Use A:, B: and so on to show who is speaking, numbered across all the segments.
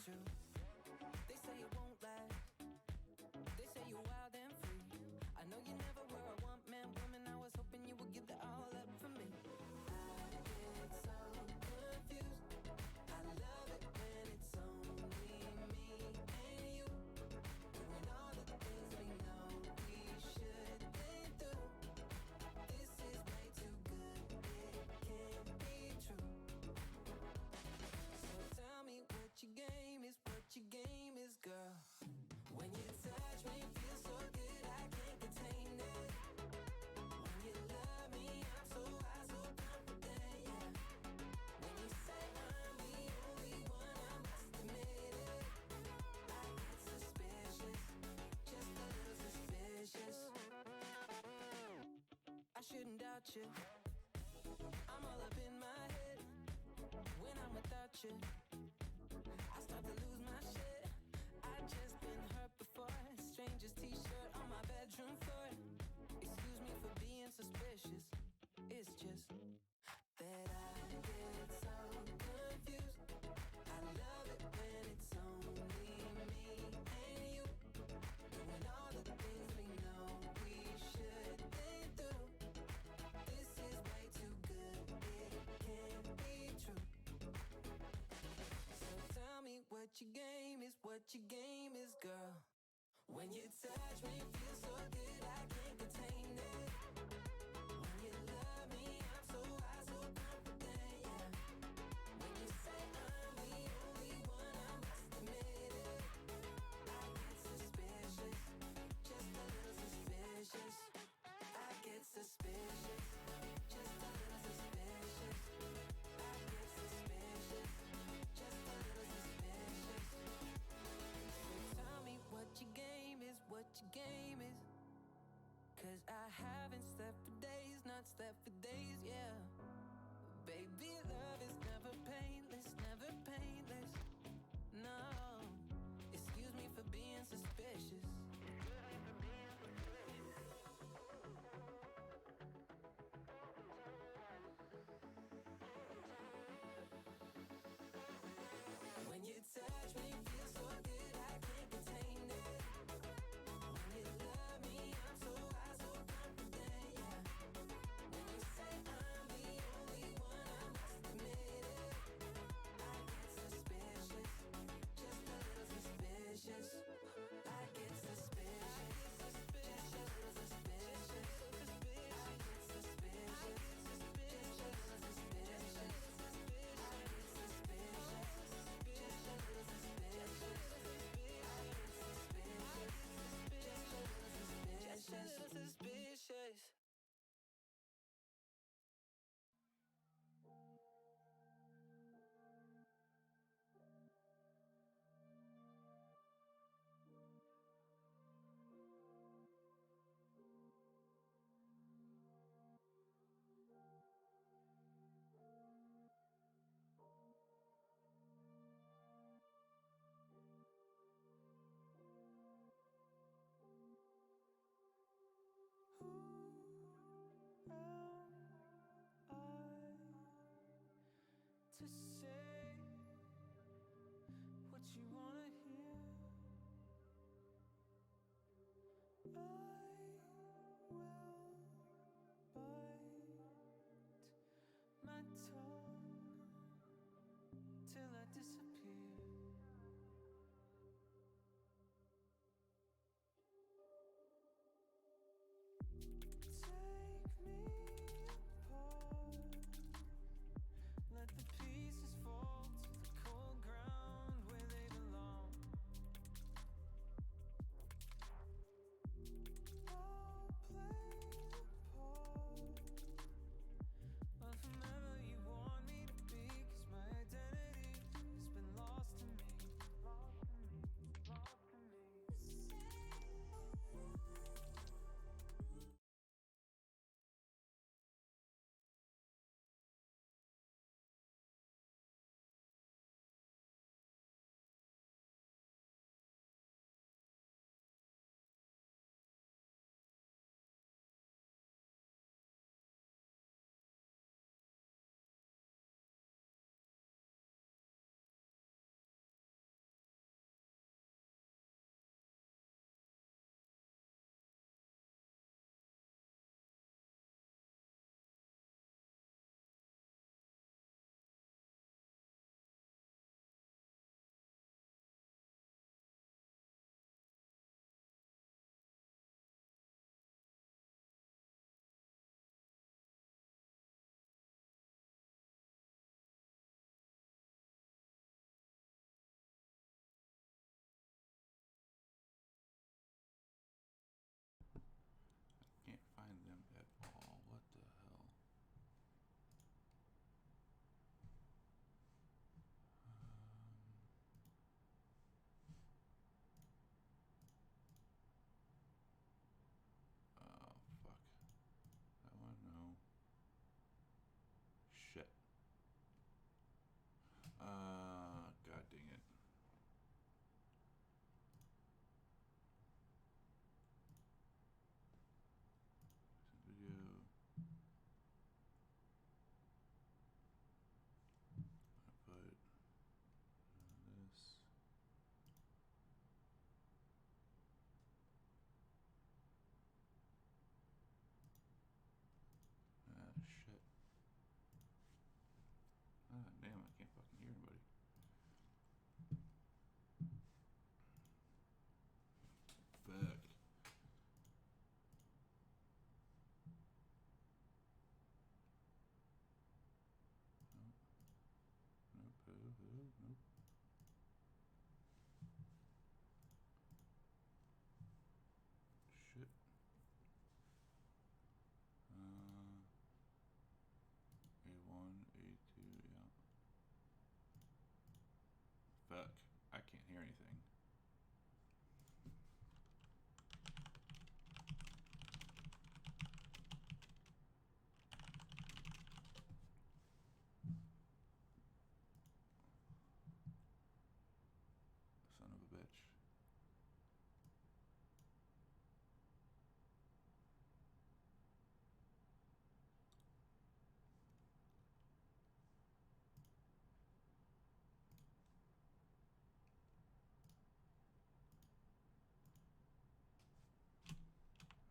A: true. They say it won't last. They say you're wild and free. I know you never were a one-man woman. I was hoping you would give that all up for me. I get so confused. I love it when it's only me and you, doing all the things we know we shouldn't do. This is way too good, it can't be true. So tell me what your game is, girl. When you touch me, it feels so good, I can't contain it. When you love me, I'm so high, so confident, yeah. When you say I'm the only one, I must admit it. I get suspicious, just a little suspicious. I shouldn't doubt you. I'm all up in my head. When I'm without you, I start to lose my shit. I just been hurt before. Stranger's t-shirt on my bedroom floor. Excuse me for being suspicious. It's just that I get so confused. I love it when it's only me and you, doing all the things we know we shouldn't do. This is way too good, it can't be true. So tell me what your game is, girl. When you touch me, it feels so good, I can't contain it. When you love me, I'm so high, so confident, yeah. When you say I'm the only one, I must admit it. I get suspicious, just a little suspicious. I get suspicious, just a little suspicious. I get suspicious, just a little suspicious. So tell me what your game is, 'cause I haven't slept for days, not slept for days, yeah. Baby, love is never painless, no. Excuse me for being suspicious. When you touch me, it feels so good, I can't contain it. When you love me, I'm so high, so confident, yeah. When you say I'm the only one, I must admit it. I get suspicious, just a little suspicious. I get suspicious, just a little suspicious. I get suspicious, just a little suspicious. I get suspicious, just a little suspicious. I get suspicious, just a little suspicious. To say what you wanna hear, I will bite my tongue till I disappear. Take me apart, let the pieces fall to the cold ground where they belong.
B: Nope. Shit. A1, A2, yeah. Fuck. I can't hear anything. Son of a bitch.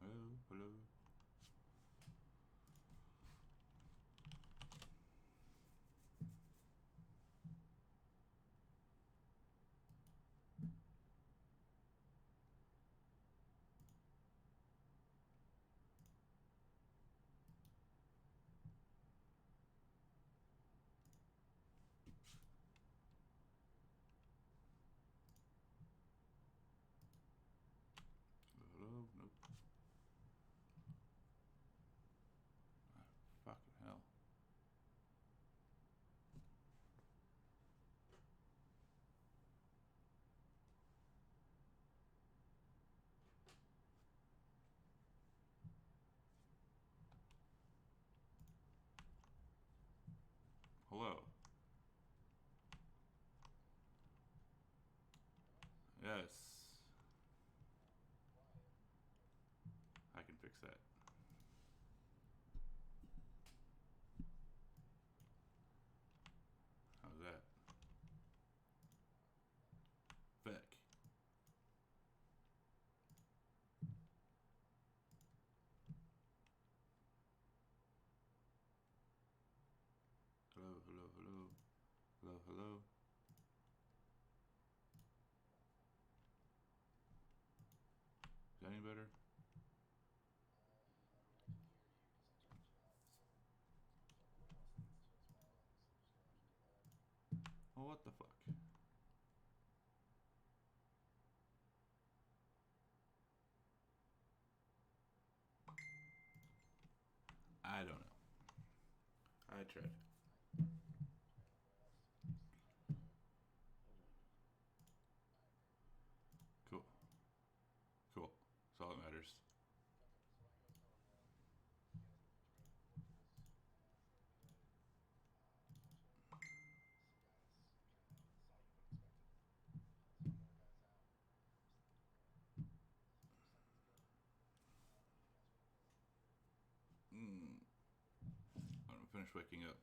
B: Hello, hello. Hello, nope. Fucking hell. Hello. Yes. I can fix that. How's that? Feck. Hello, hello, hello. Hello, hello. Is that any better? Oh, what the fuck? I don't know. I tried. Cool. Cool. That's all that matters. I'm gonna finish waking up.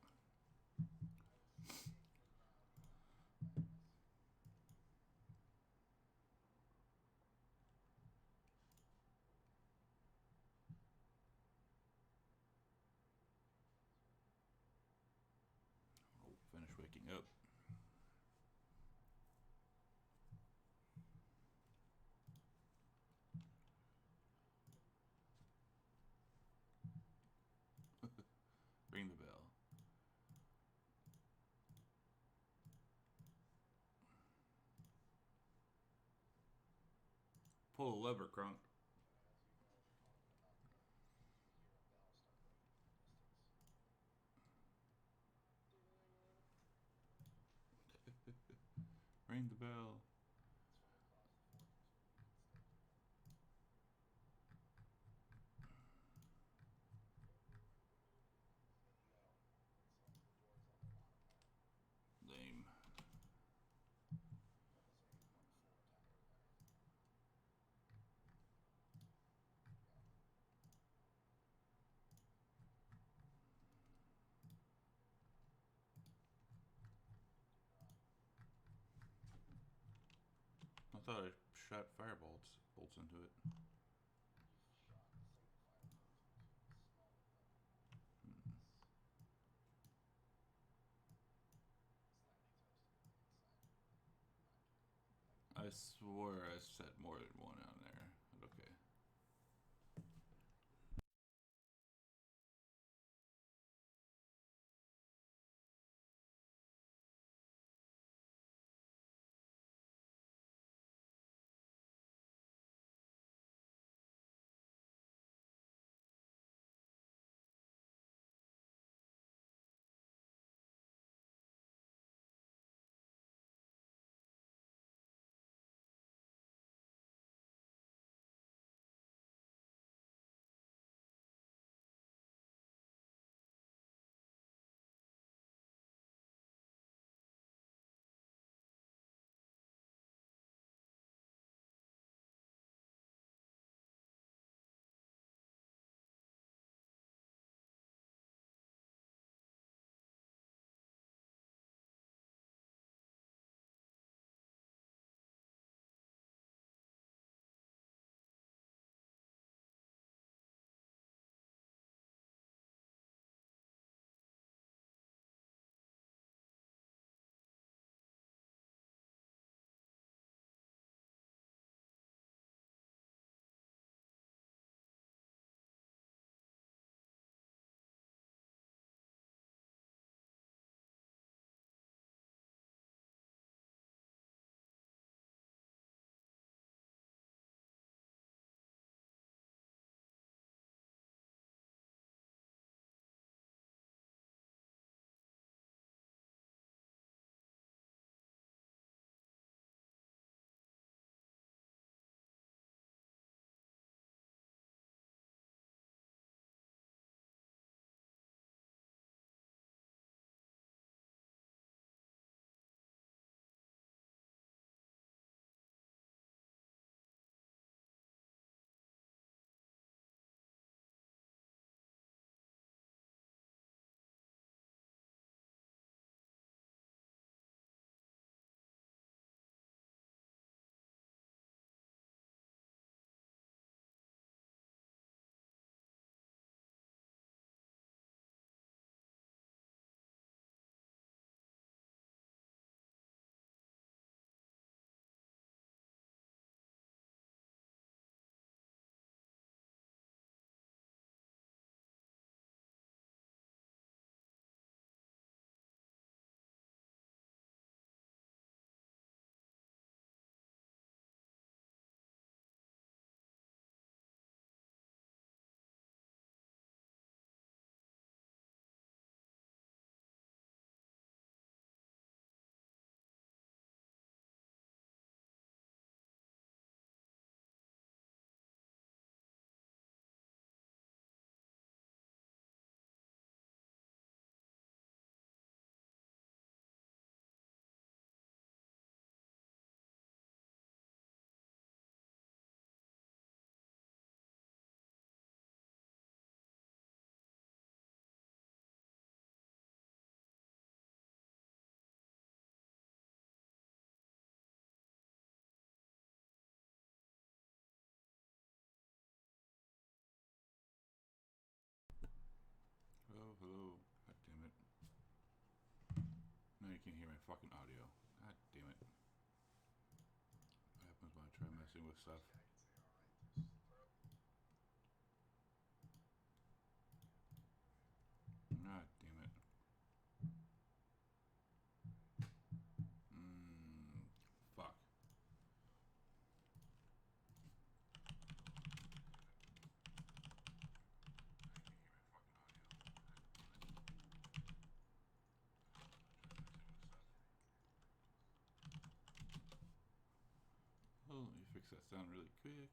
B: I'll finish waking up. Ring the bell. Pull the lever, Crunk. Ring the bell. Lame. I thought I shot firebolts bolts into it. I swore I set more than one on there. But okay. my fucking audio. God damn it. What happens when I try messing with stuff? God damn it. Fuck. Oh, let me fix that sound really quick.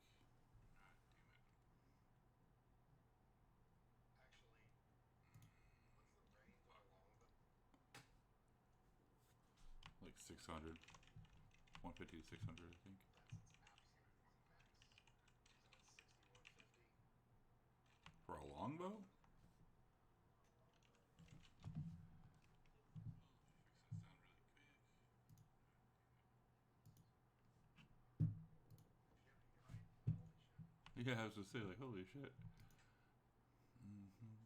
B: Like 600. 150 to 600, I think. For a longbow? Yeah, I was just saying, like, holy shit. Mm-hmm.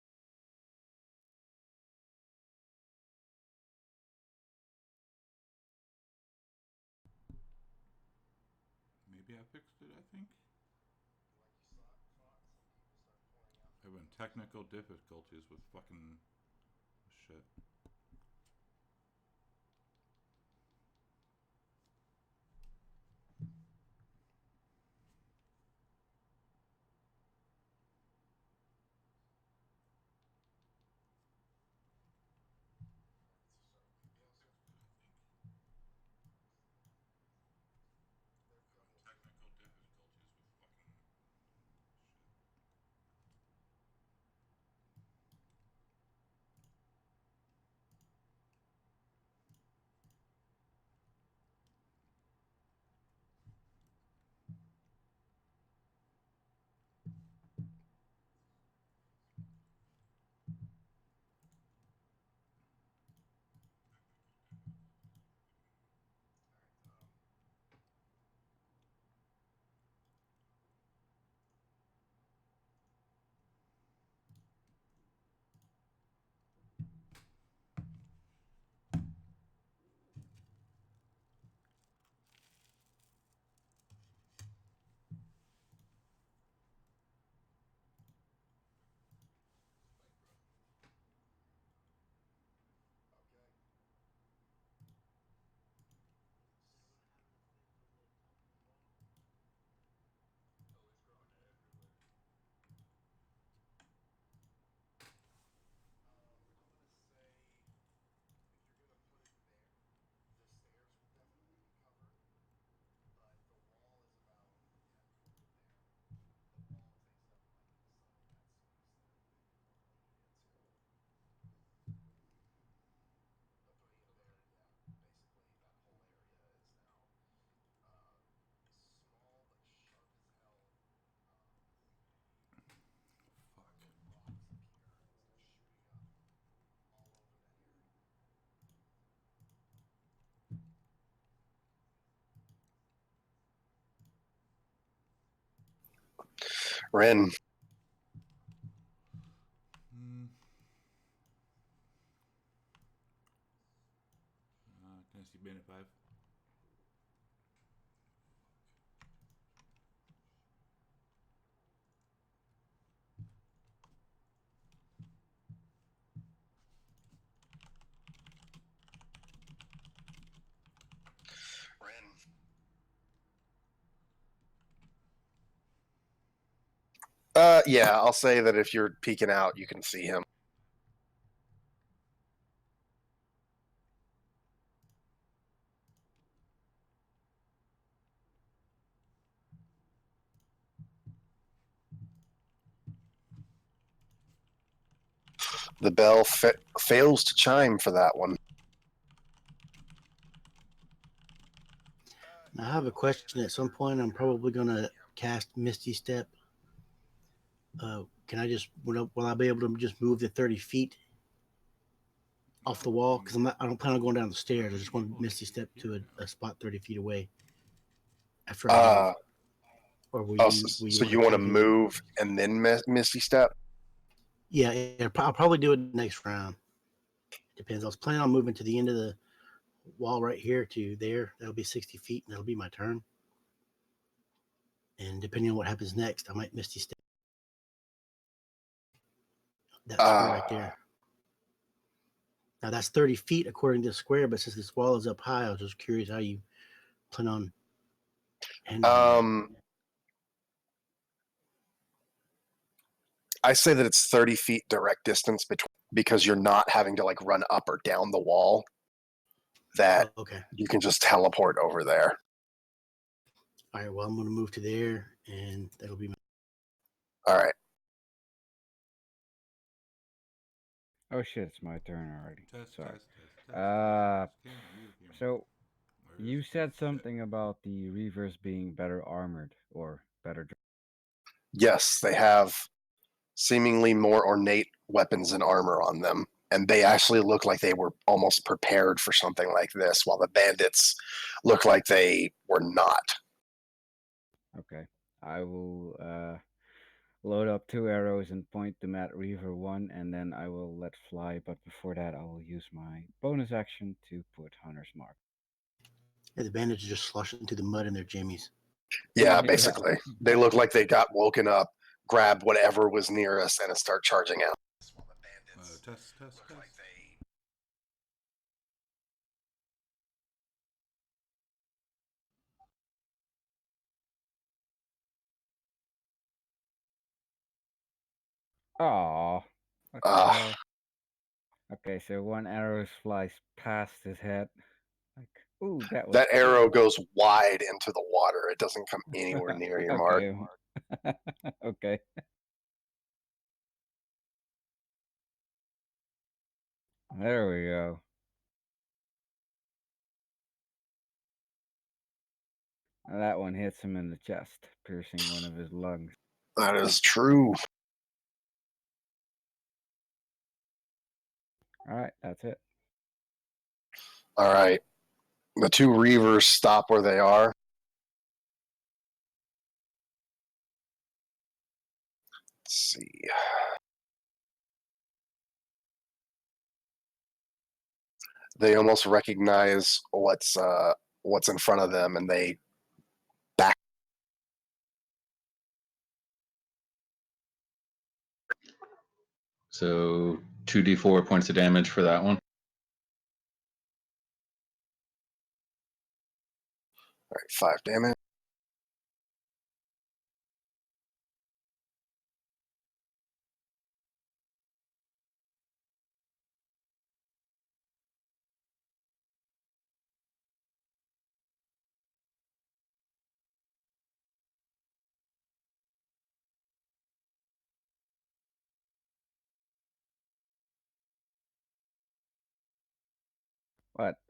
B: 600. 150 to 600, I think. For a longbow? Maybe I fixed it, I think. Having technical difficulties with fucking shit.
C: Ren.
B: Hmm. Can I see Bandit 5?
C: Yeah, I'll say that if you're peeking out, you can see him. The bell fails to chime for that one.
D: Now, I have a question. At some point, I'm probably going to cast Misty Step. Can I just will I be able to just move the 30 feet off the wall? Because I don't plan on going down the stairs. I just want to Misty Step to a spot 30 feet away after I move. Or will you
C: So
D: want
C: you
D: to
C: want to
D: check in?
C: move and then Misty Step?
D: Yeah, I'll probably do it next round. Depends. I was planning on moving to the end of the wall right here to there. That'll be 60 feet, and that'll be my turn. And depending on what happens next, I might Misty Step that square right there. Now that's 30 feet according to the square, but since this wall is up high, I was just curious how you plan on handling that.
C: I say that it's 30 feet direct distance between, because you're not having to like run up or down the wall. That
D: Okay.
C: You can just teleport over there.
D: All right. Well, I'm going to move to there, and that'll be my.
C: All right.
E: Oh shit! It's my turn already.
B: Test,
E: Sorry.
B: test, test, test.
E: So you said something about the Reavers being better armored or better.
C: Yes, they have seemingly more ornate weapons and armor on them, and they actually look like they were almost prepared for something like this, while the bandits look like they were not.
E: Okay, I will load up 2 arrows and point them at Reaver 1, and then I will let fly. But before that, I will use my bonus action to put Hunter's Mark.
D: Yeah, the bandits are just sloshing through the mud in their jammies.
C: Yeah, basically. They look like they got woken up, grabbed whatever was near us, and start charging out.
B: Test.
E: Aww. What the hell? Okay, so 1 arrow flies past his head. Like, ooh, that was.
C: That arrow goes wide into the water. It doesn't come anywhere near your mark.
E: Okay. There we go. Now that one hits him in the chest, piercing one of his lungs.
C: That is true.
E: Alright, that's it.
C: All right. The 2 Reavers stop where they are. Let's see. They almost recognize what's in front of them, and they back.
F: So 2d4 points of damage for that one.
C: All right, 5 damage.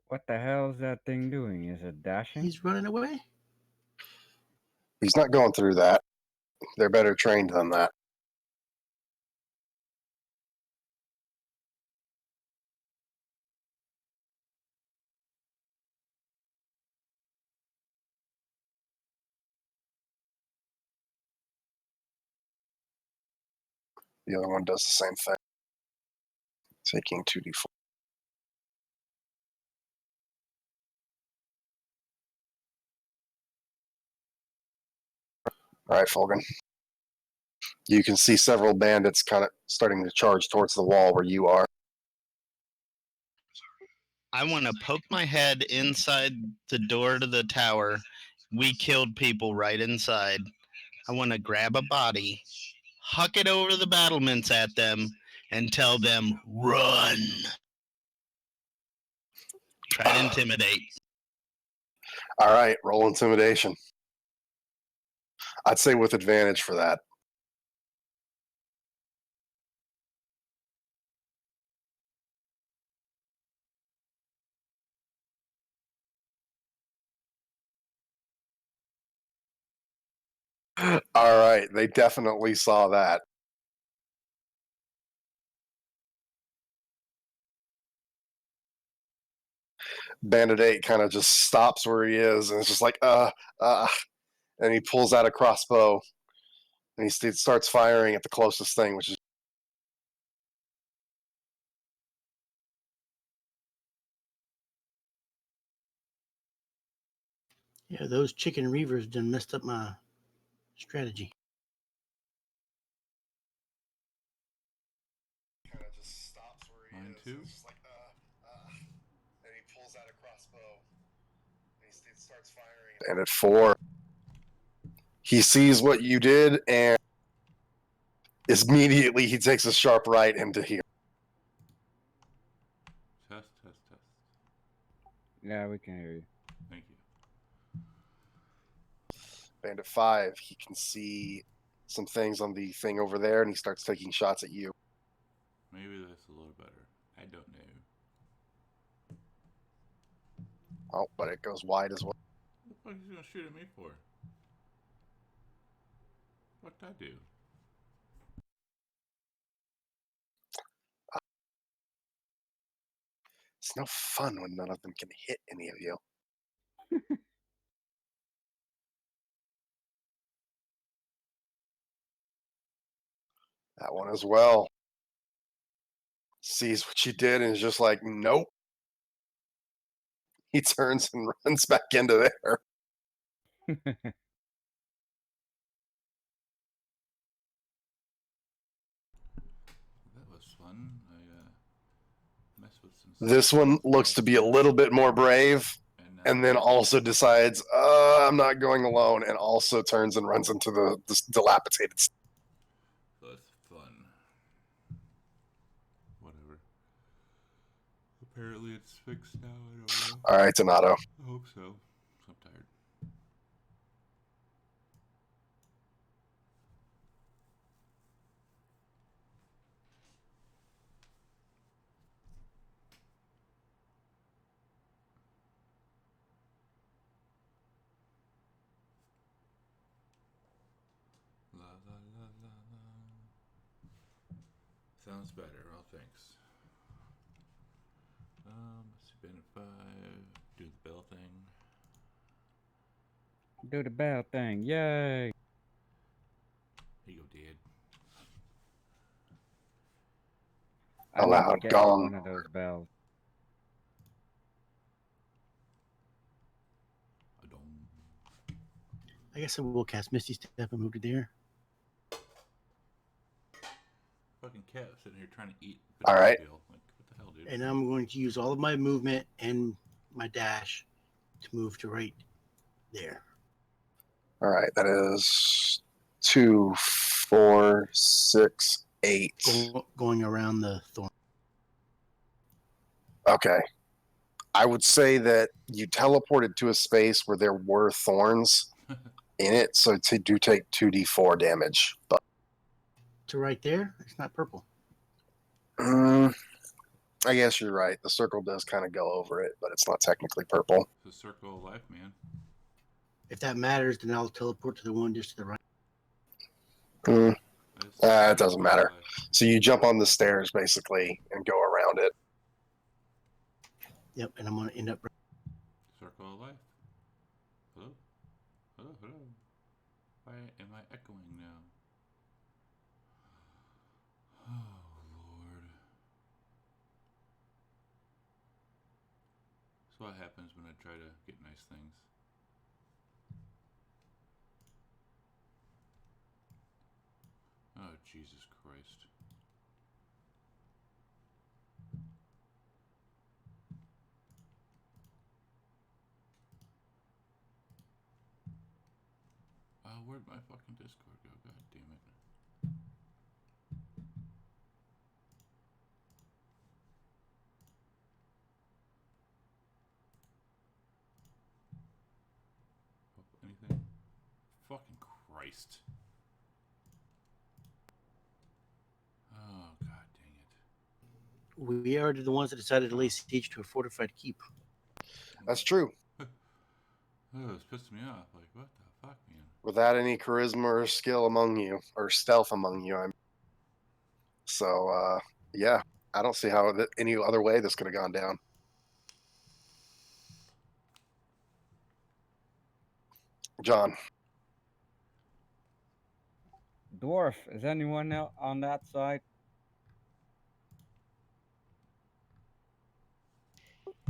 E: What the hell is that thing doing? Is it dashing?
D: He's running away.
C: He's not going through that. They're better trained than that. The other one does the same thing. Taking 2d4. All right, Fulgen. You can see several bandits kind of starting to charge towards the wall where you are.
G: I want to poke my head inside the door to the tower. We killed people right inside. I want to grab a body, huck it over the battlements at them, and tell them, run. Try to intimidate.
C: All right, roll intimidation. I'd say with advantage for that. All right, they definitely saw that. Bandit 8 kind of just stops where he is and it's just like, and he pulls out a crossbow and he starts firing at the closest thing, which is.
D: Yeah, those chicken reavers done messed up my strategy.
C: Kind of just stops where he
B: Mine
C: is.
B: too?
C: And it's just like, and he pulls out a crossbow and he starts firing. And at 4, he sees what you did and immediately he takes a sharp right into here.
B: Test, test, test.
E: Yeah, we can hear you.
B: Thank you.
C: Bandit 5, he can see some things on the thing over there and he starts taking shots at you.
B: Maybe that's a little better. I don't know.
C: Oh, but it goes wide as well.
B: What the fuck is he gonna shoot at me for? What'd I do?
C: It's no fun when none of them can hit any of you. That one as well. Sees what you did and is just like, nope. He turns and runs back into there.
B: That was fun. I messed with some.
C: This one looks to be a little bit more brave and then also decides, I'm not going alone, and also turns and runs into the dilapidated.
B: So that's fun. Whatever. Apparently it's fixed now. I don't know.
C: All right, Donato.
B: I hope so. I'm tired. La la la la la. Sounds better. Oh, thanks. Let's see, Bandit 5. Do the bell thing.
E: Do the bell thing. Yay!
B: Here you go, Dad.
E: I
C: A
E: need to
C: loud
E: get
C: gong.
E: one of those bells.
B: Adong.
D: I guess I will cast Misty Step and move to there.
B: Fucking cat sitting here trying to eat.
C: All right.
B: Peel. Like, what the hell, dude?
D: And I'm going to use all of my movement and my dash to move to right there.
C: All right, that is 2, 4, 6, 8.
D: Going around the thorn.
C: Okay. I would say that you teleported to a space where there were thorns in it, so to do take 2d4 damage. But
D: To right there? It's not purple.
C: I guess you're right. The circle does kind of go over it, but it's not technically purple.
B: It's a circle of life, man.
D: If that matters, then I'll teleport to the one just to the right.
C: It doesn't matter. So you jump on the stairs, basically, and go around it.
D: Yep, and I'm going to end up...
B: Circle of life. Hello? Hello, hello. Why am I echoing now? Lord. So what happens when I try to get nice things? Oh, Jesus Christ. Where'd my fucking Discord go? God damn it. Anything? Fucking Christ. Oh, god dang it.
D: We are the ones that decided to lay siege to a fortified keep.
C: That's true.
B: Oh, it's pissing me off. Like, what the fuck, man?
C: Without any charisma or skill among you, or stealth among you. So, yeah, I don't see how any other way this could have gone down. John.
E: Dwarf, is anyone else on that side?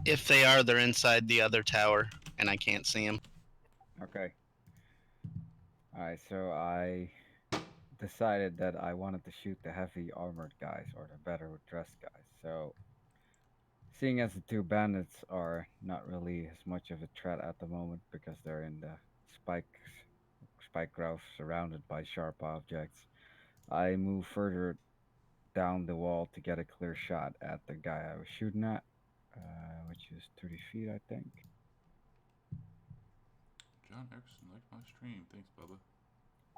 G: If they are, they're inside the other tower, and I can't see them.
E: Okay. Alright, so I decided that I wanted to shoot the heavy armored guys, or the better dressed guys. So, seeing as the two bandits are not really as much of a threat at the moment because they're in the spike growth surrounded by sharp objects, I move further down the wall to get a clear shot at the guy I was shooting at, which is 30 feet, I think.
B: John Erickson liked my stream. Thanks, Bubba.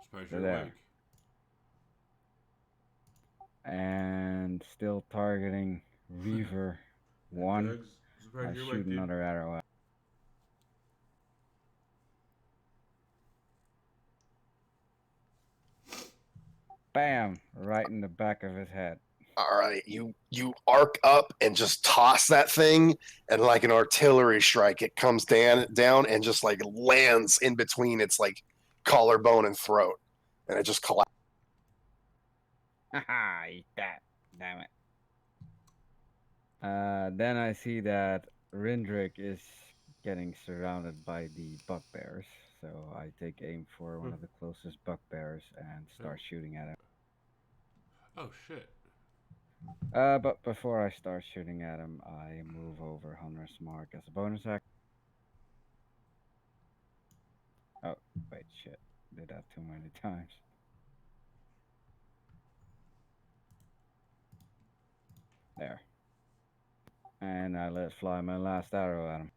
B: Surprised
E: They're
B: you're
E: there.
B: awake.
E: And still targeting Reaver 1.
B: Doug's surprised
E: I
B: you're
E: shoot
B: awake, dude.
E: another arrow at. Bam! Right in the back of his head.
C: All right, you arc up and just toss that thing, and like an artillery strike, it comes down and just like lands in between its like collarbone and throat, and it just collapses.
E: Haha, eat that. Damn it. Then I see that Rindrik is getting surrounded by the bugbears, so I take aim for one of the closest bugbears and start shooting at him.
B: Oh, shit.
E: But before I start shooting at him, I move over Hunter's Mark as a bonus action. Oh, wait, shit. Did that too many times. There. And I let fly my last arrow at him.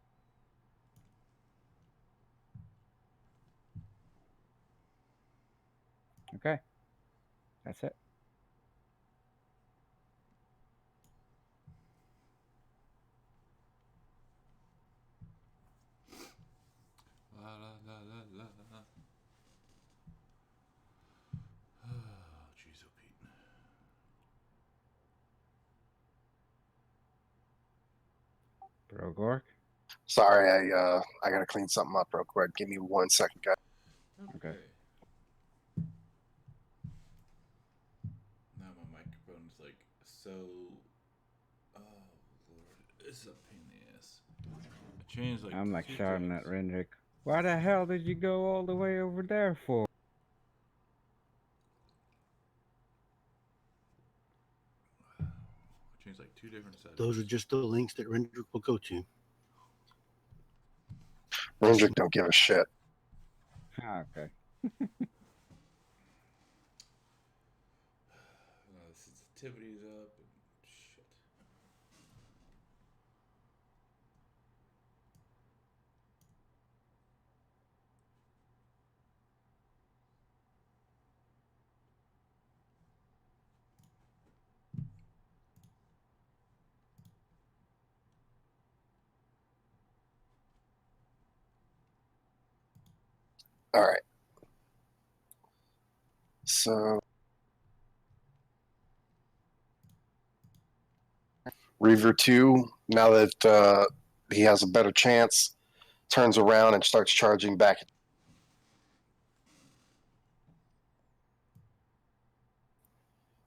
E: Okay. That's it.
B: La la la la la la. Oh, jeez, oh, Pete.
E: Brogork?
C: Sorry, I gotta clean something up real quick. Give me 1 second, guys.
E: Okay.
B: Now my microphone's like so. Oh lord, it's a pain in the ass. I changed like.
E: I'm like
B: 2
E: shouting
B: things.
E: at Rindrik. Why the hell did you go all the way over there for?
B: I changed like 2 different settings.
D: Those are just the links that Rendrick will go to.
C: Rendrick don't give a shit.
E: Ah, okay.
B: The sensitivity's up and shit.
C: All right. So Reaver 2, now that he has a better chance, turns around and starts charging back.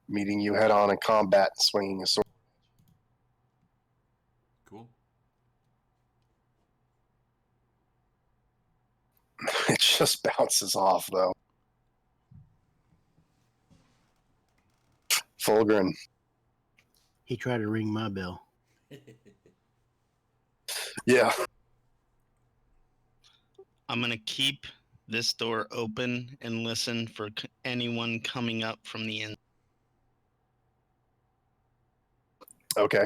C: meeting you head on in combat and swinging a sword.
B: Cool.
C: It just bounces off, though. Fulgrim.
D: He tried to ring my bell.
C: Yeah.
G: I'm going to keep this door open and listen for anyone coming up from the inside.
C: Okay.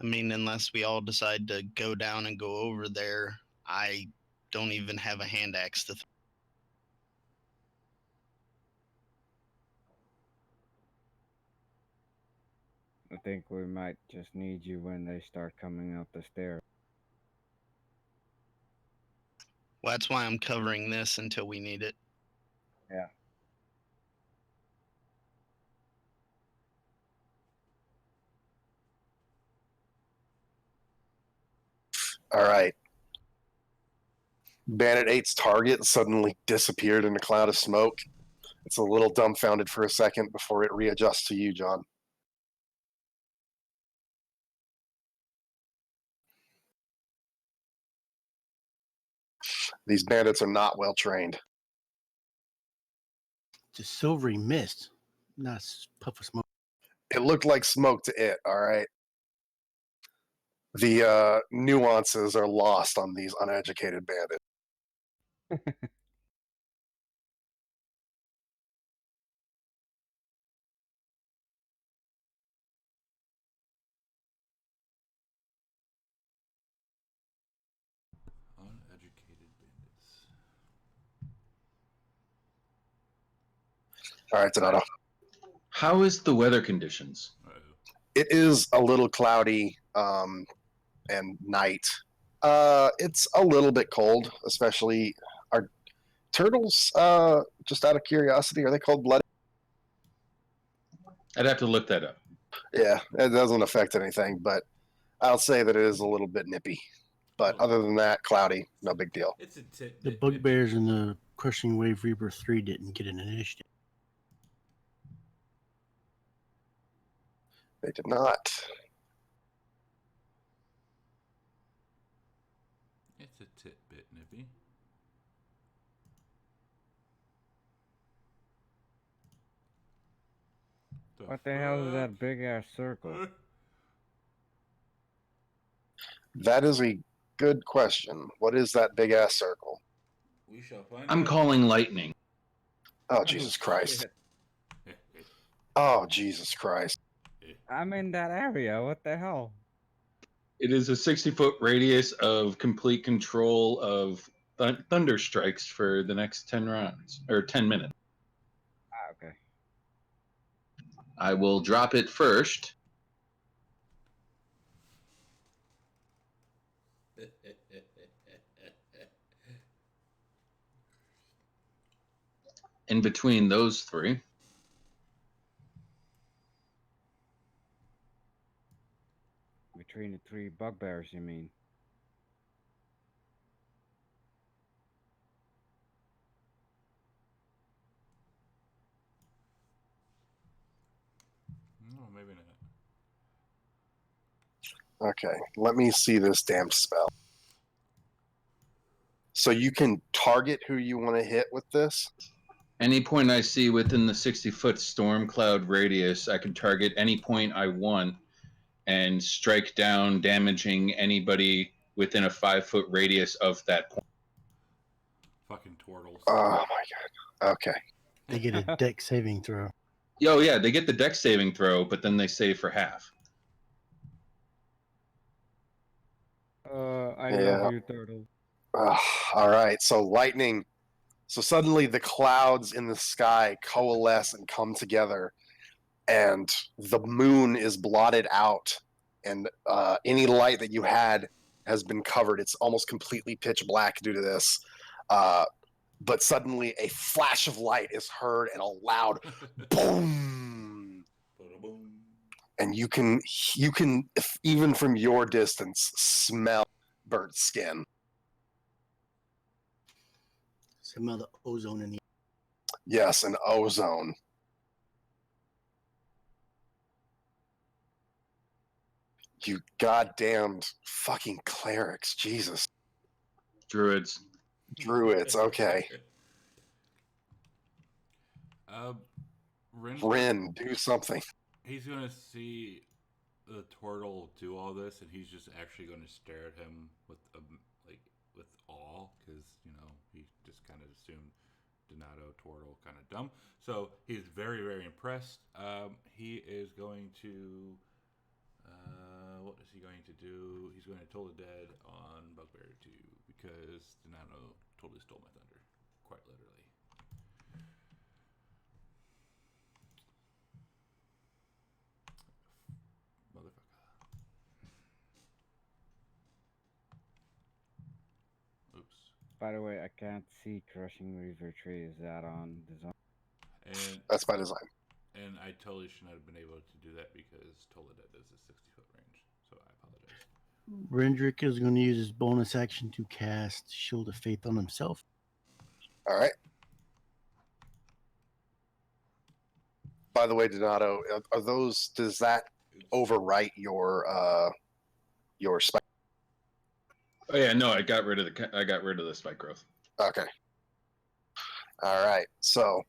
G: I mean, unless we all decide to go down and go over there, I don't even have a hand axe to
E: I think we might just need you when they start coming up the stairs.
G: Well, that's why I'm covering this until we need it.
E: Yeah.
C: All right. Bandit 8's target suddenly disappeared in a cloud of smoke. It's a little dumbfounded for a second before it readjusts to you, John. These bandits are not well trained.
D: It's a silvery mist, not a puff of smoke.
C: It looked like smoke to it, all right? The nuances are lost on these uneducated bandits.
B: Uneducated bandits.
C: All right, Donato.
F: How is the weather conditions?
B: Uh-oh.
C: It is a little cloudy and night. It's a little bit cold, especially. Are turtles, just out of curiosity, are they cold-blooded?
F: I'd have to look that up.
C: Yeah, it doesn't affect anything, but I'll say that it is a little bit nippy. But other than that, cloudy, no big deal.
B: It's a tit.
D: The bugbears in the Crushing Wave Reaper 3 didn't get an initiative.
C: They did not.
B: It's a tit-bit nippy.
E: What the hell is that big ass circle?
C: That is a good question. What is that big ass circle?
B: We shall find
F: I'm
B: out.
F: calling lightning.
C: Oh, Jesus Christ. Oh, Jesus Christ.
E: I'm in that area. What the hell?
F: It is a 60-foot radius of complete control of thunder strikes for the next 10 rounds, or 10 minutes.
E: Ah, okay.
F: I will drop it first. In between those three.
E: Between the three bugbears, you mean?
B: No, maybe not.
C: Okay, let me see this damned spell. So you can target who you want to hit with this?
F: Any point I see within the 60-foot storm cloud radius, I can target any point I want and strike down, damaging anybody within a 5-foot radius of that point.
B: Fucking turtles.
C: Oh, my God. Okay.
D: They get a deck saving throw.
F: Oh, yeah, they get the dex saving throw, but then they save for half.
E: I
C: Yeah.
E: love you, turtle.
C: All right, so lightning. So suddenly the clouds in the sky coalesce and come together, and the moon is blotted out, and any light that you had has been covered. It's almost completely pitch black due to this. But suddenly a flash of light is heard and a loud boom. And you can even from your distance smell burnt skin.
D: Smell the ozone in the.
C: Yes, an ozone. You goddamned fucking clerics. Jesus.
F: Druids.
C: Druids, okay. Rin, do something.
B: He's gonna see the turtle do all this, and he's just actually going to stare at him with with awe, because he just kind of assumed Donato turtle kind of dumb. So he's very very impressed. He is going to. What is he going to do? He's going to Toll the Dead on Bugbear 2 because Donato totally stole my thunder, quite literally. Motherfucker. Oops.
E: By the way, I can't see Crushing Reaver Tree. Is that on design?
B: And
C: That's by design.
B: And I totally should not have been able to do that because Toledo is a 60-foot range. So I apologize.
D: Rendrick is going to use his bonus action to cast Shield of Faith on himself.
C: All right. By the way, Donato, are those? Does that overwrite your spike?
F: Oh yeah, no, I got rid of the spike growth.
C: Okay. All right. So,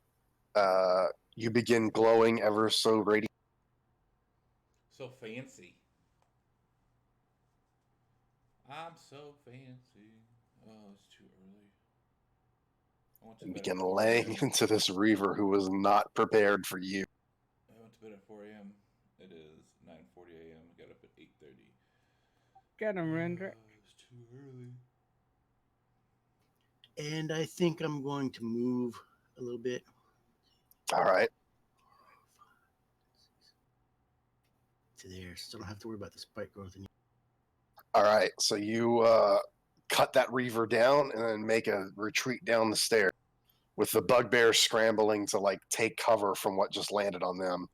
C: you begin glowing ever so radiant.
B: So fancy. I'm so fancy. Oh, it's too early. I went to
C: And
B: bed
C: begin
B: at 4
C: laying
B: a.m.
C: into this reaver who was not prepared for you.
B: I went to bed at 4 a.m. It is 9:40 a.m. I got up at 8:30.
E: Get him, Rendrick.
B: It's too early.
D: And I think I'm going to move a little bit.
C: All right.
D: To there, so I don't have to worry about the spike growth anymore.
C: All right. So you cut that reaver down and then make a retreat down the stairs with the bugbear scrambling to take cover from what just landed on them.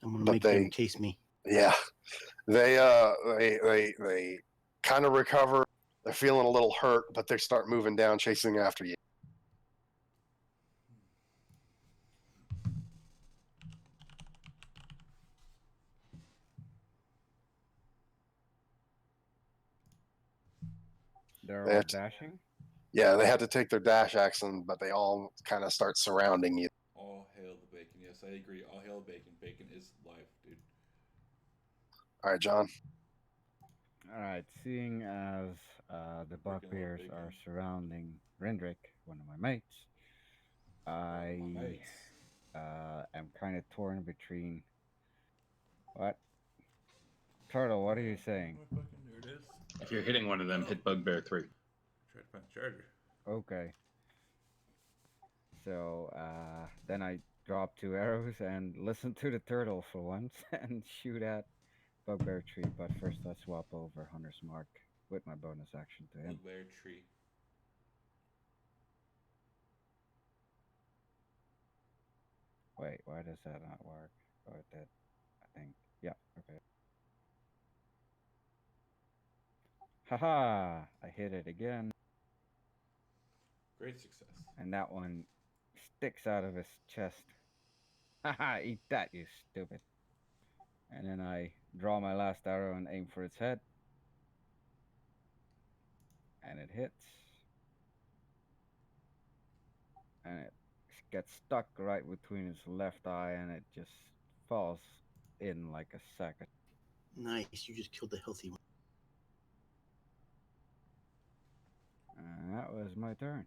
D: I'm going to
C: But
D: make them chase me.
C: Yeah. They kind of recover. They're feeling a little hurt, but they start moving down, chasing after you.
E: They're
C: They
E: all
C: have to-
E: dashing.
C: Yeah, they had to take their dash action, but they all kind of start surrounding you.
B: All hail the bacon. Yes, I agree. All hail bacon. Bacon is life, dude.
C: All right, John.
E: All right. Seeing as the
B: Freaking love
E: bugbears
B: bacon.
E: are surrounding Rendrick, one of my mates, I
B: My mates.
E: am kind of torn between. What? Turtle, what are you saying?
B: Oh, fucking there it is.
F: If you're hitting one of them, hit Bugbear 3.
B: Try to find the charger.
E: Okay. So then I drop 2 arrows and listen to the turtle for once and shoot at Bugbear Tree. But first I swap over Hunter's Mark with my bonus action to him.
B: Bugbear tree.
E: Wait, why does that not work? Oh, it did. I think. Yeah, okay. Haha! I hit it again.
B: Great success.
E: And that one sticks out of his chest. Haha, eat that, you stupid. And then I draw my last arrow and aim for its head. And it hits. And it gets stuck right between his left eye and it just falls in like a sack of.
D: Nice. You just killed the healthy one.
E: And that was my turn.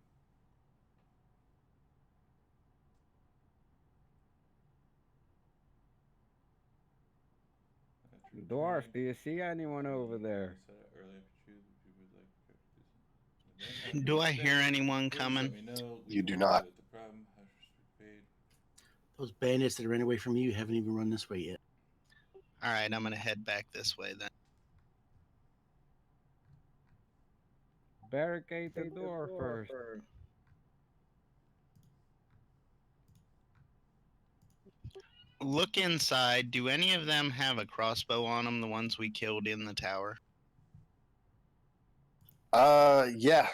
E: Dwarf, do you see anyone over there?
G: Do I hear anyone coming?
C: You do not.
D: Those bandits that ran away from you haven't even run this way yet.
G: All right, I'm gonna head back this way then.
E: Barricade the door first.
G: Look inside. Do any of them have a crossbow on them? The ones we killed in the tower.
C: Yeah.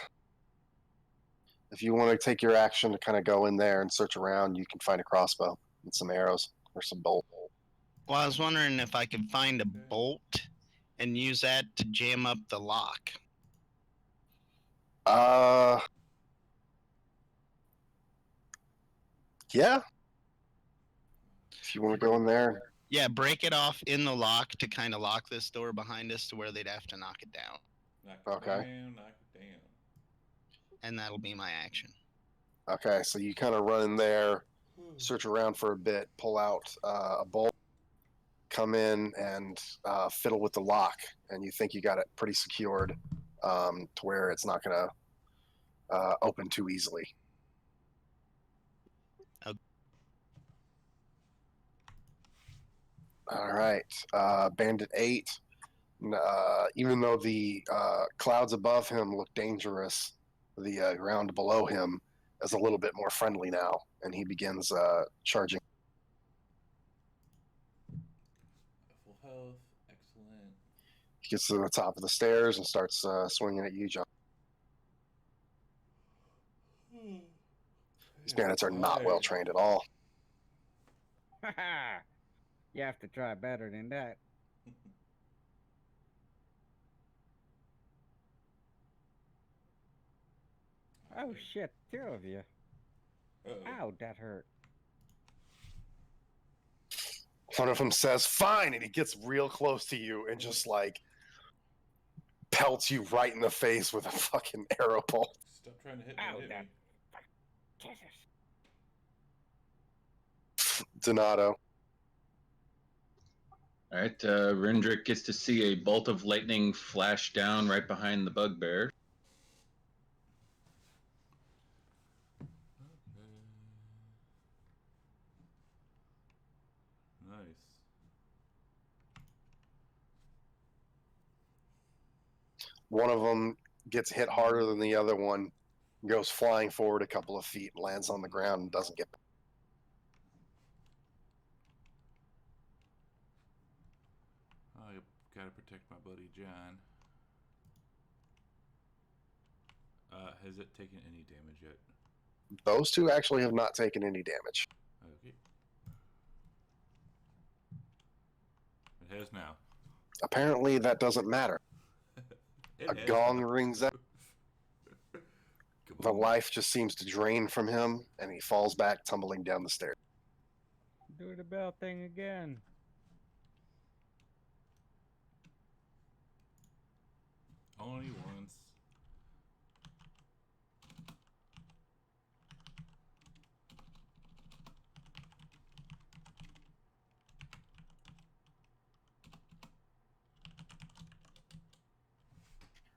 C: If you want to take your action to kind of go in there and search around, you can find a crossbow and some arrows or some bolt.
G: Well, I was wondering if I could find a bolt and use that to jam up the lock.
C: Yeah. If you want to go in there.
G: Yeah, break it off in the lock to kind of lock this door behind us to where they'd have to knock it down.
B: Knock it
C: Okay.
B: down, knock it down.
G: And that'll be my action.
C: Okay, so you kind of run in there, search around for a bit, pull out a bolt, come in and fiddle with the lock, and you think you got it pretty secured to where it's not going to open too easily.
G: Okay.
C: All right, Bandit 8. Even though the clouds above him look dangerous, the ground below him is a little bit more friendly now, and he begins charging.
B: Full health, excellent.
C: He gets to the top of the stairs and starts swinging at you, John. These bandits are not well trained at all.
E: You have to try better than that. Oh shit, 2 of you. Ow, that hurt.
C: One of them says, "Fine," and he gets real close to you and just like pelts you right in the face with a fucking arrow bolt.
B: Stop trying to hit me.
E: Ow,
B: Hit
E: that.
B: me.
E: Jesus.
C: Donato.
F: All right, Rendrick gets to see a bolt of lightning flash down right behind the bugbear.
B: Nice.
C: One of them gets hit harder than the other one, goes flying forward a couple of feet, lands on the ground, and doesn't get.
B: I gotta protect my buddy John. Has it taken any damage yet?
C: Those two actually have not taken any damage.
B: Okay. It has now.
C: Apparently, that doesn't matter.
B: It
C: A
B: has
C: gong
B: now.
C: rings out. The
B: Kaboom.
C: life just seems to drain from him, and he falls back, tumbling down the stairs.
E: Do the bell thing again.
B: Only once.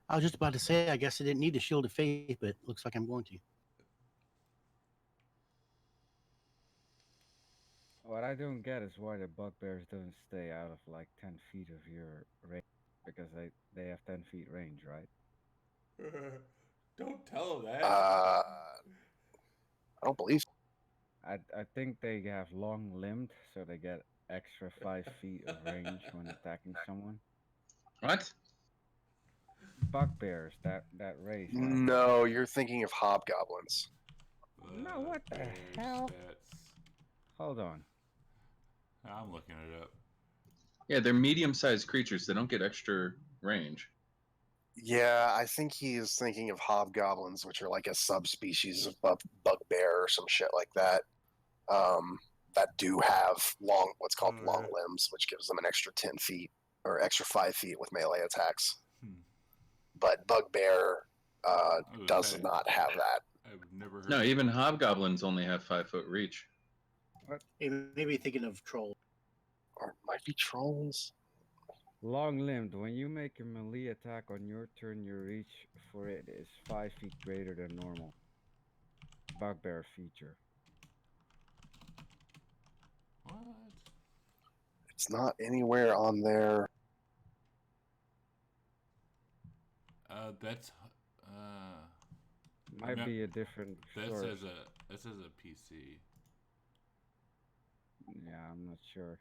D: I was just about to say, I guess I didn't need the shield of faith, but looks like I'm going to.
E: What I don't get is why the bugbears don't stay out of like 10 feet of your range. Because they have 10 feet range, right?
B: Don't tell him that.
C: I don't believe so.
E: I think they have long limbed, so they get extra 5 feet of range when attacking someone.
F: What?
E: Bugbears, that race.
C: No, you're thinking of hobgoblins.
E: No, what the
B: Bear
E: hell?
B: Stats.
E: Hold on.
B: I'm looking it up.
F: Yeah, they're medium-sized creatures. They don't get extra range.
C: Yeah, I think he is thinking of hobgoblins, which are like a subspecies of bugbear or some shit like that. That do have what's called long limbs, which gives them an extra 10 feet or extra 5 feet with melee attacks. But bugbear does not have that.
B: I've never heard.
F: No, even hobgoblins only have 5-foot reach.
D: Maybe thinking of troll.
C: Or it might be trolls.
E: Long limbed. When you make a melee attack on your turn, your reach for it is 5 feet greater than normal. Bugbear feature.
B: What?
C: It's not anywhere on there.
B: That's
E: Might be a different
B: that
E: source.
B: says a PC.
E: Yeah, I'm not sure.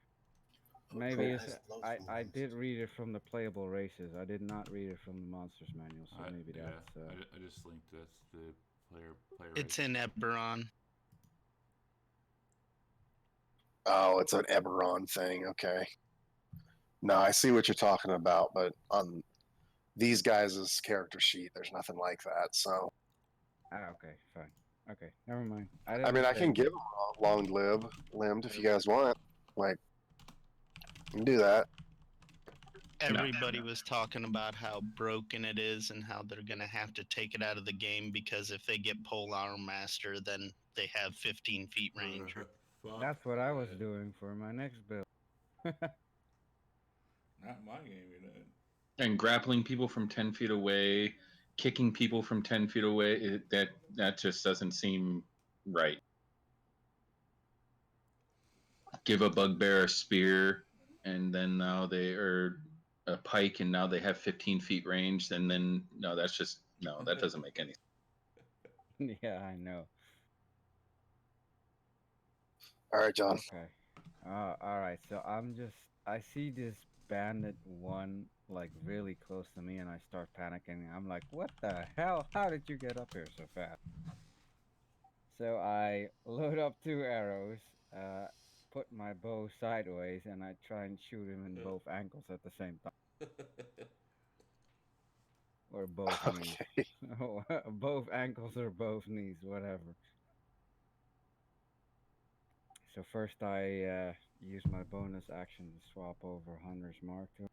E: Maybe it's, I did read it from the playable races. I did not read it from the monsters manual, so maybe that's.
B: I just linked that's the Player
G: It's
B: right.
G: in Eberron.
C: Oh, it's an Eberron thing. Okay. No, I see what you're talking about, but on these guys' character sheet, there's nothing like that. So,
E: Okay, fine. Okay, never mind. I
C: I mean,
E: didn't
C: I can
E: think.
C: give them a long limbed if you guys want. Like, you can do that.
G: Everybody was talking about how broken it is and how they're gonna have to take it out of the game because if they get Polar Master, then they have 15 feet range.
B: Fuck
E: That's what I was
B: that.
E: doing for my next build.
B: Not my game, you know.
F: And grappling people from 10 feet away, kicking people from 10 feet away, that just doesn't seem right. Give a bugbear a spear, and then now they are a pike, and now they have 15 feet range. And then no, that's just no, that doesn't make any sense.
E: Yeah, I know.
C: All right, John.
E: Okay. All right. So I see this bandit one like really close to me, and I start panicking. I'm like, what the hell? How did you get up here so fast? So I load up 2 arrows, uh, put my bow sideways, and I try and shoot him in both ankles at the same time, or both knees.
C: Okay.
E: Both ankles or both knees, whatever. So first I use my bonus action to swap over Hunter's Mark to him.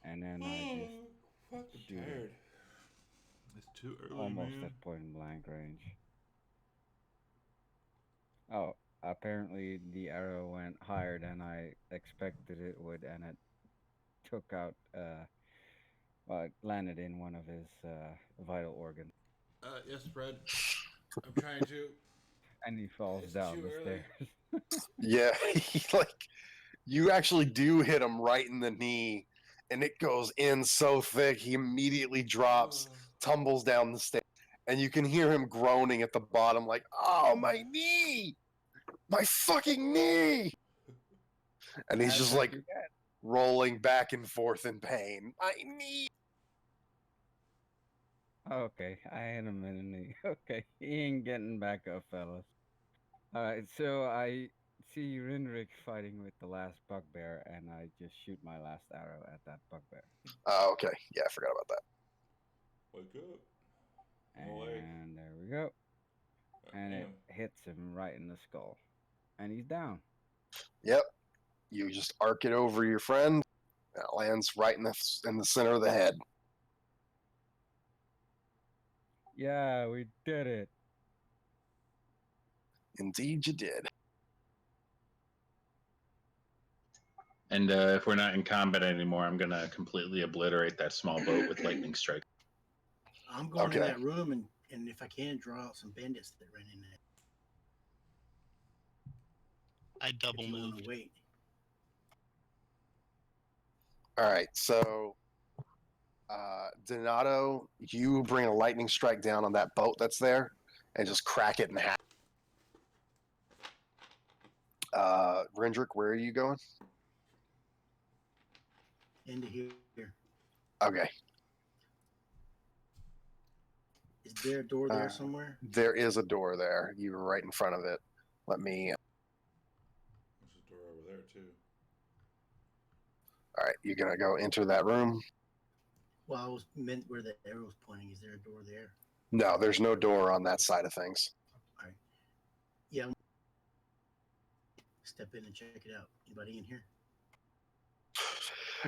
E: And then I just
B: Fucking
E: shoot him
B: tired. It's too early,
E: almost
B: man.
E: at point blank range. Oh, apparently the arrow went higher than I expected it would, and it took out, well, it landed in one of his vital organs.
B: Yes, Fred. I'm trying to.
E: And he falls
B: It's
E: down
B: too
E: the
B: early.
E: stairs.
C: Yeah, like you actually do hit him right in the knee, and it goes in so thick he immediately drops, tumbles down the stairs, and you can hear him groaning at the bottom, like, "Oh, my knee, my fucking knee!" And he's
E: As
C: just
E: if
C: like
E: you get.
C: rolling back and forth in pain. My knee.
E: Okay, I hit him in the knee. Okay, he ain't getting back up, fellas. Alright, so I see Rinrik fighting with the last bugbear, and I just shoot my last arrow at that bugbear.
C: Okay, yeah, I forgot about that.
B: Wake up. Awake.
E: And there we go. And it hits him right in the skull. And he's down.
C: Yep, you just arc it over your friend. And it lands right in the center of the head.
E: Yeah, we did it.
C: Indeed, you did.
F: And if we're not in combat anymore, I'm gonna completely obliterate that small boat with lightning strike.
D: I'm going in
C: Okay.
D: that room and if I can draw out some bandits that ran in there.
G: I double
D: If you want to
G: moved.
D: wait.
C: All right, so Donato, you bring a lightning strike down on that boat that's there and just crack it in half. Rendrick, where are you going?
D: Into here.
C: Okay.
D: Is there a door there somewhere?
C: There is a door there. You were right in front of it. Let me.
B: There's a door over there, too.
C: All right, you're gonna go enter that room.
D: Well, I was meant where the arrow was pointing. Is there a door there?
C: No, there's no door on that side of things.
D: All right. Yeah. Step in and check it out. Anybody in here?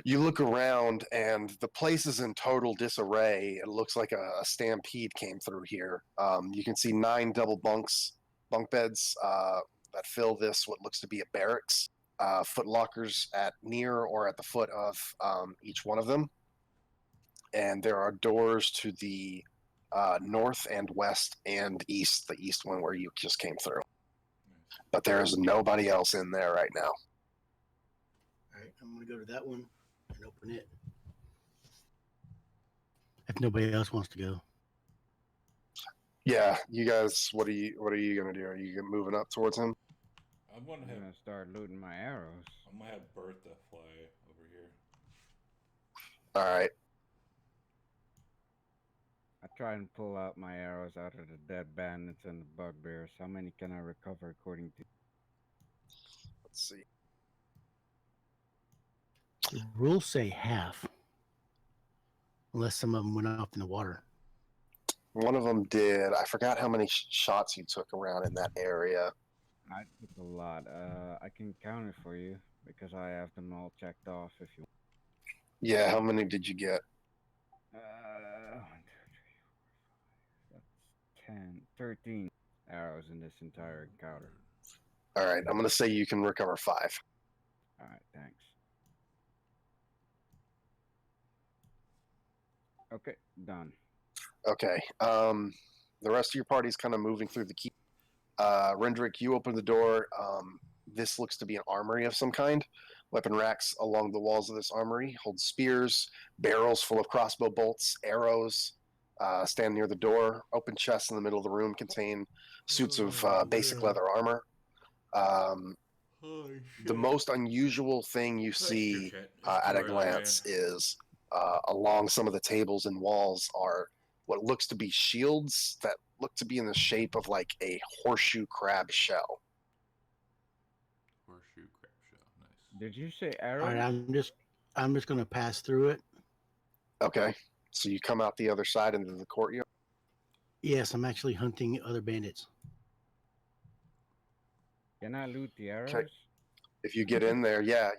C: You look around, and the place is in total disarray. It looks like a stampede came through here. You can see 9 double bunk beds that fill this what looks to be a barracks. Foot lockers at near or at the foot of each one of them, and there are doors to the north and west and east. The east one where you just came through, but there is nobody else in there right now.
D: All right. I'm going to go to that one and open it. If nobody else wants to go.
C: Yeah, you guys, what are you gonna do? Are you moving up towards him?
B: I'm gonna
E: start looting my arrows.
B: I'm gonna have Bertha fly over here.
C: All right.
E: I try and pull out my arrows out of the dead bandits and the bugbears. How many can I recover according to?
C: Let's see.
D: The rules say half, unless some of them went off in the water.
C: One of them did. I forgot how many shots you took around in that area.
E: I took a lot. I can count it for you because I have them all checked off. If you.
C: Yeah, how many did you get?
E: 1, 2, 3, 4, 5. That's 10, 13 arrows in this entire encounter.
C: All right, I'm going to say you can recover 5.
E: All right, thanks. Okay, done.
C: Okay. The rest of your party's kind of moving through the keep. Rendrick, you open the door. This looks to be an armory of some kind. Weapon racks along the walls of this armory hold spears, barrels full of crossbow bolts, arrows. Stand near the door. Open chests in the middle of the room contain suits of basic leather armor. The most unusual thing you see at a glance is along some of the tables and walls are what looks to be shields that look to be in the shape of like a horseshoe crab shell.
B: Horseshoe crab shell. Nice.
E: Did you say
D: All
E: arrows?
D: right, I'm just gonna pass through it.
C: Okay, so you come out the other side into the courtyard.
D: Yes, I'm actually hunting other bandits.
E: Can I loot the arrows?
C: Okay. If you get in there, yeah,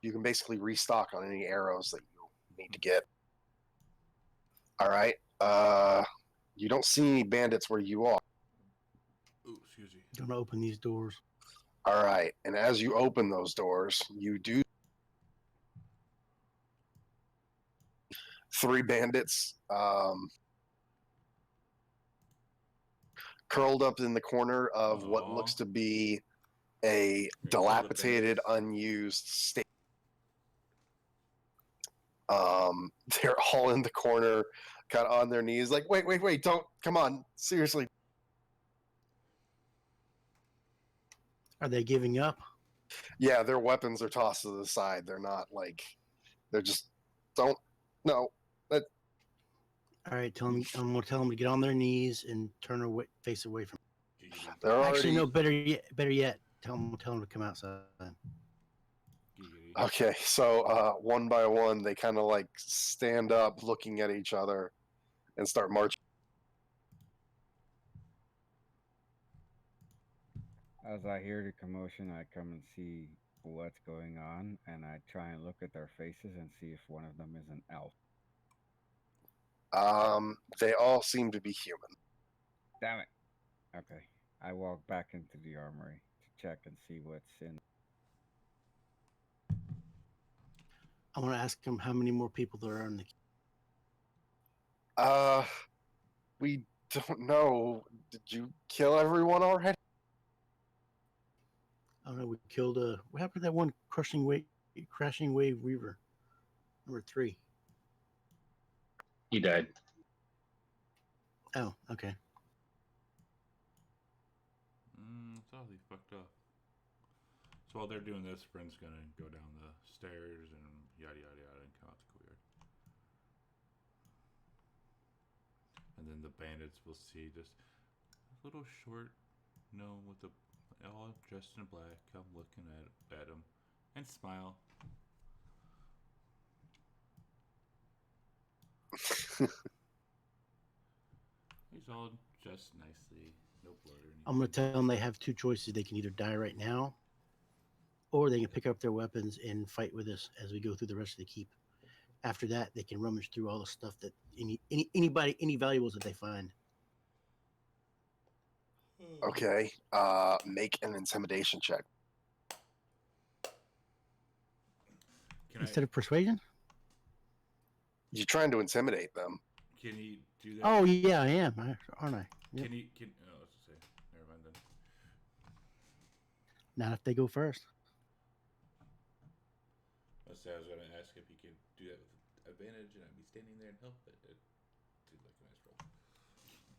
C: you can basically restock on any arrows that you need to get. All right. You don't see any bandits where you are.
B: Ooh, excuse me.
D: Gonna open these doors.
C: All right, and as you open those doors, you do 3 bandits curled up in the corner of what looks to be a dilapidated, unused state. They're all in the corner, kind of on their knees, like, wait, don't, come on, seriously.
D: Are they giving up?
C: Yeah, their weapons are tossed to the side. They're not like, they're just, don't, no.
D: All right, I'm gonna tell them to get on their knees and turn away, face away from.
C: They're already,
D: Actually, no. Better yet. Tell them to come outside.
C: okay, so one by one, they kind of like stand up, looking at each other, and start marching.
E: As I hear the commotion, I come and see what's going on, and I try and look at their faces and see if one of them is an elf.
C: They all seem to be human.
E: Damn it. Okay. I walk back into the armory to check and see what's in.
D: I want to ask them how many more people there are in the.
C: We don't know. Did you kill everyone already?
D: I don't know. We killed what happened to that one crashing wave weaver? Number 3.
F: He died.
D: Oh, okay.
B: It's all he fucked up. So while they're doing this, Bryn's gonna go down the stairs and yada yada yada and come out the courtyard. And then the bandits will see just a little short gnome with all dressed in black. I'm looking at him and smile. He's all dressed nicely, no blood or anything.
D: I'm gonna tell them they have 2 choices. They can either die right now, or they can pick up their weapons and fight with us as we go through the rest of the keep. After that, they can rummage through all the stuff that any valuables that they find.
C: Okay. Make an intimidation check.
D: Instead of persuasion?
C: You're trying to intimidate them.
B: Can he do that?
D: Oh yeah, I am, aren't I? Yep.
B: Can he? Oh, let's say. Never mind then.
D: Not if they go first.
B: Let's say I was going to ask if he could do that with advantage, and I'd be standing there and help. But it seemed like a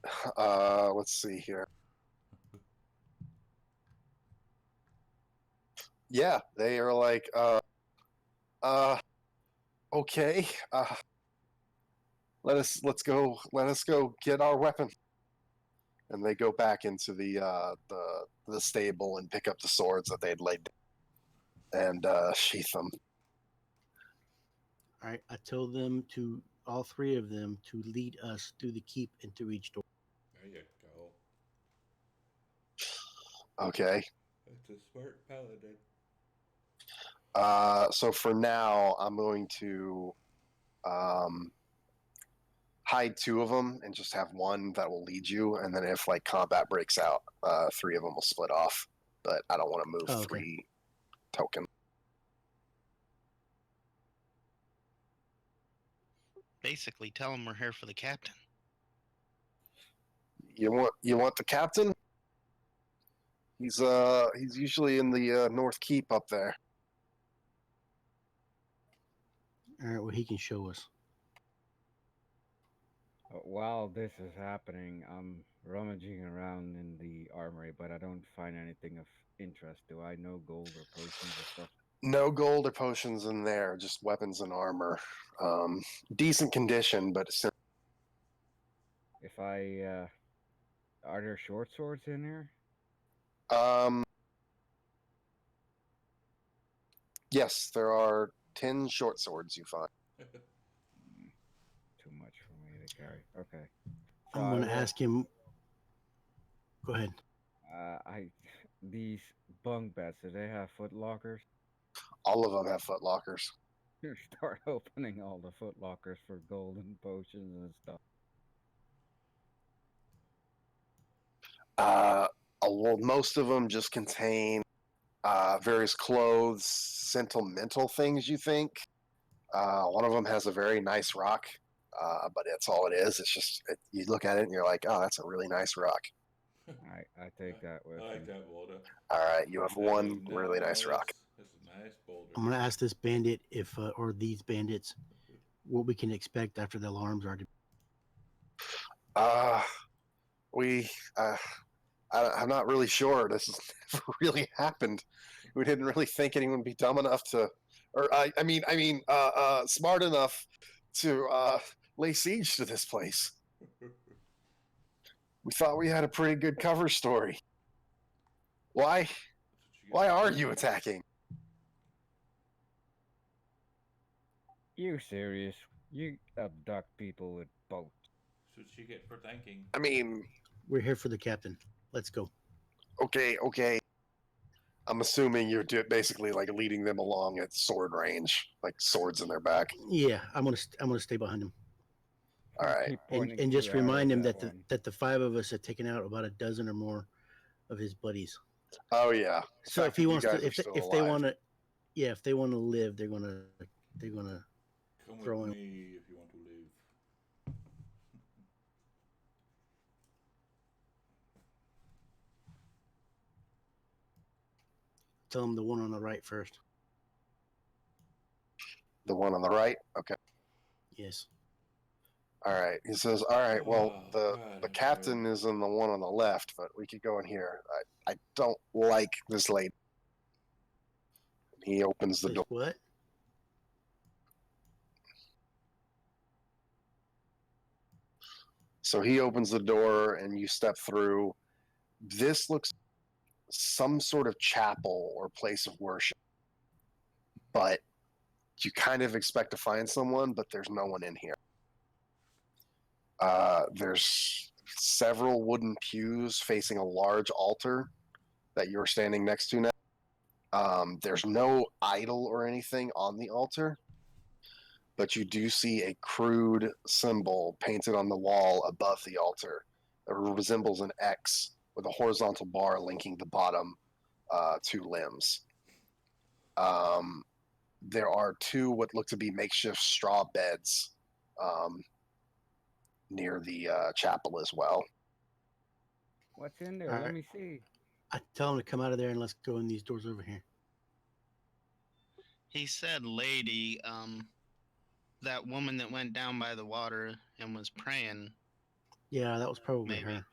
B: nice roll.
C: Let's see here. Yeah, they are like, okay. let's go get our weapon. And they go back into the stable and pick up the swords that they'd laid down and sheath them.
D: All right, I told them to all three of them to lead us through the keep and through each door.
B: There you go.
C: Okay.
B: That's a smart paladin.
C: So for now, I'm going to hide two of them and just have one that will lead you, and then if like combat breaks out, three of them will split off. But I don't want to move three tokens.
G: Basically, tell them we're here for the captain.
C: You want the captain? He's usually in the North Keep up there.
D: All right, well, he can show us.
E: While this is happening, I'm rummaging around in the armory, but I don't find anything of interest. Do I know gold or potions or stuff?
C: No gold or potions in there, just weapons and armor. Decent condition, but
E: If I, are there short swords in here?
C: Yes, there are 10 short swords you find.
E: Too much for me to carry. Okay.
D: I'm going to ask him. Go ahead.
E: These bunk beds, do they have foot lockers?
C: All of them have foot lockers.
E: You start opening all the foot lockers for golden potions and stuff.
C: Well, most of them just contain various clothes, sentimental things, you think. One of them has a very nice rock, but that's all it is. It's just, you look at it and you're like, oh, that's a really nice rock.
E: I take that with
B: I like
E: me.
B: that, Walter.
C: All right, you have one really nice rock.
B: That's a nice boulder.
D: I'm going to ask this bandit if, or these bandits, what we can expect after the alarms are.
C: I'm not really sure. This has never really happened. We didn't really think anyone would be dumb enough to, or smart enough to lay siege to this place. We thought we had a pretty good cover story. Why are you attacking?
E: You serious? You abduct people with boats.
B: That's what you get for thinking.
C: I mean,
D: we're here for the captain. Let's go.
C: Okay. I'm assuming you're basically like leading them along at sword range, like swords in their back.
D: Yeah, I'm gonna stay behind him.
C: All right,
D: and just remind him that the five of us have taken out about a dozen or more of his buddies.
C: Oh yeah.
D: So if he wants to, if they want to, yeah, if they want to live, they're gonna
B: come with me if you want to live.
D: Tell him the one on the right first.
C: The one on the right? Okay.
D: Yes.
C: All right. He says, all right, well, the captain is in the one on the left, but we could go in here. I don't like this lady. He opens the door.
D: What?
C: So he opens the door and you step through. This looks some sort of chapel or place of worship, but you kind of expect to find someone, but there's no one in here. There's several wooden pews facing a large altar that you're standing next to now. There's no idol or anything on the altar, but you do see a crude symbol painted on the wall above the altar that resembles an X with a horizontal bar linking the bottom two limbs. There are two what look to be makeshift straw beds near the chapel as well.
E: What's in there?
D: All
E: Let
D: right.
E: me see.
D: I tell him to come out of there and let's go in these doors over here.
G: He said, lady, that woman that went down by the water and was praying.
D: Yeah, that was probably her.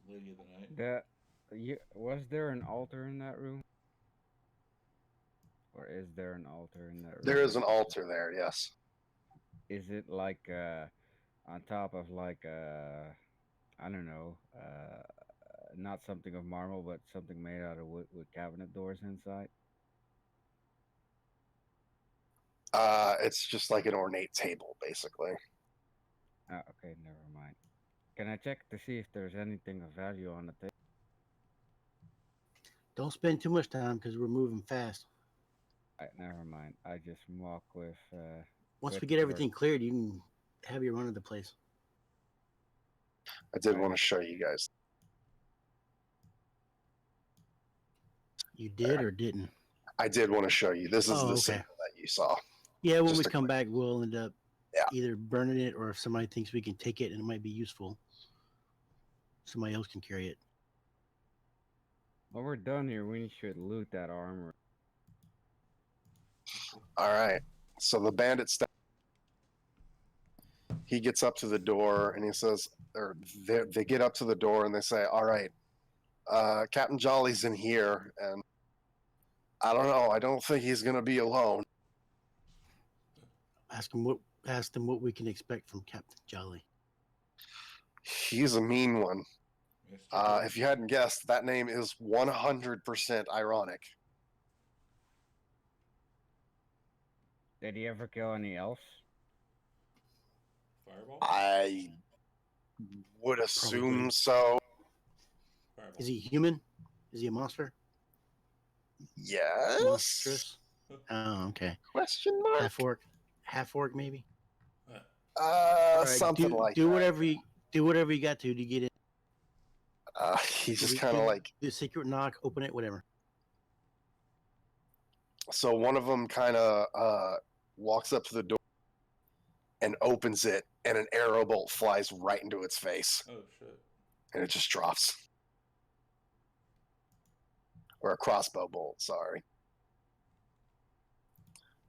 B: Lady of the night.
E: Was there an altar in that room? Or is there an altar in that room?
C: There is an altar there, yes.
E: is it like on top of like I don't know, not something of marble, but something made out of wood with cabinet doors inside?
C: It's just like an ornate table, basically.
E: Okay, never mind. Can I check to see if there's anything of value on the table?
D: Don't spend too much time because we're moving fast.
E: Never mind. I just walk with
D: Once
E: with
D: we get
E: the
D: everything cleared, you can have your run of the place.
C: I did
E: Right.
C: want to show you guys.
D: You did or didn't?
C: I did want to show you. This is
D: Oh,
C: the
D: okay.
C: signal that you saw.
D: Yeah, when
C: Just
D: we
C: a
D: come
C: quick-
D: back, we'll end up
C: Yeah.
D: either burning it, or if somebody thinks we can take it and it might be useful, somebody else can carry it.
E: When we're done here, we should loot that armor.
C: All right. So the bandit he gets up to the door and he says, or they get up to the door and they say, "All right, Captain Jolly's in here, and I don't know. I don't think he's gonna be alone."
D: Ask them what we can expect from Captain Jolly.
C: He's a mean one. If you hadn't guessed, that name is 100% ironic.
E: Did he ever kill any elves?
B: Fireball?
C: I would assume
D: Probably.
C: so.
B: Fireball.
D: Is he human? Is he a monster?
C: Yes?
D: Monstrous? Oh, okay.
C: Question mark?
D: Half orc maybe.
B: Uh,
C: Something like
D: do
C: that.
D: whatever you got to get in.
C: He's just kind of like,
D: the secret knock, open it, whatever.
C: so one of them kind of walks up to the door and opens it, and an arrow bolt flies right into its face,
B: oh shit.
C: and it just drops. Or a crossbow bolt, sorry.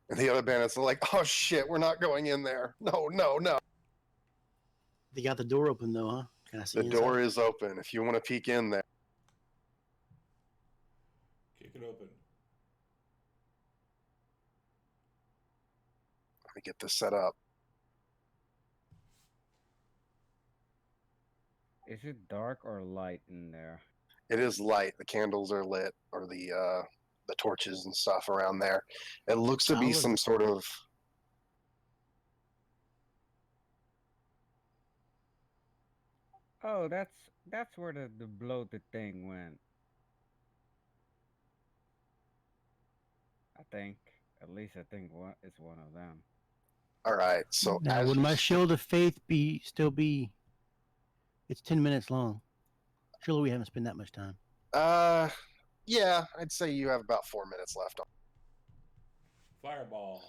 C: And the other bandits are like, "Oh shit, we're not going in there. No, no, no."
D: They got the door open though, huh? Can I see
C: The
D: inside?
C: door is open if you want to peek in there.
B: Kick it open.
C: Let me get this set up.
E: Is it dark or light in there?
C: It is light. The candles are lit, or the torches and stuff around there. It looks to be
D: I'll-
C: some sort of.
E: Oh, that's where the bloated thing went. I think. At least I think it's one of them.
C: All right, so
D: now
C: as
D: would
C: you
D: my shield of faith still be? It's 10 minutes long. Surely we haven't spent that much time.
C: yeah, I'd say you have about 4 minutes left.
B: Fireball.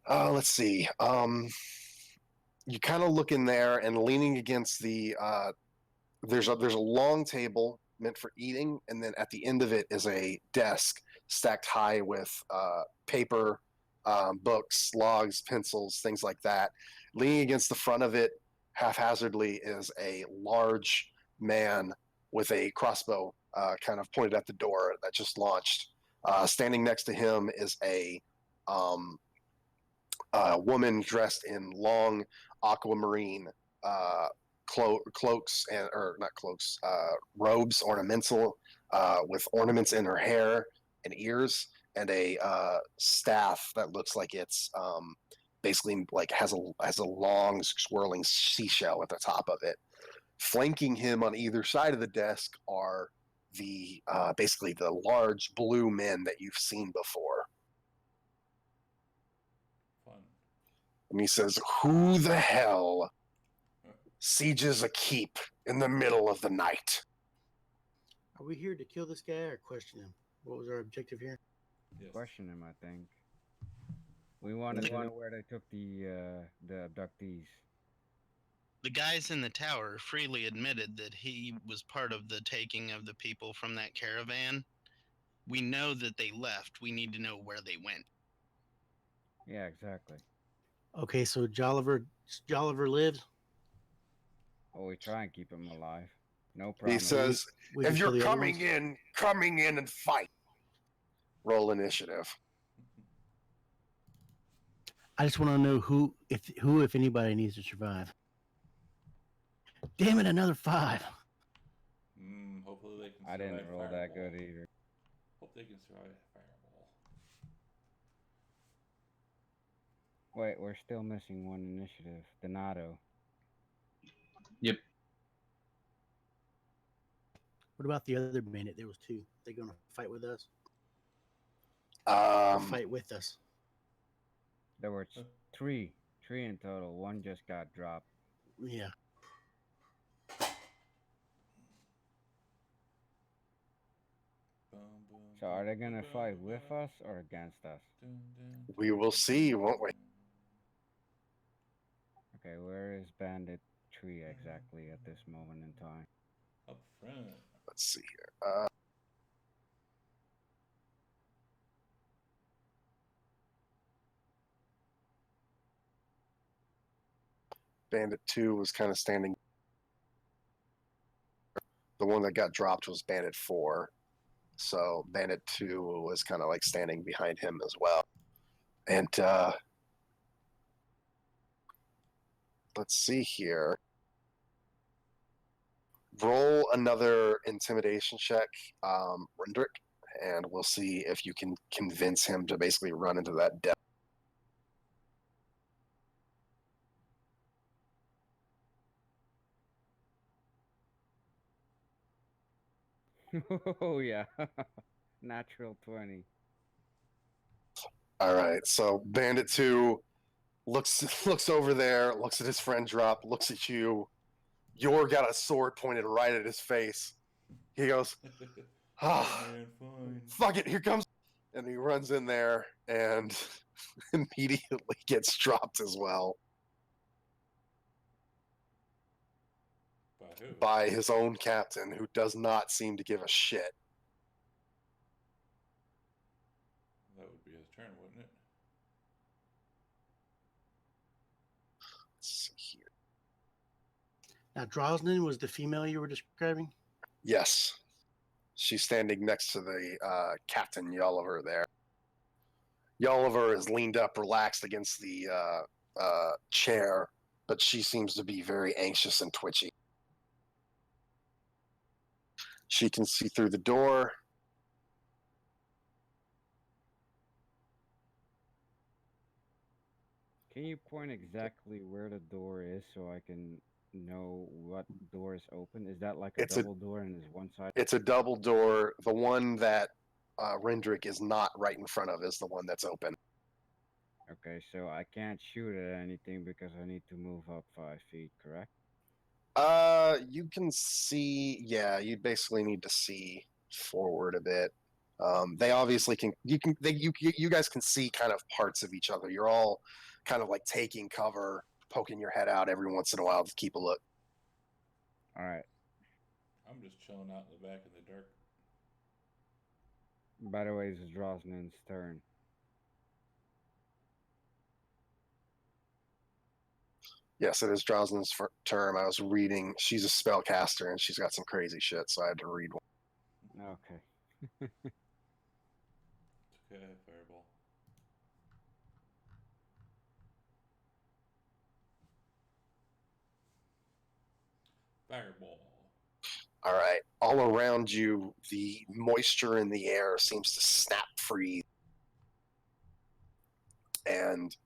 C: Let's see. You kind of look in there, and leaning against the there's a long table meant for eating, and then at the end of it is a desk stacked high with paper, books, logs, pencils, things like that. Leaning against the front of it, haphazardly, is a large man with a crossbow kind of pointed at the door that just launched. Standing next to him is a woman dressed in long aquamarine cloaks or not cloaks, robes, ornamental, with ornaments in her hair and ears, and a staff that looks like it's basically like has a long swirling seashell at the top of it. Flanking him on either side of the desk are the basically the large blue men that you've seen before.
B: Fun.
C: And he says, "Who the hell sieges a keep in the middle of the night?"
D: Are we here to kill this guy or question him? What was our objective here?
B: Yes.
E: Question him, I think. We wanted to know where they took the abductees.
G: The guys in the tower freely admitted that he was part of the taking of the people from that caravan. We know that they left. We need to know where they went.
E: Yeah, exactly.
D: Okay, so Jolliver lives.
E: Oh, we try and keep him alive. No
C: He
E: problem.
C: says,
D: We can
C: "If
D: kill
C: you're
D: the other ones?
C: coming in and fight. Roll initiative."
D: I just want to know who, if anybody, needs to survive. Damn it! Another 5.
B: Hopefully they can
E: I
B: survive
E: didn't roll
B: Fireball.
E: that good either.
B: Hope they can survive Fireball.
E: Wait, we're still missing one initiative. Donato.
F: Yep.
D: What about the other bandit? There was 2. They going to fight with us? Fight with us?
E: There were 3 in total. One just got dropped.
D: Yeah.
E: So are they gonna fight with us or against us?
C: We will see, won't we?
E: Okay, where is Bandit 3 exactly at this moment in time?
B: Up front.
C: Let's see here. Bandit 2 was kind of standing. The one that got dropped was Bandit 4. So Bandit 2 was kind of like standing behind him as well. And let's see here. Roll another intimidation check, Rendrick, and we'll see if you can convince him to basically run into that death.
E: Oh yeah. Natural 20.
C: All right, so Bandit 2 looks over there, looks at his friend drop, looks at you. You're got a sword pointed right at his face. He goes, "Ah,
B: Man, fine.
C: fuck it, here comes," and he runs in there and immediately gets dropped as well
B: By who?
C: by his own captain, who does not seem to give a shit.
B: That would be his turn, wouldn't it?
C: Let's see here.
D: Now, Drosnin was the female you were describing?
C: Yes, she's standing next to the Captain Yolliver there. Yolliver is leaned up, relaxed against the chair, but she seems to be very anxious and twitchy. She can see through the door.
E: Can you point exactly where the door is so I can know what door is open? Is that like a
C: It's a-
E: double door and is one side?
C: It's a double door. The one that Rendrick is not right in front of is the one that's open.
E: Okay, so I can't shoot at anything because I need to move up 5 feet, correct?
C: You can see. Yeah, you basically need to see forward a bit. They obviously can. You guys can see kind of parts of each other. You're all kind of like taking cover, poking your head out every once in a while to keep a look.
E: All right.
B: I'm just chilling out in the back in the dark.
E: By the way, this is Drosnin's turn.
C: Yes, it is Drosnin's term. I was reading. She's a spellcaster and she's got some crazy shit, so I had to read one.
E: Okay.
B: It's okay, Fireball. Fireball.
C: All right. All around you, the moisture in the air seems to snap free, and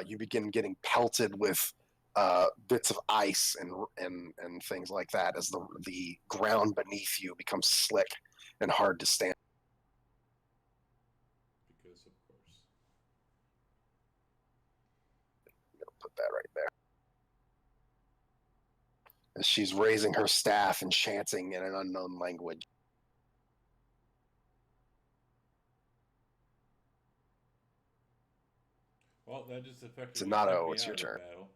C: you begin getting pelted with bits of ice and things like that as the ground beneath you becomes slick and hard to stand.
B: Because, of course.
C: I'm gonna put that right there. As she's raising her staff and chanting in an unknown language.
B: Well, that just affected
C: Donato,
B: me
C: it's your
B: out of the
C: turn.
B: battle.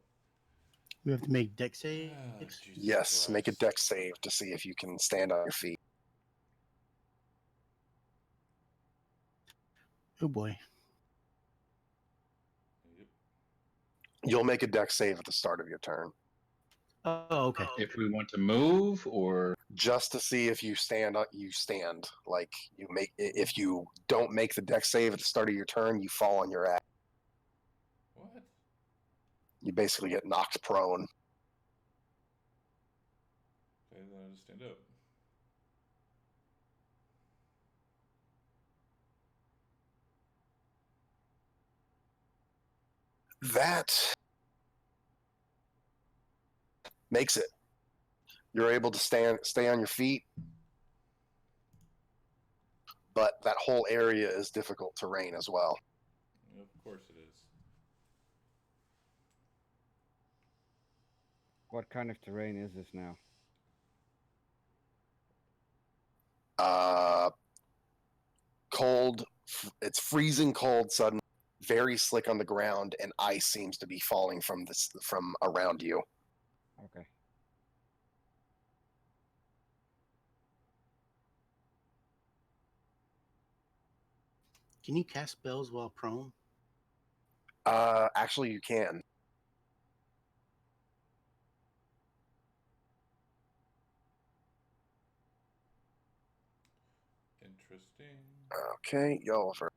D: We have to make deck saves.
B: Ah, Jesus
C: Yes, make a
B: Christ.
C: dex save to see if you can stand on your feet.
D: Oh boy.
B: Yep.
C: You'll make a dex save at the start of your turn,
D: Oh, okay.
F: If we want to move, or
C: just to see if you stand. You stand. Like you make. If you don't make the dex save at the start of your turn, you fall on your ass.
B: What?
C: You basically get knocked prone.
B: Okay, then I just stand up.
C: That makes it. You're able to stay on your feet, but that whole area is difficult terrain as well.
B: Of course it is.
E: What kind of terrain is this now?
C: Cold. It's freezing cold suddenly, very slick on the ground, and ice seems to be falling from around you.
E: Okay.
D: Can you cast spells while prone?
C: Actually, you can.
B: Interesting.
C: Okay, Yolliver.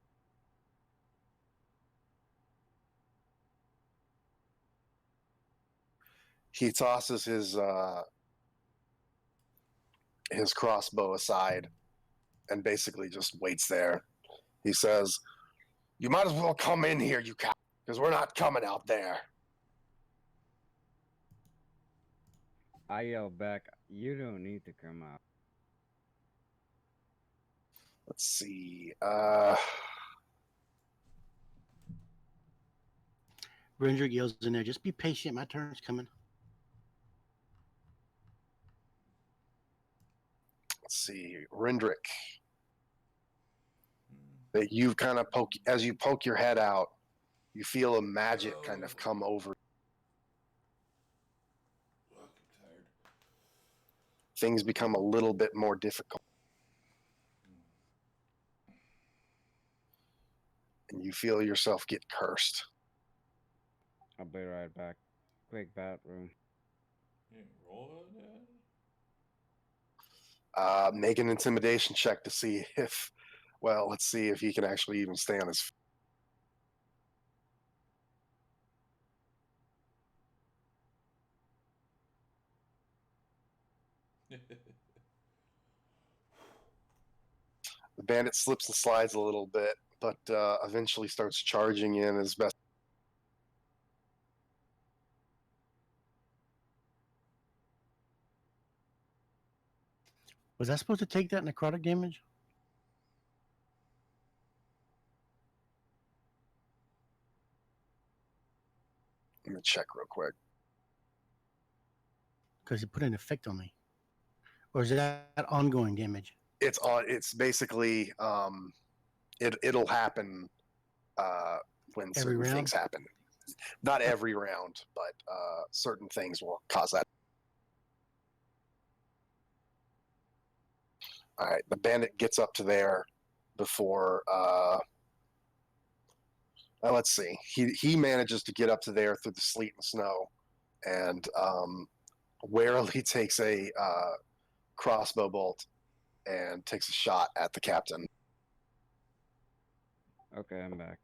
C: He tosses his crossbow aside and basically just waits there. He says, "You might as well come in here, you cow, because we're not coming out there."
E: I yell back, "You don't need to come out."
C: Let's see.
D: Rendrick yells in there, "Just be patient. My turn's coming."
C: Let's see. Rendrick. That you kind of as you poke your head out, you feel a magic kind of come over.
B: Fuck, I'm tired.
C: Things become a little bit more difficult. And you feel yourself get cursed.
E: I'll be right back. Quick bathroom.
B: You ain't roll that?
C: Make an intimidation check to see if, well, let's see if he can actually even stay on his feet. The bandit slips and slides a little bit, but eventually starts charging in as best.
D: Was I supposed to take that necrotic damage?
C: Let me check real quick.
D: Because it put an effect on me. Or is that ongoing damage?
C: It's basically it'll happen when
D: Every
C: certain
D: round?
C: things happen. Not every round, but certain things will cause that. All right, the bandit gets up to there before. Let's see. He manages to get up to there through the sleet and snow, and warily takes a crossbow bolt and takes a shot at the captain.
E: Okay, I'm back.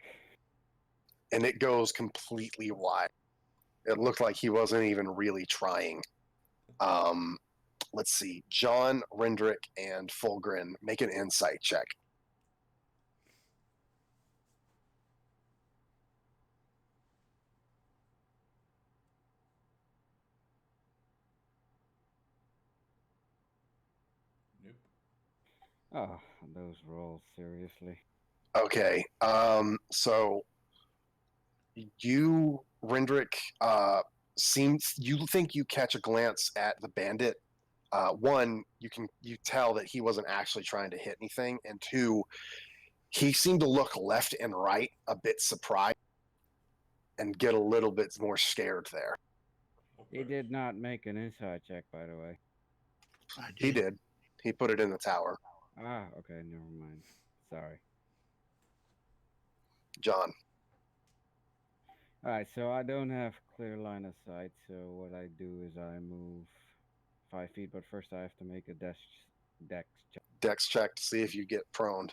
C: And it goes completely wide. It looked like he wasn't even really trying. Let's see. John, Rendrick, and Fulgrin make an insight check.
B: Nope.
E: Oh, those rolls, seriously.
C: Okay. So you, Rendrick, you think you catch a glance at the bandit. One, you tell that he wasn't actually trying to hit anything, and two, he seemed to look left and right, a bit surprised, and get a little bit more scared there.
E: He did not make an inside check, by the way.
D: I did.
C: He did. He put it in the tower.
E: Ah, okay, never mind. Sorry.
C: John.
E: Alright, so I don't have clear line of sight, so what I do is I move 5 feet, but first I have to make a dex check.
C: Dex check to see if you get prone.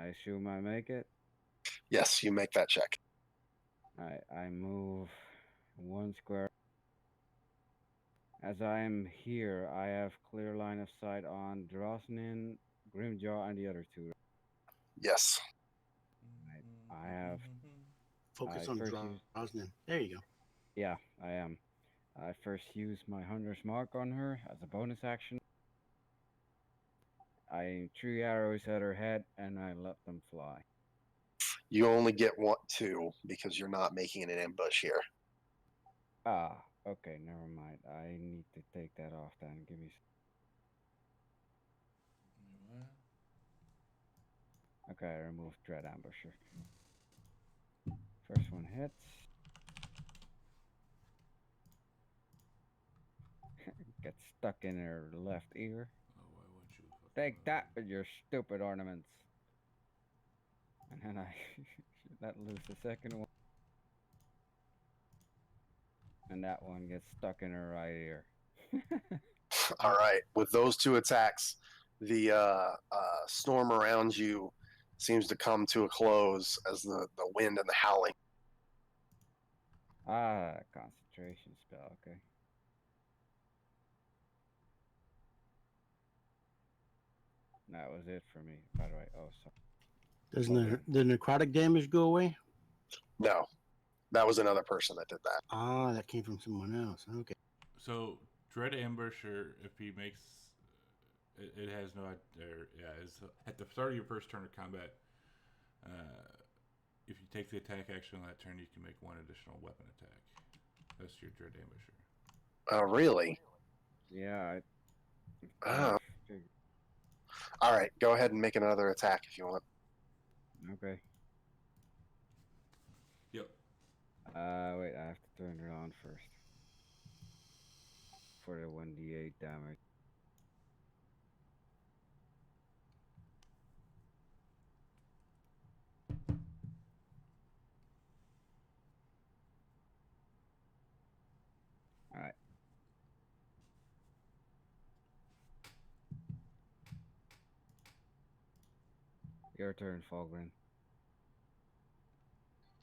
E: I assume I make it.
C: Yes, you make that check.
E: I move 1 square. As I am here, I have clear line of sight on Drosnin, Grimjaw, and the other two.
C: Yes.
E: I have.
D: Focus
E: I
D: on
E: first use.
D: Drosnin. There you go.
E: Yeah, I am. I first use my hunter's mark on her as a bonus action. I aim 3 arrows at her head and I let them fly.
C: You only get two because you're not making an ambush here.
E: Ah, okay, never mind. I need to take that off then. Give me. Okay, I removed Dread Ambusher. First one hits. Gets stuck in her left ear.
B: Oh, why won't you?
E: Take that with your stupid ornaments. And then I let loose the second one. And that one gets stuck in her right ear.
C: All right. With those two attacks, the storm around you seems to come to a close as the wind and the howling.
E: Ah, concentration spell, okay. That was it for me, by the way. Oh, sorry.
D: Doesn't the necrotic damage go away?
C: No, that was another person that did that.
D: Ah, that came from someone else. Okay.
B: So Dread Ambusher, if he makes, it has no, is at the start of your first turn of combat. If you take the attack action on that turn, you can make one additional weapon attack. That's your Dread Ambusher.
C: Oh, really?
E: Yeah.
C: Oh. All right. Go ahead and make another attack if you want.
E: Okay.
B: Yep.
E: Wait, I have to turn it on first. For the 1d8 damage. Alright. Your turn, Falgren.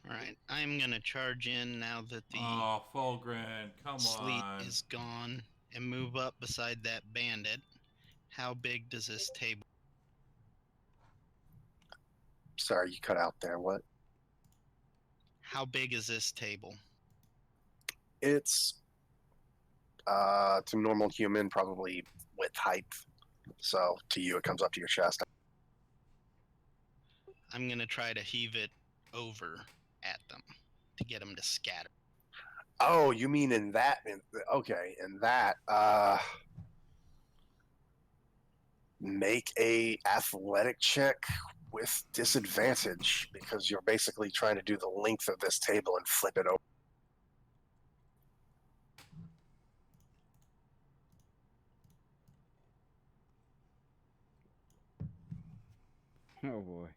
G: Alright, I'm gonna charge in now that the
B: Oh, Fulgren, come
G: sleet
B: on.
G: is gone and move up beside that bandit. How big does this table?
C: Sorry, you cut out there. What?
G: How big is this table?
C: It's to normal human, probably width height. So to you, it comes up to your chest.
G: I'm gonna try to heave it over at them to get them to scatter.
C: Oh, you mean in that? Okay, in that. Make a athletic check with disadvantage because you're basically trying to do the length of this table and flip it over.
E: Oh boy.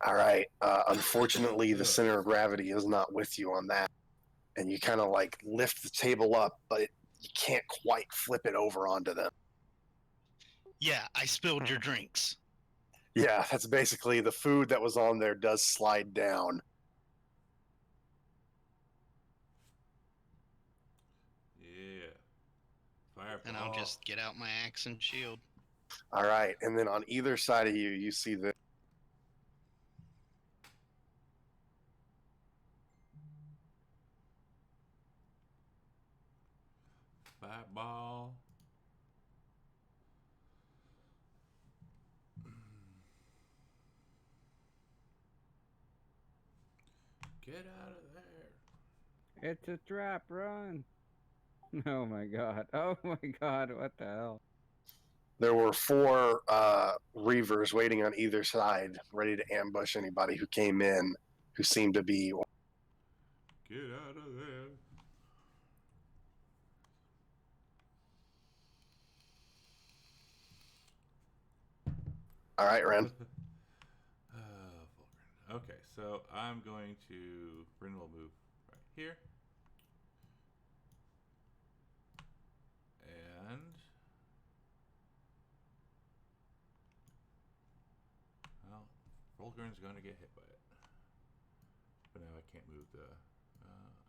C: All right. Unfortunately, the center of gravity is not with you on that, and you kind of like lift the table up, but you can't quite flip it over onto them.
G: Yeah, I spilled your drinks.
C: Yeah, that's basically the food that was on there does slide down.
B: Yeah. Fireball.
G: And I'll just get out my axe and shield.
C: All right, and then on either side of you, you see the
B: Fireball. Get out of there.
E: It's a trap, run! Oh my god. Oh my god, what the hell?
C: there were four reavers waiting on either side, ready to ambush anybody who came in, who seemed to be.
B: Get out of there.
C: All right, Ren.
B: Okay, so I'm going to. Ren will move right here. And. Well, Holgren's going to get hit by it. But now I can't move the...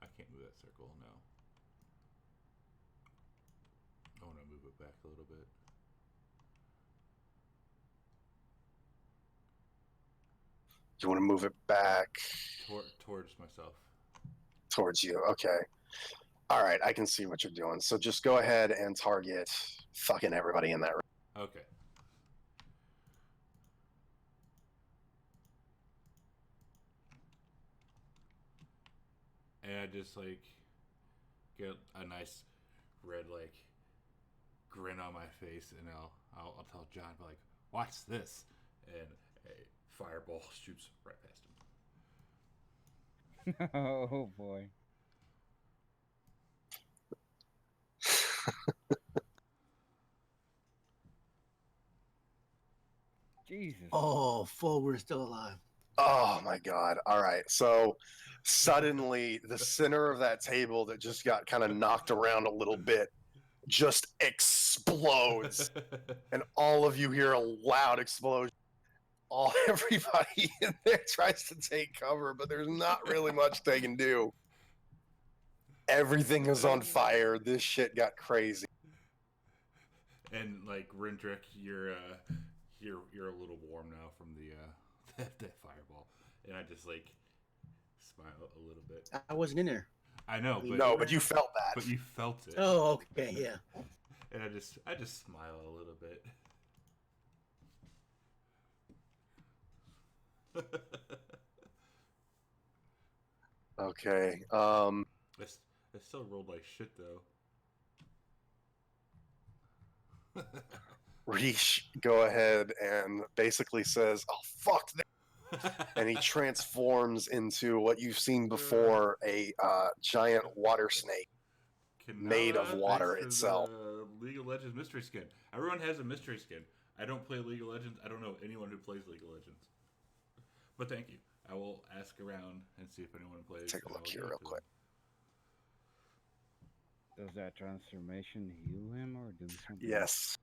B: I can't move that circle, no. I want to move it back a little bit.
C: You want to move it back
B: Towards myself.
C: towards you. Okay. All right, I can see what you're doing. So just go ahead and target fucking everybody in that room.
B: Okay. And I just like get a nice red like grin on my face, and I'll tell John like, "Watch this," and a fireball shoots right past him.
E: Oh boy. Jesus.
D: Oh, Fulgrim's still alive.
C: Oh my god. All right. So suddenly the center of that table that just got kind of knocked around a little bit just explodes. And all of you hear a loud explosion. Everybody in there tries to take cover, but there's not really much they can do. Everything is on fire. This shit got crazy.
B: And like Rendrick, you're a little warm now from the that fireball, and I just like smile a little bit.
D: I wasn't in there.
B: I know, but
C: No, but you felt that.
B: But you felt it.
D: Oh, okay, yeah.
B: And I just smile a little bit.
C: Okay.
B: I still rolled like shit though.
C: Reesh, go ahead and basically says, "Oh fuck that," and he transforms into what you've seen before, a giant water snake made of water itself.
B: League of Legends mystery skin. Everyone has a mystery skin. I don't play League of Legends. I don't know anyone who plays League of Legends. But thank you. I will ask around and see if anyone plays.
C: Take a look here real quick.
E: Does that transformation heal him or do something?
C: Yes.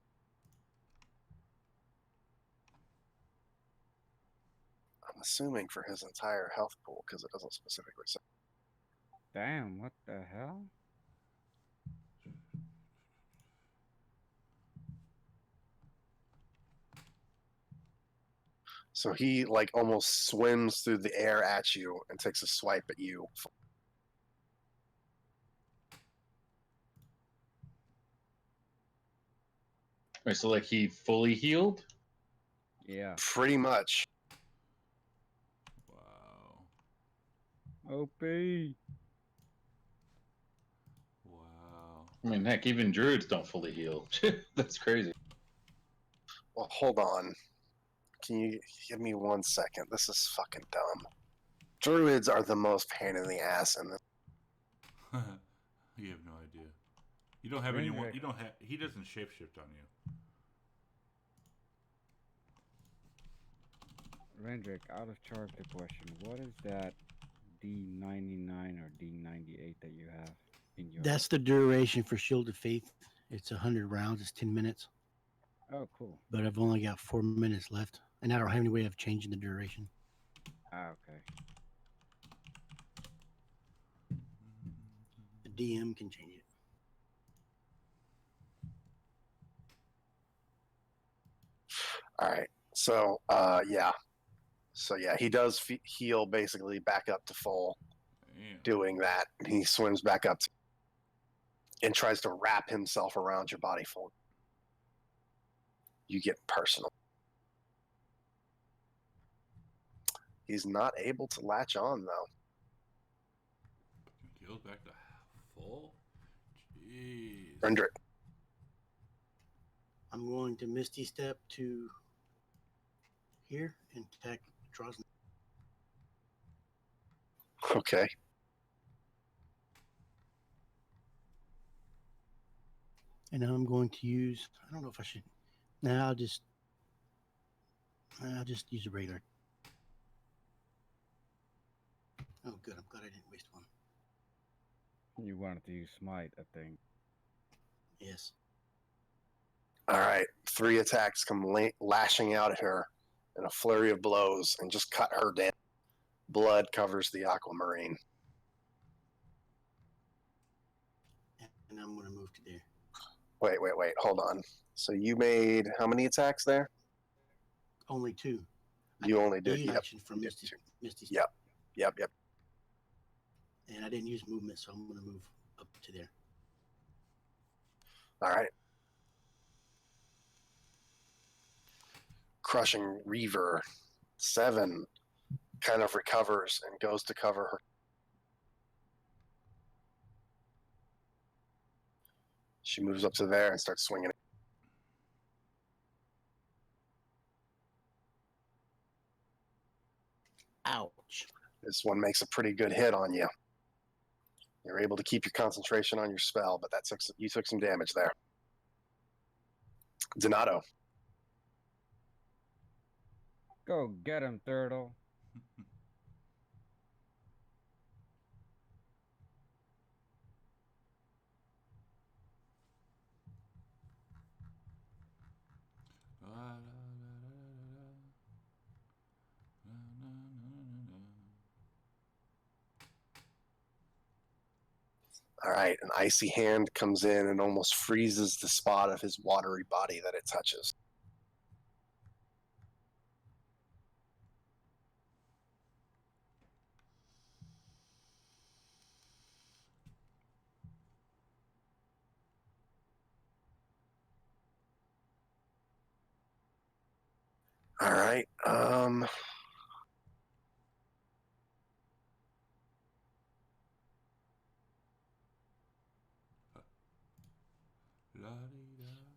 C: I'm assuming for his entire health pool because it doesn't specifically say.
E: Damn, what the hell?
C: So he like almost swims through the air at you and takes a swipe at you.
F: Wait, so like he fully healed?
E: Yeah.
C: Pretty much.
B: Wow.
E: OP.
B: Wow.
F: I mean, heck, even druids don't fully heal. That's crazy.
C: Well, hold on. Can you give me 1 second? This is fucking dumb. Druids are the most pain in the ass in this.
B: You have no idea. You don't have anyone. You don't have. He doesn't shapeshift on you.
E: Rendrick, out of character question. What is that D99 or D98 that you have in your...
D: That's the duration for Shield of Faith. It's 100 rounds. It's 10 minutes.
E: Oh, cool.
D: But I've only got 4 minutes left. And I don't have any way of changing the duration.
E: Ah, okay.
D: The DM can change it.
C: All right. So, yeah. So, yeah, he does heal basically back up to full.
B: Damn.
C: Doing that. He swims back up and tries to wrap himself around your body full. You get personal. He's not able to latch on, though.
B: Heals back to full? Jeez.
C: Rendrick.
D: I'm going to Misty Step to here and attack Drosnin.
C: Okay.
D: And now I'm going to use... I don't know if I should... I'll just use a regular. Oh, good. I'm glad I didn't waste one.
E: You wanted to use Smite, I think.
D: Yes.
C: All right. 3 attacks come lashing out at her in a flurry of blows and just cut her down. Blood covers the aquamarine.
D: And I'm going to move to there.
C: Wait. Hold on. So you made how many attacks there?
D: Only 2.
C: You only did.
D: Use
C: Yep.
D: action from
C: you did
D: Misty.
C: two. Yep.
D: And I didn't use movement, so I'm going to move up to there.
C: All right. Crushing Reaver 7 kind of recovers and goes to cover her. She moves up to there and starts swinging.
D: Ouch.
C: This one makes a pretty good hit on you. You're able to keep your concentration on your spell, but you took some damage there. Donato.
E: Go get him, turtle.
C: All right, an icy hand comes in and almost freezes the spot of his watery body that it touches. All right.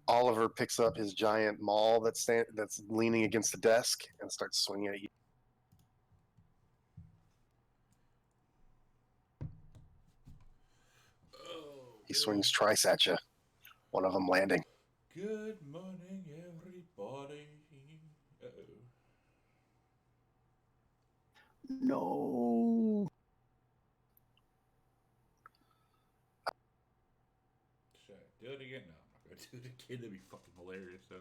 C: Oliver picks up his giant maul that's leaning against the desk and starts swinging at you. He swings twice at you, one of them landing.
B: Good morning, everybody. Uh-oh.
D: No.
B: Should I do it again? No, I'm not going to do it again. That'd be fucking hilarious. So,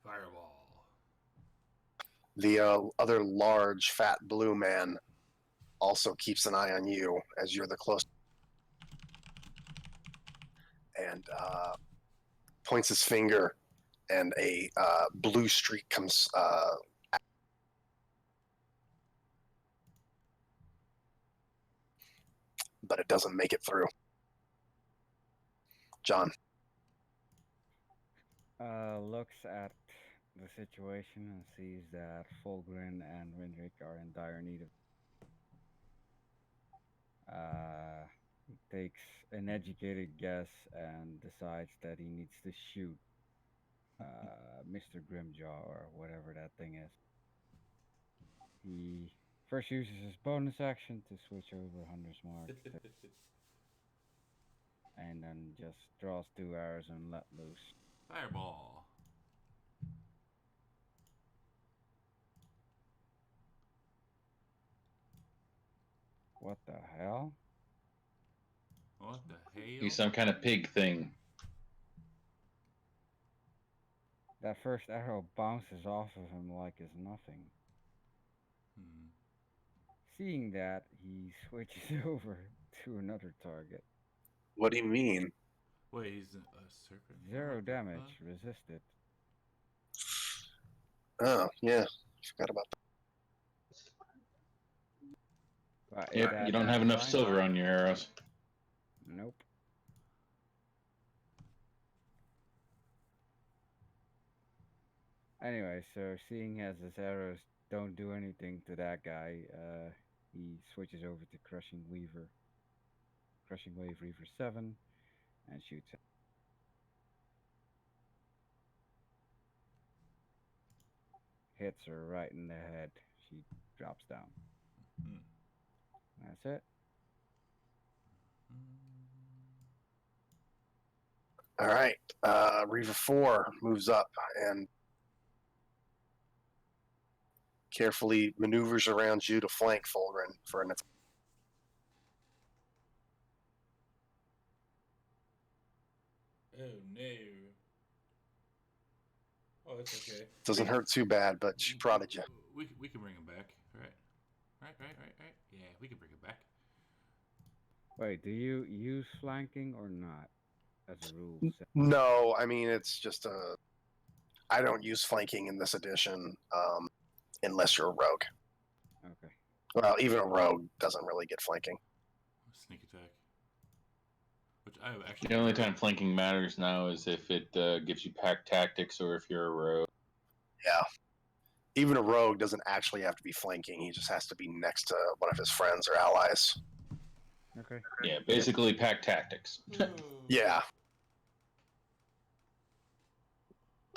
B: fireball.
C: The other large, fat blue man also keeps an eye on you as you're the closest. And points his finger, and a blue streak comes. But it doesn't make it through. John.
E: Looks at the situation and sees that Fulgrin and Windrick are in dire need of. He takes an educated guess and decides that he needs to shoot Mr. Grimjaw or whatever that thing is. He first uses his bonus action to switch over Hunter's Mark and then just draws 2 arrows and let loose.
B: Fireball.
E: What the hell?
B: What the hell?
F: He's some kind of pig thing.
E: That first arrow bounces off of him like it's nothing. Seeing that, he switches over to another target.
C: What do you mean?
B: Wait, he's a serpent?
E: 0 damage, resisted.
C: Oh, yeah. Forgot about that.
F: Yep, you don't have enough silver on your arrows.
E: Nope. Anyway, so seeing as his arrows don't do anything to that guy, he switches over to Crushing Wave Reaver 7, and shoots him. Hits her right in the head. She drops down. That's it.
C: All right. Reaver 4 moves up and carefully maneuvers around you to flank Fulgrin for an attack.
B: Oh no. Oh, it's okay.
C: Doesn't hurt too bad, but she prodded you.
B: We can bring him back. Right. Yeah, we can bring him back.
E: Wait, do you use flanking or not as a rule set?
C: No, I mean it's just I don't use flanking in this edition unless you're a rogue.
E: Okay.
C: Well, even a rogue doesn't really get flanking.
B: Sneak attack. Which I have actually.
F: The only time flanking matters now is if it gives you pack tactics or if you're a rogue.
C: Yeah. Even a rogue doesn't actually have to be flanking. He just has to be next to one of his friends or allies.
E: Okay.
F: Yeah, basically pack tactics.
C: Yeah.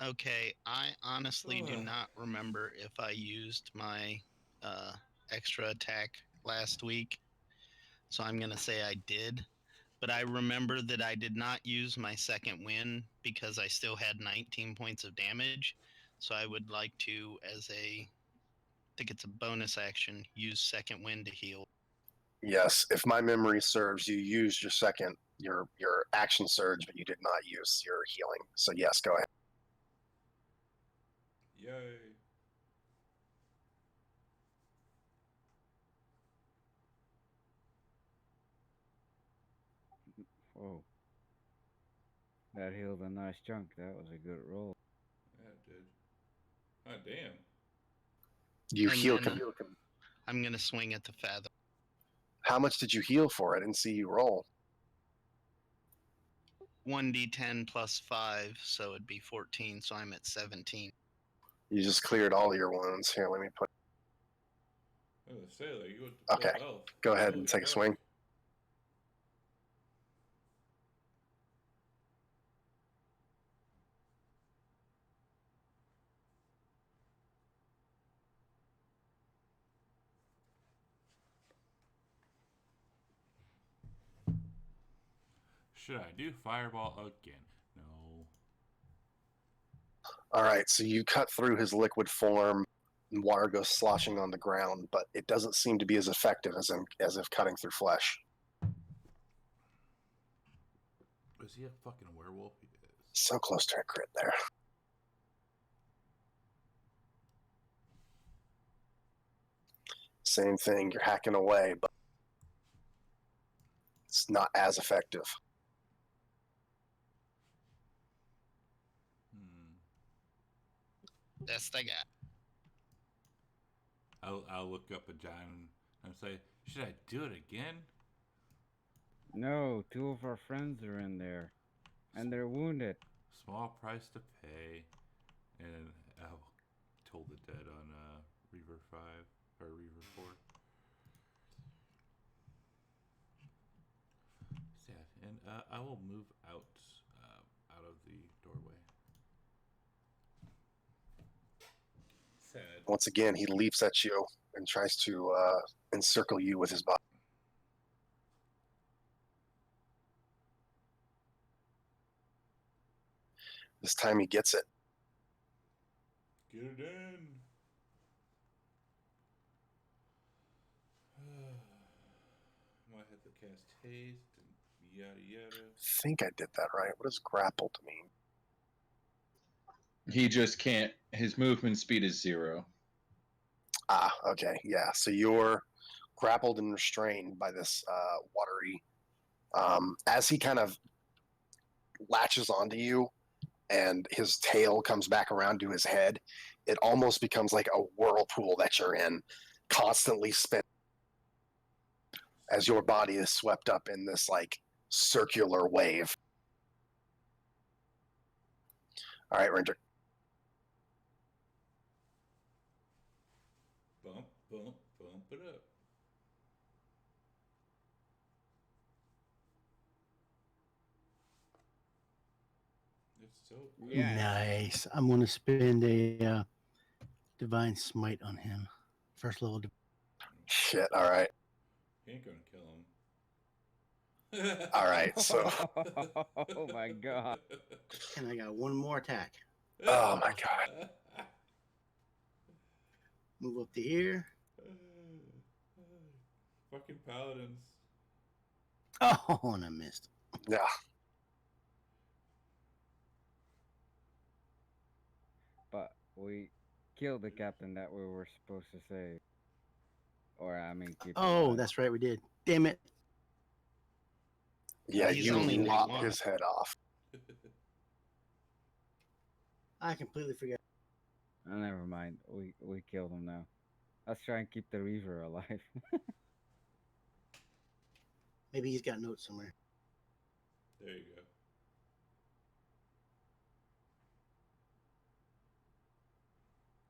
G: Okay, I honestly do not remember if I used my extra attack last week, so I'm going to say I did. But I remember that I did not use my second win because I still had 19 points of damage. So I would like to, I think it's a bonus action, use second win to heal.
C: Yes. If my memory serves, you used your action surge, but you did not use your healing. So yes, go ahead.
B: Yay.
E: Whoa. That healed a nice chunk. That was a good roll.
B: Yeah, it did. Oh, damn.
C: You
G: And
C: heal.
G: then I'm going to swing at the feather.
C: How much did you heal for? I didn't see you roll.
G: 1d10 plus 5, so it'd be 14, so I'm at 17.
C: You just cleared all your wounds. Here, let me put.
B: I was gonna say, like, you went to full
C: Okay.
B: health.
C: Go ahead
B: Holy
C: and take a
B: fuck.
C: swing.
B: Should I do fireball again? No.
C: All right, so you cut through his liquid form, and water goes sloshing on the ground, but it doesn't seem to be as effective as if cutting through flesh.
B: Is he a fucking werewolf? He is.
C: So close to a crit there. Same thing, you're hacking away, but it's not as effective.
G: Best I got.
B: I'll look up at John and say, should I do it again?
E: No, two of our friends are in there. And they're wounded.
B: Small price to pay. And I'll Toll the Dead on Reaver 5 or Reaver 4. Sad. And I will move out of the doorway. Sad.
C: Once again, he leaps at you and tries to encircle you with his body. This time he gets it.
B: Get it in. Might have to cast haste and yada yada.
C: I think I did that right. What does grappled mean?
F: He just can't. His movement speed is 0.
C: Ah, okay, yeah. So you're grappled and restrained by this watery. As he kind of latches onto you, and his tail comes back around to his head, it almost becomes like a whirlpool that you're in, constantly spinning as your body is swept up in this like circular wave. All right, Ranger.
B: Bump it up. It's so good.
E: Yeah.
D: Nice. I'm going to spend a divine smite on him. First level.
C: Shit. All right.
B: He ain't gonna kill him.
C: All right. So.
E: Oh my god.
D: And I got one more attack.
C: Oh my god.
D: Move up the ear.
B: Fucking paladins.
D: Oh, and I missed.
C: Yeah.
E: we killed the captain that we were supposed to save. Or, I mean, keep
D: Oh,
E: alive.
D: that's right, we did. Damn it.
C: Yeah,
G: He's
C: you
G: only day
C: lop
G: one.
C: his head off.
D: I completely forgot.
E: Oh, never mind. We killed him now. Let's try and keep the Reaver alive.
D: Maybe he's got notes somewhere.
B: There you go.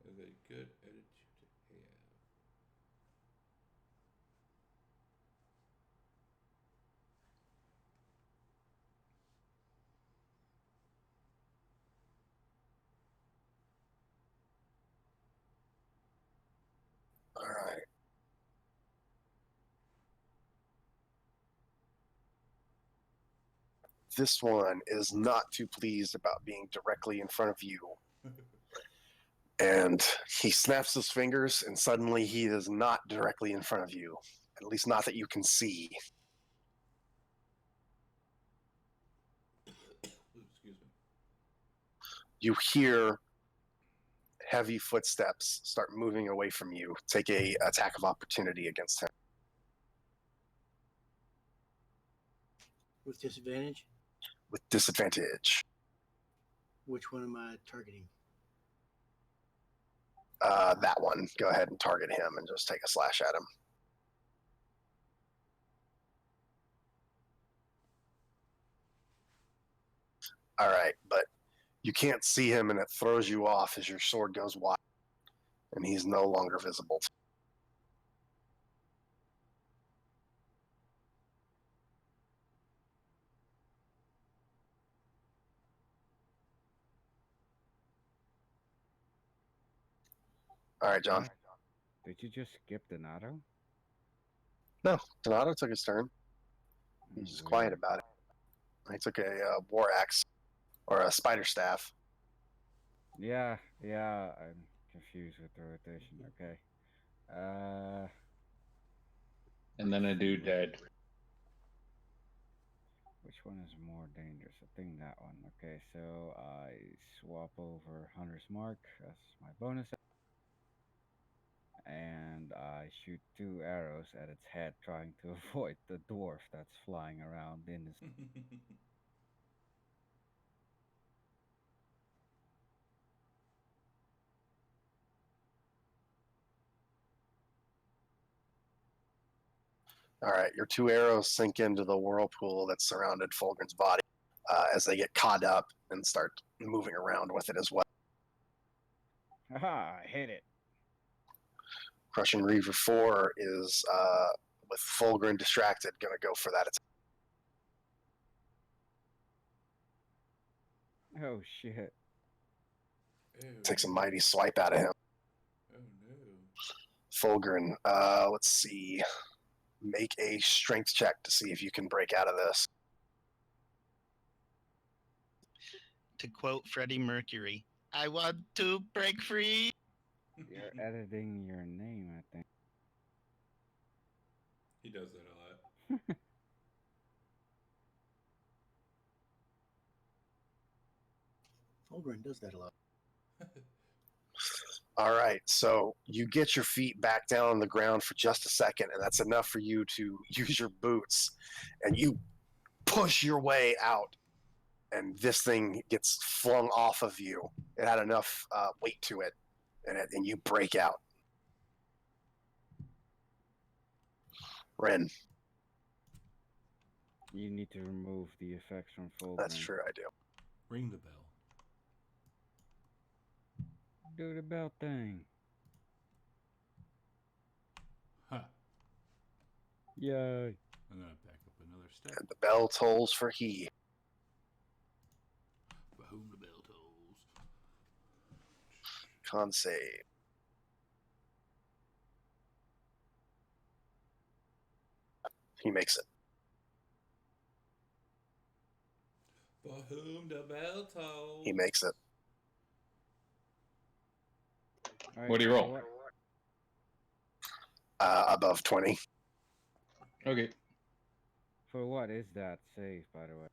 B: Is a good attitude to have.
C: All right. This one is not too pleased about being directly in front of you. And he snaps his fingers, and suddenly he is not directly in front of you. At least not that you can see.
B: Excuse me.
C: You hear heavy footsteps start moving away from you. Take a attack of opportunity against him.
D: With disadvantage?
C: With disadvantage.
D: Which one am I targeting?
C: That one. Go ahead and target him and just take a slash at him. All right, but you can't see him, and it throws you off as your sword goes wide, and he's no longer visible. All right, John.
E: Did you just skip Donato?
C: No, Donato took his turn.
E: Oh,
C: He's just quiet
E: weird.
C: about it. He took a war axe or a spider staff.
E: Yeah, I'm confused with the rotation. Okay.
F: And then a dude died.
E: Which one is more dangerous? I think that one. Okay, so I swap over Hunter's Mark as my bonus, and I shoot 2 arrows at its head, trying to avoid the dwarf that's flying around in this.
C: All right, your 2 arrows sink into the whirlpool that surrounded Fulgrim's body as they get caught up and start moving around with it as well.
E: Haha! I hit it.
C: Crushing Reaver 4 is, with Fulgrim distracted, going to go for that attack.
E: Oh shit!
C: Takes a mighty swipe out of him.
B: Oh no.
C: Fulgrim, let's see. Make a strength check to see if you can break out of this.
G: To quote Freddie Mercury, I want to break free.
E: You're editing your name, I think.
B: He does that a lot.
D: Fulgrim does that a lot.
C: All right, so you get your feet back down on the ground for just a second, and that's enough for you to use your boots, and you push your way out, and this thing gets flung off of you. It had enough weight to it, and you break out. Ren,
E: You need to remove the effects from Fulgrim.
C: that's true, I do.
B: Ring the bell.
E: Do the bell thing.
B: Huh.
E: Yay!
B: I'm gonna back up another step.
C: And the bell tolls for he.
B: For whom the bell tolls.
C: Con save. He makes it.
B: For whom the bell tolls.
C: He makes it.
E: Alright,
F: What do you roll?
E: what?
C: Above 20.
F: Okay.
E: For what is that save, by the way?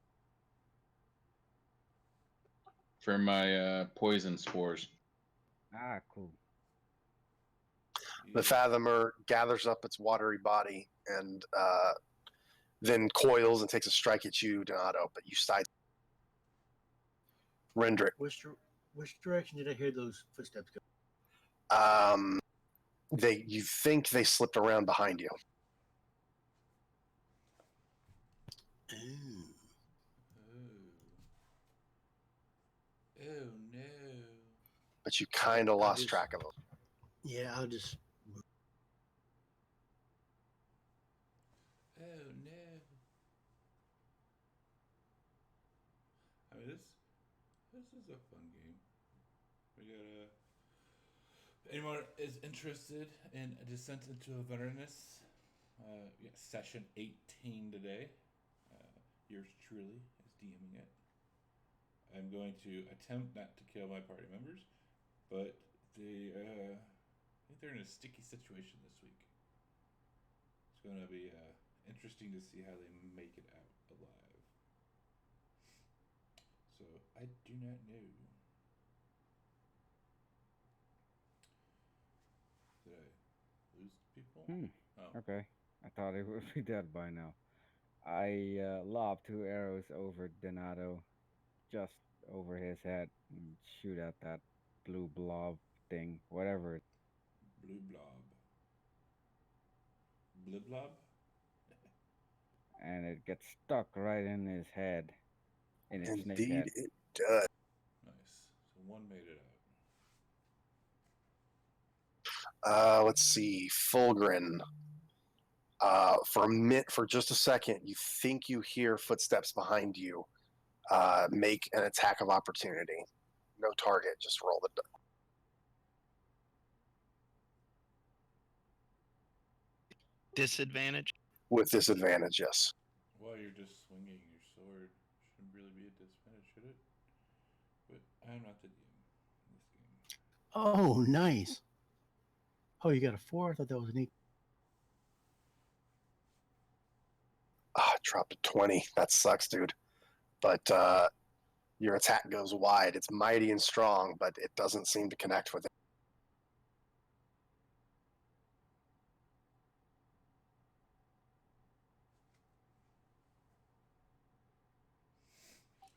F: For my poison spores.
E: Ah, cool.
C: The fathomer gathers up its watery body and then coils and takes a strike at you, Donato, but you side. Rendrick.
D: Which direction did I hear those footsteps go?
C: You think they slipped around behind you.
D: Ooh.
B: Oh no.
C: But you kind of lost
D: just-
C: track of them.
D: Yeah, I'll just.
B: Oh no. I mean, this is a fun game. We got if anyone is interested in a descent into Avernus, session 18 today. Yours truly is DMing it. I'm going to attempt not to kill my party members, but I think they're in a sticky situation this week. It's going to be interesting to see how they make it out alive. So I do not know. Did I lose people? Oh.
E: Okay. I thought it would be dead by now. I lob 2 arrows over Donato, just over his head, and shoot at that blue blob thing, whatever.
B: Blue blob. Blue blob?
E: And it gets stuck right in his head, in his snake
C: Indeed,
E: head.
C: it does.
B: Nice. So one made it out.
C: Let's see, Fulgrin. For just a second, you think you hear footsteps behind you. Make an attack of opportunity. No target, just roll the.
G: Disadvantage?
C: With disadvantage, yes.
B: While you're just swinging your sword, shouldn't really be a disadvantage, should it? But I'm not the DM in this game.
D: Oh, nice. Oh, you got a 4? I thought that was an 8.
C: Dropped a 20. That sucks, dude. But your attack goes wide. It's mighty and strong, but it doesn't seem to connect with it.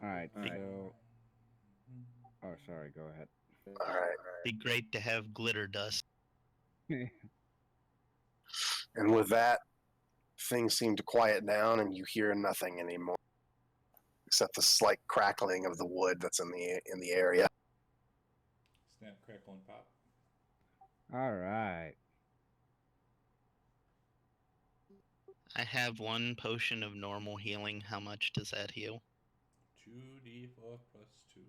E: All right, so. Oh, sorry, go ahead.
C: All right.
G: Be great to have glitter dust.
C: And with that, things seem to quiet down, and you hear nothing anymore, except the slight crackling of the wood that's in the area.
B: Snap, crackle, and pop.
E: All right.
G: I have 1 potion of normal healing. How much does that heal?
B: 2d4 plus 2.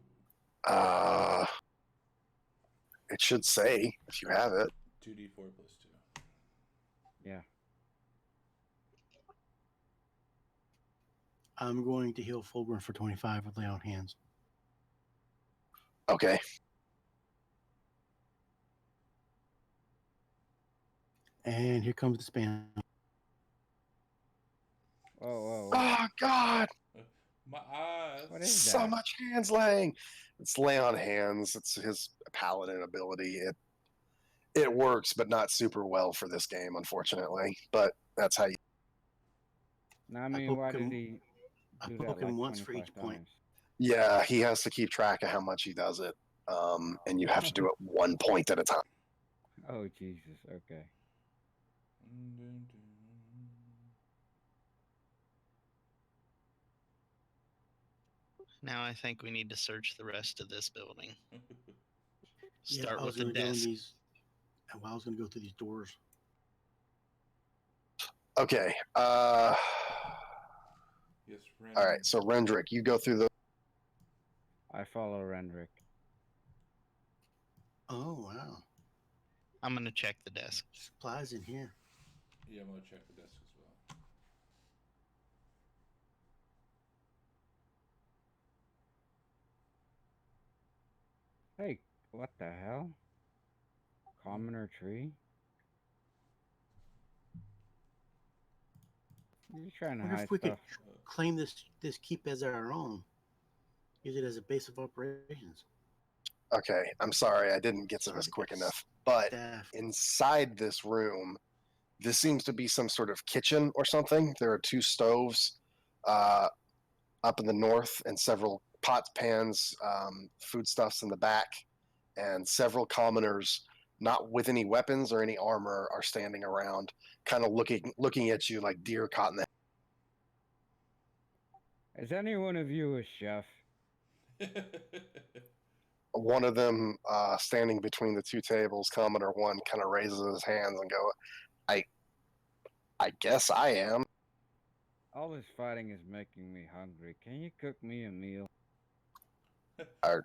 C: It should say if you have it.
B: 2d4 plus 2.
E: Yeah.
D: I'm going to heal Fulgrim for 25 with lay on hands.
C: Okay.
D: And here comes the spam.
E: Whoa.
C: Oh God!
B: My eyes.
E: What is
C: So
E: that?
C: much hands laying. It's lay on hands. It's his paladin ability. It works, but not super well for this game, unfortunately. But that's how you.
E: No, I mean, why did he
D: I
E: do
D: poke
E: that
D: him
E: like
D: once for
E: 25
D: each point.
E: times?
C: Yeah, he has to keep track of how much he does it, and you have to do it 1 point at a time.
E: Oh, Jesus. Okay.
G: Now I think we need to search the rest of this building.
D: Yeah,
G: Start
D: I
G: with
D: was
G: the
D: gonna go in
G: desk.
D: these. Well, I was going to go through these doors.
C: Okay.
B: Yes, Ren.
C: All right. So Rendrick, you go through the.
E: I follow Rendrick.
D: Oh, wow.
G: I'm going to check the desk.
D: Supplies in here.
B: Yeah, I'm going to check the desk as well.
E: Hey, what the hell? Commoner tree? You're trying
D: I
E: to
D: wonder
E: hide
D: if we could
E: stuff.
D: claim this keep as our own. Use it as a base of operations.
C: Okay, I'm sorry, I didn't get to this quick enough. But
D: Staff.
C: inside this room, this seems to be some sort of kitchen or something. There are 2 stoves up in the north and several pots, pans, foodstuffs in the back, and several commoners, not with any weapons or any armor, are standing around, kind of looking at you like deer caught in the.
E: Is any one of you a chef?
C: One of them, standing between the 2 tables, commoner 1, kind of raises his hands and go, I guess I am.
E: All this fighting is making me hungry. Can you cook me a meal?
C: Are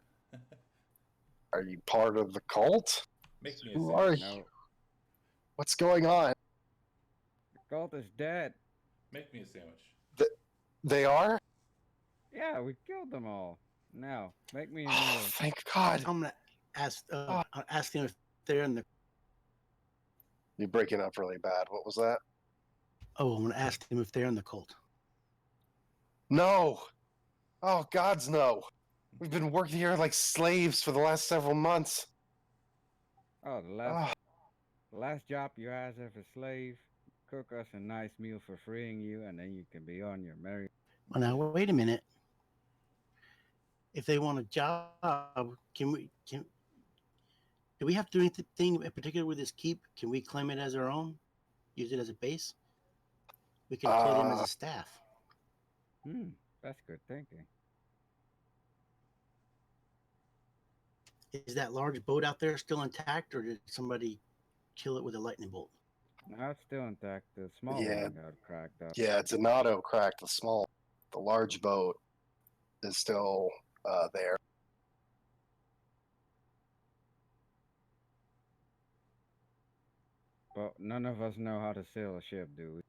C: you part of the cult?
B: Make me a
C: Who
B: sandwich.
C: are you?
E: No,
C: What's going on?
E: the cult is dead.
B: Make me a sandwich.
C: They are?
E: Yeah, we killed them all. Now, make me a
C: Oh,
E: meal.
C: thank God.
D: I'm gonna ask ask them if they're in the.
C: You're breaking up really bad. What was that?
D: Oh, I'm gonna ask them if they're in the cult.
C: No. Oh, God's no. We've been working here like slaves for the last several months.
E: Oh, the last job you had as a slave. Cook us a nice meal for freeing you, and then you can be on your merry.
D: Well, now wait a minute. If they want a job, do we have to do anything in particular with this keep? Can we claim it as our own? Use it as a base? We can employ them as a staff.
E: That's good thinking.
D: Is that large boat out there still intact, or did somebody kill it with a lightning bolt?
E: No, it's still intact. The small
C: Yeah.
E: one got cracked up.
C: Yeah, it's an auto cracked. The large boat is still there.
E: But none of us know how to sail a ship, do we?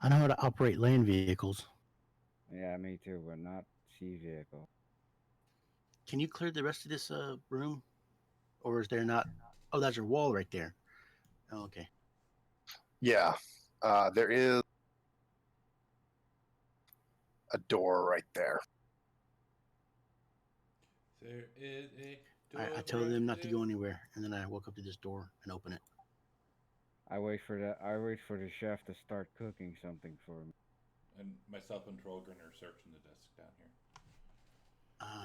D: I know how to operate land vehicles.
E: Yeah, me too, but not sea vehicle.
D: Can you clear the rest of this room, or is there not? Oh, that's your wall right there. Oh, okay.
C: Yeah, there is a door right there.
B: There is a door.
D: I tell them not to go anywhere, and then I walk up to this door and open it.
E: I wait for the chef to start cooking something for me.
B: And myself and Trollgren are searching the desk down here.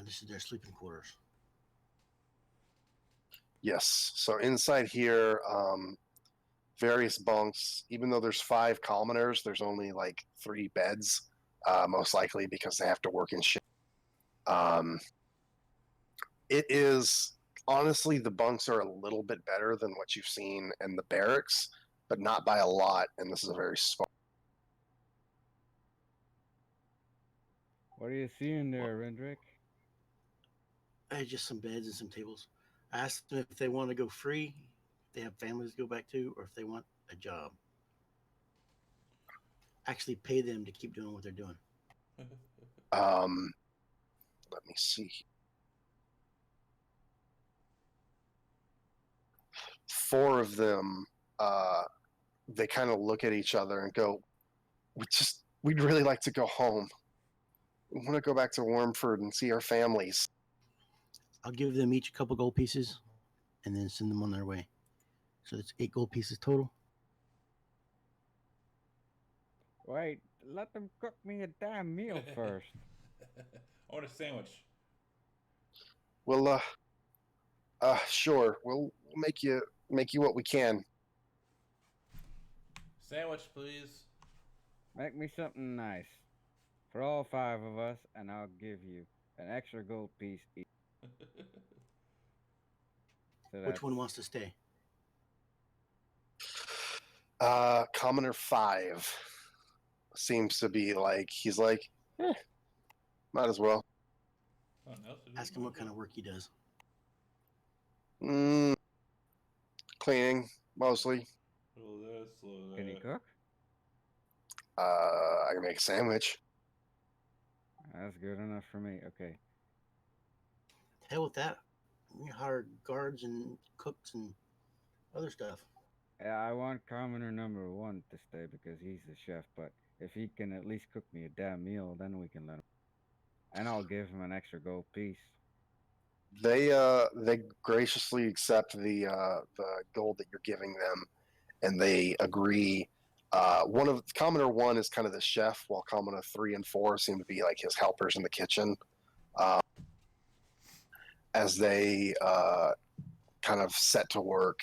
D: This is their sleeping quarters.
C: Yes. So inside here, various bunks. Even though there's 5 commoners, there's only like 3 beds, most likely because they have to work in shift. It is honestly, the bunks are a little bit better than what you've seen in the barracks, but not by a lot. And this is a very small.
E: What are you seeing there, Rendrick?
D: Just some beds and some tables. I asked them if they want to go free, if they have families to go back to, or if they want a job. Actually, pay them to keep doing what they're doing.
C: Let me see. 4 of them, they kind of look at each other and go, we'd really like to go home. We want to go back to Wormford and see our families.
D: I'll give them each a couple gold pieces and then send them on their way. So it's 8 gold pieces total.
E: Wait, let them cook me a damn meal first.
B: I want a sandwich.
C: Well, sure. We'll make you what we can.
B: Sandwich, please.
E: Make me something nice. For all 5 of us, and I'll give you an extra gold piece each. So
D: Which one wants to stay?
C: Commoner 5 seems to be like, he's like, might as well.
D: Ask him what kind of work he does.
C: Cleaning, mostly.
E: Can he cook?
C: I can make a sandwich.
E: That's good enough for me. Okay.
D: Hell with that. We hire guards and cooks and other stuff.
E: Yeah, I want commoner number 1 to stay because he's the chef, but If he can at least cook me a damn meal, then we can let him. And I'll give him an extra gold piece.
C: They graciously accept the gold that you're giving them, and they agree. One of Commoner 1 is kind of the chef, while Commoner 3 and 4 seem to be like his helpers in the kitchen. Uh, as they kind of set to work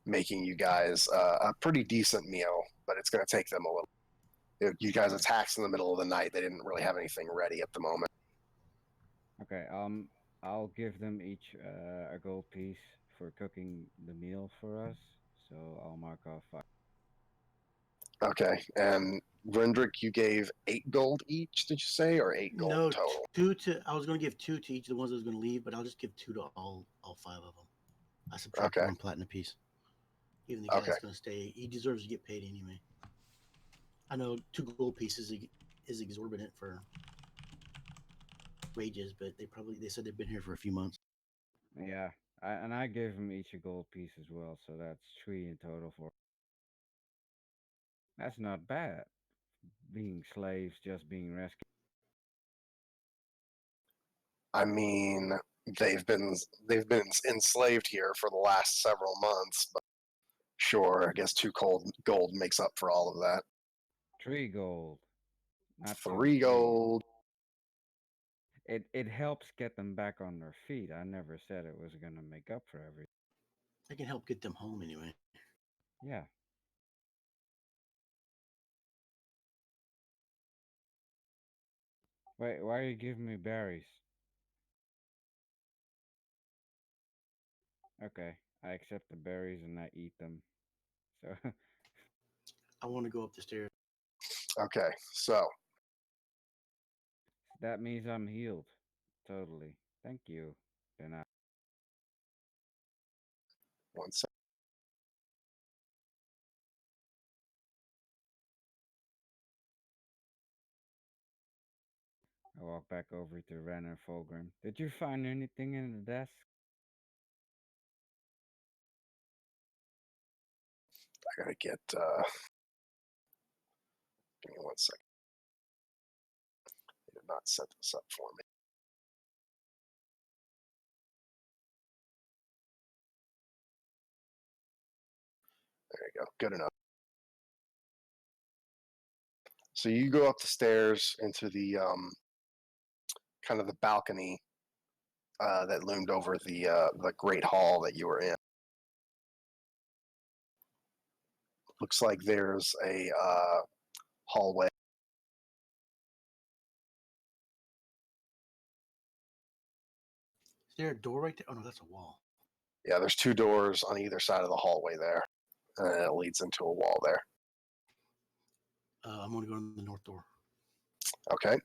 C: making you guys a pretty decent meal, but it's going to take them a little. You guys
E: Okay.
C: attacked in the middle of the night. They didn't really have anything ready at the moment.
E: Okay. I'll give them each a gold piece for cooking the meal for us. So I'll mark off 5.
C: Okay, and Rendrick, you gave 8 gold each. Did you say, or 8 gold
D: No,
C: total?
D: two to. I was going to give two to each of the ones I was going to leave, but I'll just give two to all five of them. I subtract
C: Okay,
D: one platinum piece. Even the guy
C: okay.
D: that's going to stay, he deserves to get paid anyway. I know 2 gold pieces is exorbitant for wages, but they said they've been here for a few months.
E: Yeah. And I gave them each a gold piece as well. So that's 3 in total for. That's not bad. Being slaves, just being rescued.
C: I mean, they've been they've been enslaved here for the last several months, but sure, I guess 2 gold makes up for all of that.
E: 3 gold, not 2. 3.
C: 3 gold.
E: It helps get them back on their feet. I never said it was gonna make up for everything.
D: I can help get them home anyway.
E: Yeah. Wait, why are you giving me berries? Okay, I accept the berries and I eat them. So
D: I want to go up the stairs.
C: Okay, so
E: that means I'm healed. Totally. Thank you. Then
C: one sec.
E: I walk back over to Ren and Fulgrim. Did you find anything in the desk?
C: I gotta get. Give me one second. They did not set this up for me. There you go. Good enough. So you go up the stairs into the kind of the balcony that loomed over the great hall that you were in. Looks like there's a hallway.
D: Is there a door right there? Oh no, that's a wall.
C: Yeah, there's 2 doors on either side of the hallway there, and it leads into a wall there.
D: I'm going to go to the north door.
C: Okay.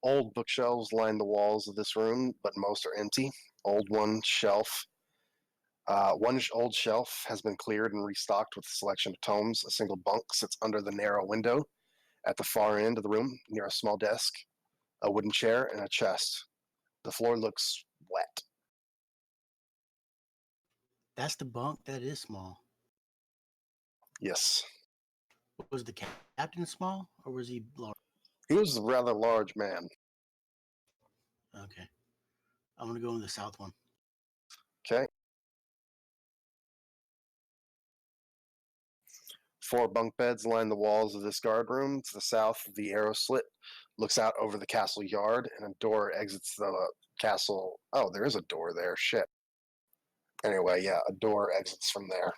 C: Old bookshelves line the walls of this room, but most are empty. One old shelf has been cleared and restocked with a selection of tomes. A single bunk sits under the narrow window at the far end of the room, near a small desk, a wooden chair, and a chest. The floor looks wet.
D: That's the bunk. That is small.
C: Yes.
D: Was the captain small or was he large?
C: He was a rather large man.
D: Okay. I'm going to go in the south one.
C: Okay. 4 bunk beds line the walls of this guard room. To the south, the arrow slit looks out over the castle yard, and a door exits the castle. Oh, there is a door there. Shit. Anyway, yeah, a door exits from there.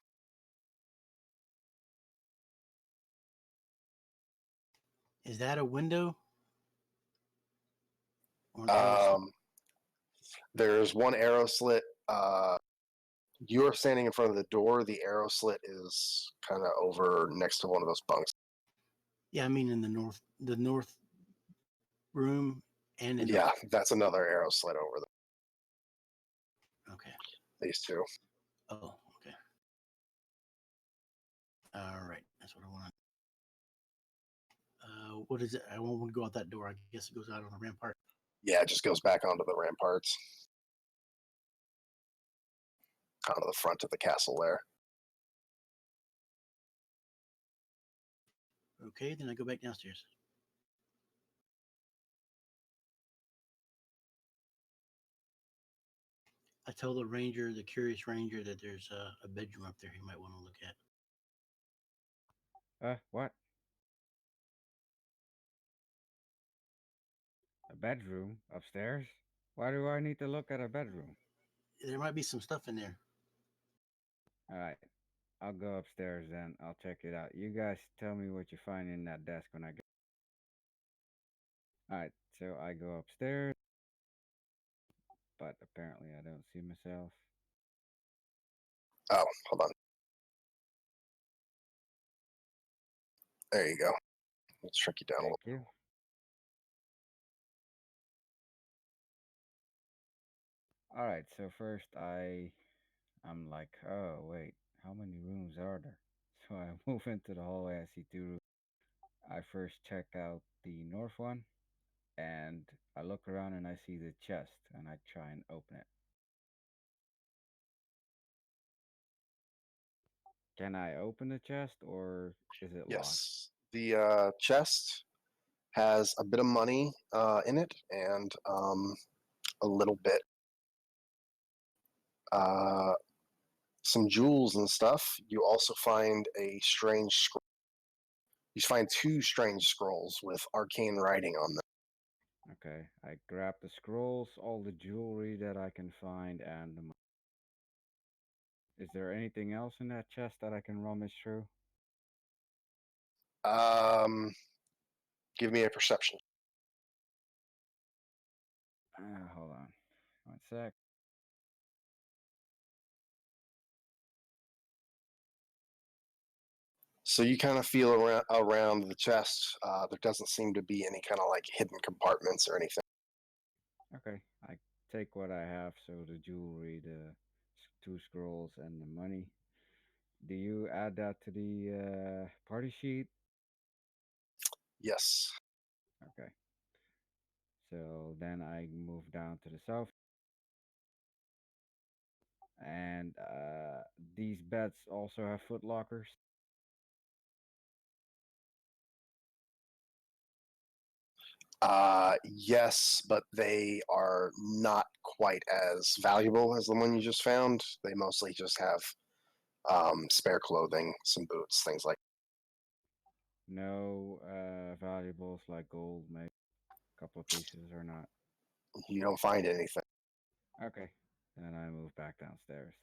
D: Is that a window? Or an arrow slit?
C: There's one arrow slit. You're standing in front of the door. The arrow slit is kind of over next to one of those bunks.
D: Yeah, I mean in the north room and in
C: Yeah, that's another arrow slit over
D: okay.
C: these 2.
D: Oh, okay. All right. That's what I want. What is it? I won't want to go out that door. I guess it goes out on the rampart.
C: Yeah, it just goes back onto the ramparts, onto the front of the castle there.
D: Okay, then I go back downstairs. I tell the ranger, the curious ranger, that there's a bedroom up there he might want to look at.
E: What? A bedroom upstairs? Why do I need to look at a bedroom?
D: There might be some stuff in there.
E: All right, I'll go upstairs then. I'll check it out. You guys tell me what you find in that desk when I get. All right, so I go upstairs, but apparently I don't see myself.
C: Oh, hold on. There you go. Let's shrink you down a
E: Thank
C: little.
E: you. All right, so first I'm like, oh wait, how many rooms are there? So I move into the hallway. I see two rooms. I first check out the north one, and I look around and I see the chest, and I try and open it. Can I open the chest, or is it locked?
C: Yes. The chest has a bit of money in it and a little bit, some jewels and stuff. You also find a strange scroll. You find two strange scrolls with arcane writing on them.
E: Okay, I grab the scrolls, all the jewelry that I can find, and the money. Is there anything else in that chest that I can rummage through?
C: Give me a perception.
E: Hold on, 1 sec.
C: So you kind of feel around the chest. There doesn't seem to be any kind of like hidden compartments or anything.
E: Okay, I take what I have, so the jewelry, the two scrolls, and the money. Do you add that to the party sheet?
C: Yes.
E: Okay. So then I move down to the south, and these beds also have foot lockers.
C: Yes, but they are not quite as valuable as the one you just found. They mostly just have spare clothing, some boots, things like.
E: No valuables like gold, maybe a couple of pieces or not.
C: You don't find anything.
E: Okay. Then I move back downstairs.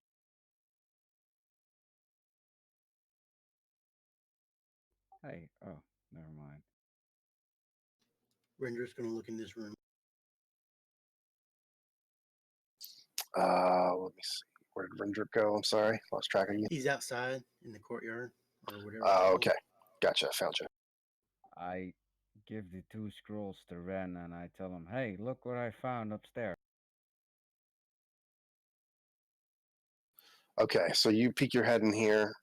E: Hey, oh, never mind.
D: Ranger's going to look in this room.
C: Let me see. Where did Rendrip go? I'm sorry, lost track of you.
D: He's outside in the courtyard or whatever. It's called.
C: Okay, gotcha. Found you.
E: I give the two scrolls to Ren and I tell him, hey, look what I found upstairs.
C: Okay, so you peek your head in here.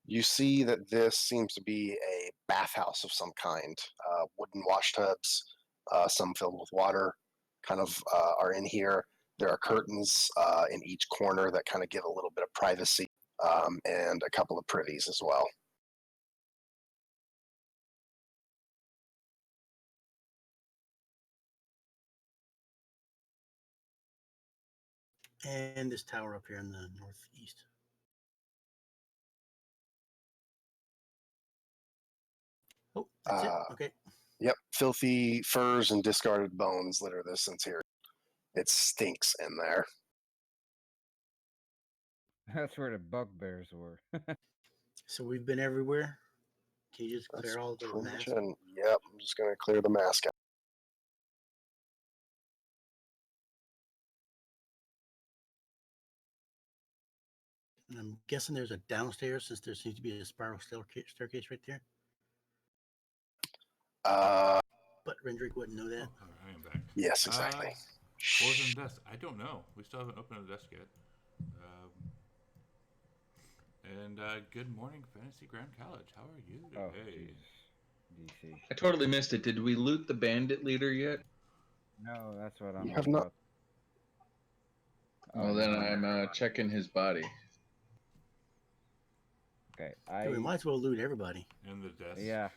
C: You see that this seems to be a bathhouse of some kind. Wooden wash tubs, some filled with water, kind of are in here. There are curtains in each corner that kind of give a little bit of privacy, and a couple of privies as well.
D: And this tower up here in the northeast. Oh, that's it. Okay.
C: Yep, filthy furs and discarded bones litter this interior. It stinks in there.
E: That's where the bugbears were.
D: So we've been everywhere. Can you just
C: That's
D: clear all the
C: pretty
D: mask?
C: much it. Yep, I'm just going to clear the mask out.
D: And I'm guessing there's a downstairs since there seems to be a spiral staircase right there. But Rendrick wouldn't know that.
B: Oh, I am back.
C: Yes, exactly.
B: Poison desk. I don't know. We still haven't opened the desk yet. And good morning, Fantasy Ground College. How are you
E: Oh,
B: today?
E: Jesus. DC.
F: I totally missed it. Did we loot the bandit leader yet?
E: No, that's what I'm
C: You have
E: about.
C: not.
F: Well, then I'm checking his body.
E: Okay,
D: Yeah, we might as well loot everybody.
B: And the desk.
E: yeah.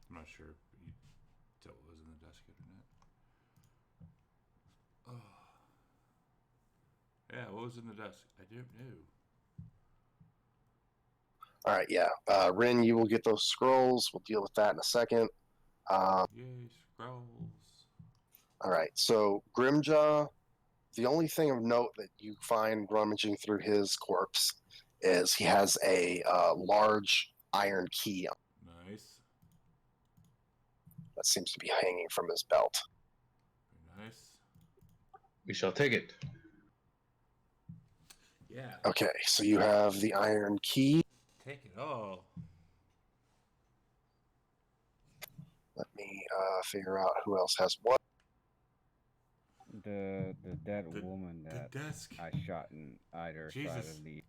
B: I'm not sure if you dealt what was in the desk yet or not. Oh. Yeah, what was in the desk? I don't know.
C: All right, yeah. Rin, you will get those scrolls. We'll deal with that in a second.
B: Yay, scrolls.
C: All right, so Grimjaw, the only thing of note that you find rummaging through his corpse is he has a large iron key
B: Nice.
C: that seems to be hanging from his belt.
B: Very nice.
F: We shall take it.
B: Yeah.
C: Okay, so you have the iron key.
B: Take it all.
C: Let me figure out who else has what.
E: The dead
B: The-
E: woman that
B: The desk.
E: I shot in either side
B: Jesus.
E: of the.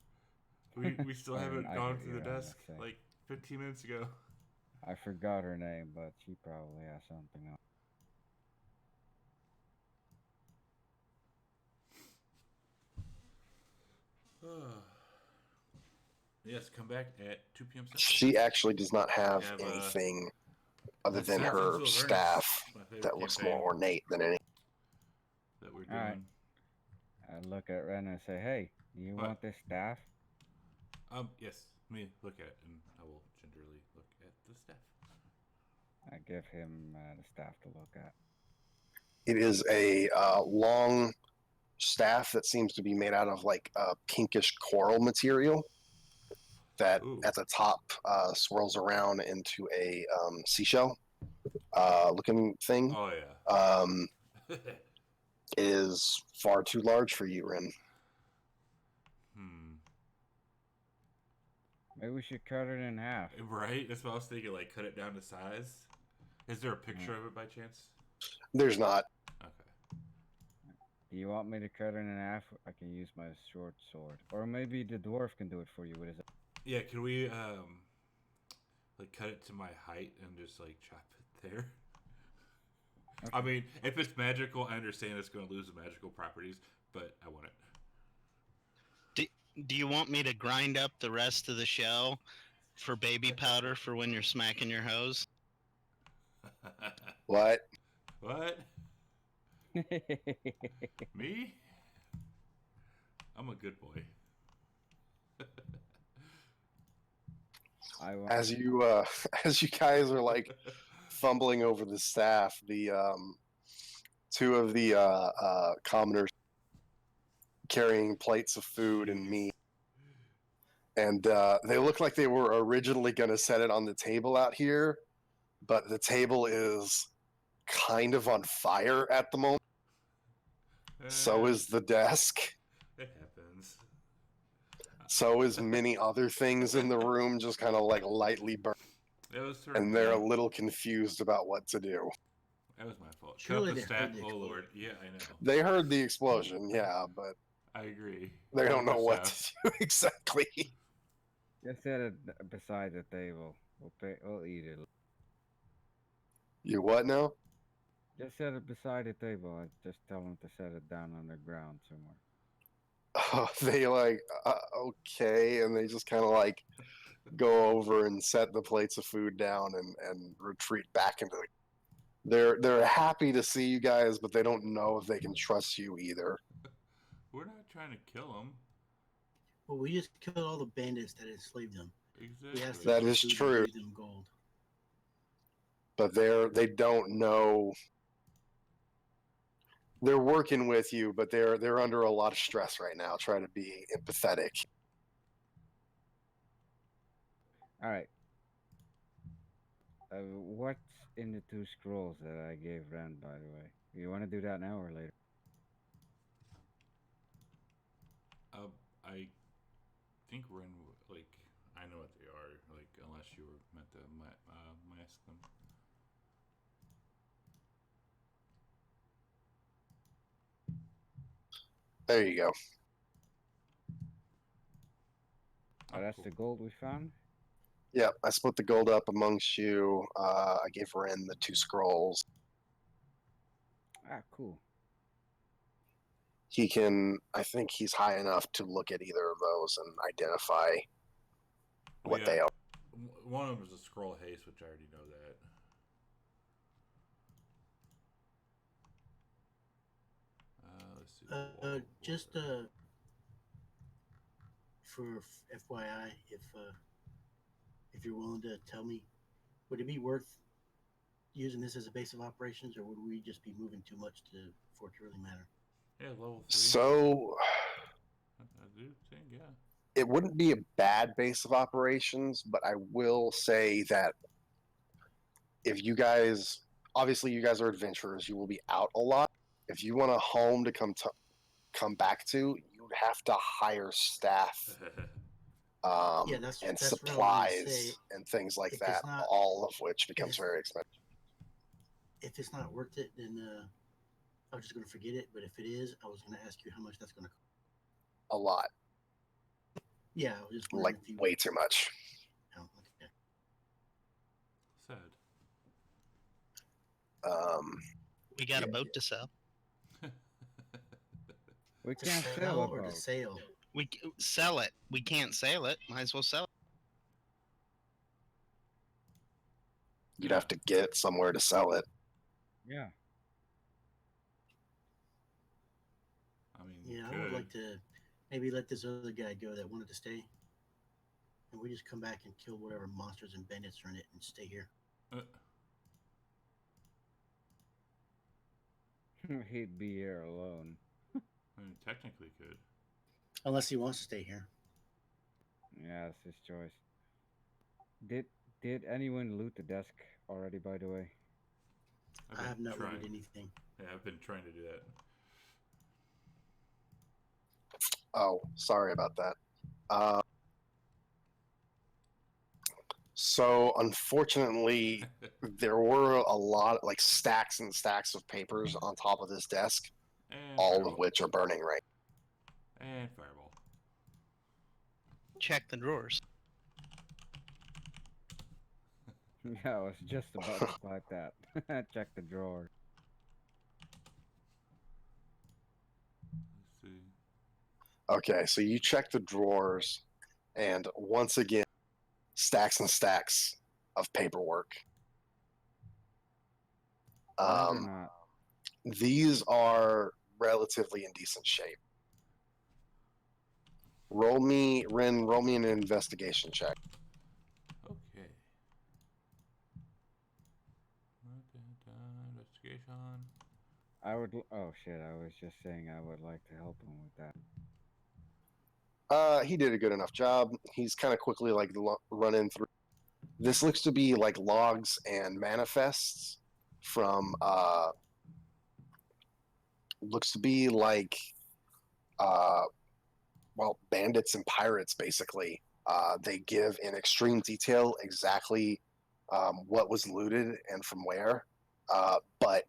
B: We still
E: Or in
B: haven't
E: either
B: gone through the
E: ear, I
B: desk
E: must say.
B: like 15 minutes ago.
E: I forgot her name, but she probably has something else.
B: Yes, come back at 2 p.m. Central.
C: She actually does not have
B: We have,
C: anything other
B: Let's
C: than
B: Sense
C: her
B: into Awareness,
C: staff
B: my favorite
C: that looks
B: campaign
C: more ornate than any.
B: that we're
E: All right.
B: doing.
E: I look at Ren and say, "Hey, do you
B: What?
E: want this staff?"
B: Yes. Let me look at it, and I will gingerly look at the staff.
E: I give him the staff to look at.
C: It is a long staff that seems to be made out of like pinkish coral material that
B: Ooh.
C: at the top swirls around into a seashell looking thing.
B: Oh yeah.
C: Is far too large for you, Rin.
E: Maybe we should cut it in half.
B: Right? That's what I was thinking. Like, cut it down to size. Is there a picture of it by chance?
C: There's not.
B: Okay.
E: Do you want me to cut it in half? I can use my short sword, or maybe the dwarf can do it for you with his.
B: Yeah. Can we like cut it to my height and just like chop it there?
E: Okay.
B: I mean, if it's magical, I understand it's going to lose the magical properties, but I want it.
G: Do you want me to grind up the rest of the shell for baby powder for when you're smacking your hose?
C: What?
B: What? Me? I'm a good boy.
C: As you as you guys are like fumbling over the staff, the two of the commoners carrying plates of food and
B: Jeez.
C: meat, and they look like they were originally going to set it on the table out here, but the table is kind of on fire at the moment. So is the desk.
B: It happens.
C: So is many other things in the room, just kind of like lightly burned.
B: It was
C: And they're a little confused about what to do.
B: That was my fault.
D: Surely
B: Cut
D: they
B: the
D: heard
B: staff.
D: the
B: Oh
D: explosion.
B: lord. Yeah, I know.
C: They heard the explosion, yeah, but
B: I agree.
C: they don't
B: Cut the
C: know what
B: staff.
C: to do exactly.
E: Just set it beside the table. We'll eat it.
C: You what now?
E: Just set it beside the table. I just tell them to set it down on the ground somewhere.
C: Oh, they like okay, and they just kind of like go over and set the plates of food down and retreat back into the. They're happy to see you guys, but they don't know if they can trust you either.
B: We're not trying to kill them.
D: Well, we just killed all the bandits that enslaved them. We asked
B: Exactly.
D: them
C: That
D: for
C: is
D: food and
C: true.
D: gave them gold.
C: But they don't know. They're working with you, but they're under a lot of stress right now. Try to be empathetic.
E: All right. What's in the two scrolls that I gave Ren, by the way? You want to do that now or later?
B: I think we're in like I know what they are. Like unless you were meant to mask them.
C: There you go.
E: Oh, that's
B: cool.
E: the gold we found?
C: Yeah, I split the gold up amongst you. I gave Ren the two scrolls.
E: Ah, cool.
C: he can. I think he's high enough to look at either of those and identify what
B: yeah,
C: they are.
B: one of them is a scroll haste, which I already know that. Let's see.
D: Just for FYI, if you're willing to tell me, would it be worth using this as a base of operations, or would we just be moving too much for it to really matter?
B: Yeah, level 3.
C: So
B: I do think, yeah.
C: it wouldn't be a bad base of operations, but I will say that if you guys, obviously you guys are adventurers, you will be out a lot. If you want a home to come back to, you have to hire staff
D: Yeah,
C: and
D: that's what I was gonna
C: supplies
D: say.
C: and things like
D: If
C: that,
D: it's not,
C: all of which becomes
D: if
C: very expensive.
D: if it's not worth it, then I was just gonna forget it. But if it is, I was gonna ask you how much that's gonna cost.
C: A lot,
D: Yeah, I was just
C: like
D: wondering if you.
C: way too much.
D: Oh, okay.
B: Sad.
G: We got a
D: Yeah,
G: boat to sell.
E: We
D: To
E: can't
D: sell
E: sail a
D: or to
E: boat.
D: sail?
G: We sell it. We can't sail it. Might as well sell it.
C: You'd have to get somewhere to sell it.
E: Yeah.
B: I mean,
D: Yeah,
B: you
D: I would
B: could.
D: like to maybe let this other guy go that wanted to stay, and we just come back and kill whatever monsters and bandits are in it and stay here.
E: He'd be here alone.
B: I mean, technically could.
D: Unless he wants to stay here.
E: Yeah, it's his choice. Did anyone loot the desk already, by the way?
D: I have not
B: trying.
D: looted anything.
B: Yeah, I've been trying to do that.
C: Oh, sorry about that. So unfortunately, there were a lot, like stacks and stacks of papers on top of this desk,
B: And
C: all
B: fireball.
C: of which are burning right.
B: And fireball.
G: Check the drawers.
E: Yeah, I was just about to type that. Check the drawer.
B: Let's see.
C: Okay, so you check the drawers, and once again, stacks and stacks of paperwork.
E: Burned or not?
C: These are relatively in decent shape. Roll me an investigation check.
B: Okay. Investigation.
E: Oh shit! I was just saying I would like to help him with that.
C: He did a good enough job. He's kind of quickly like running through. This looks to be like logs and manifests from looks to be like well, bandits and pirates basically. They give in extreme detail exactly what was looted and from where, but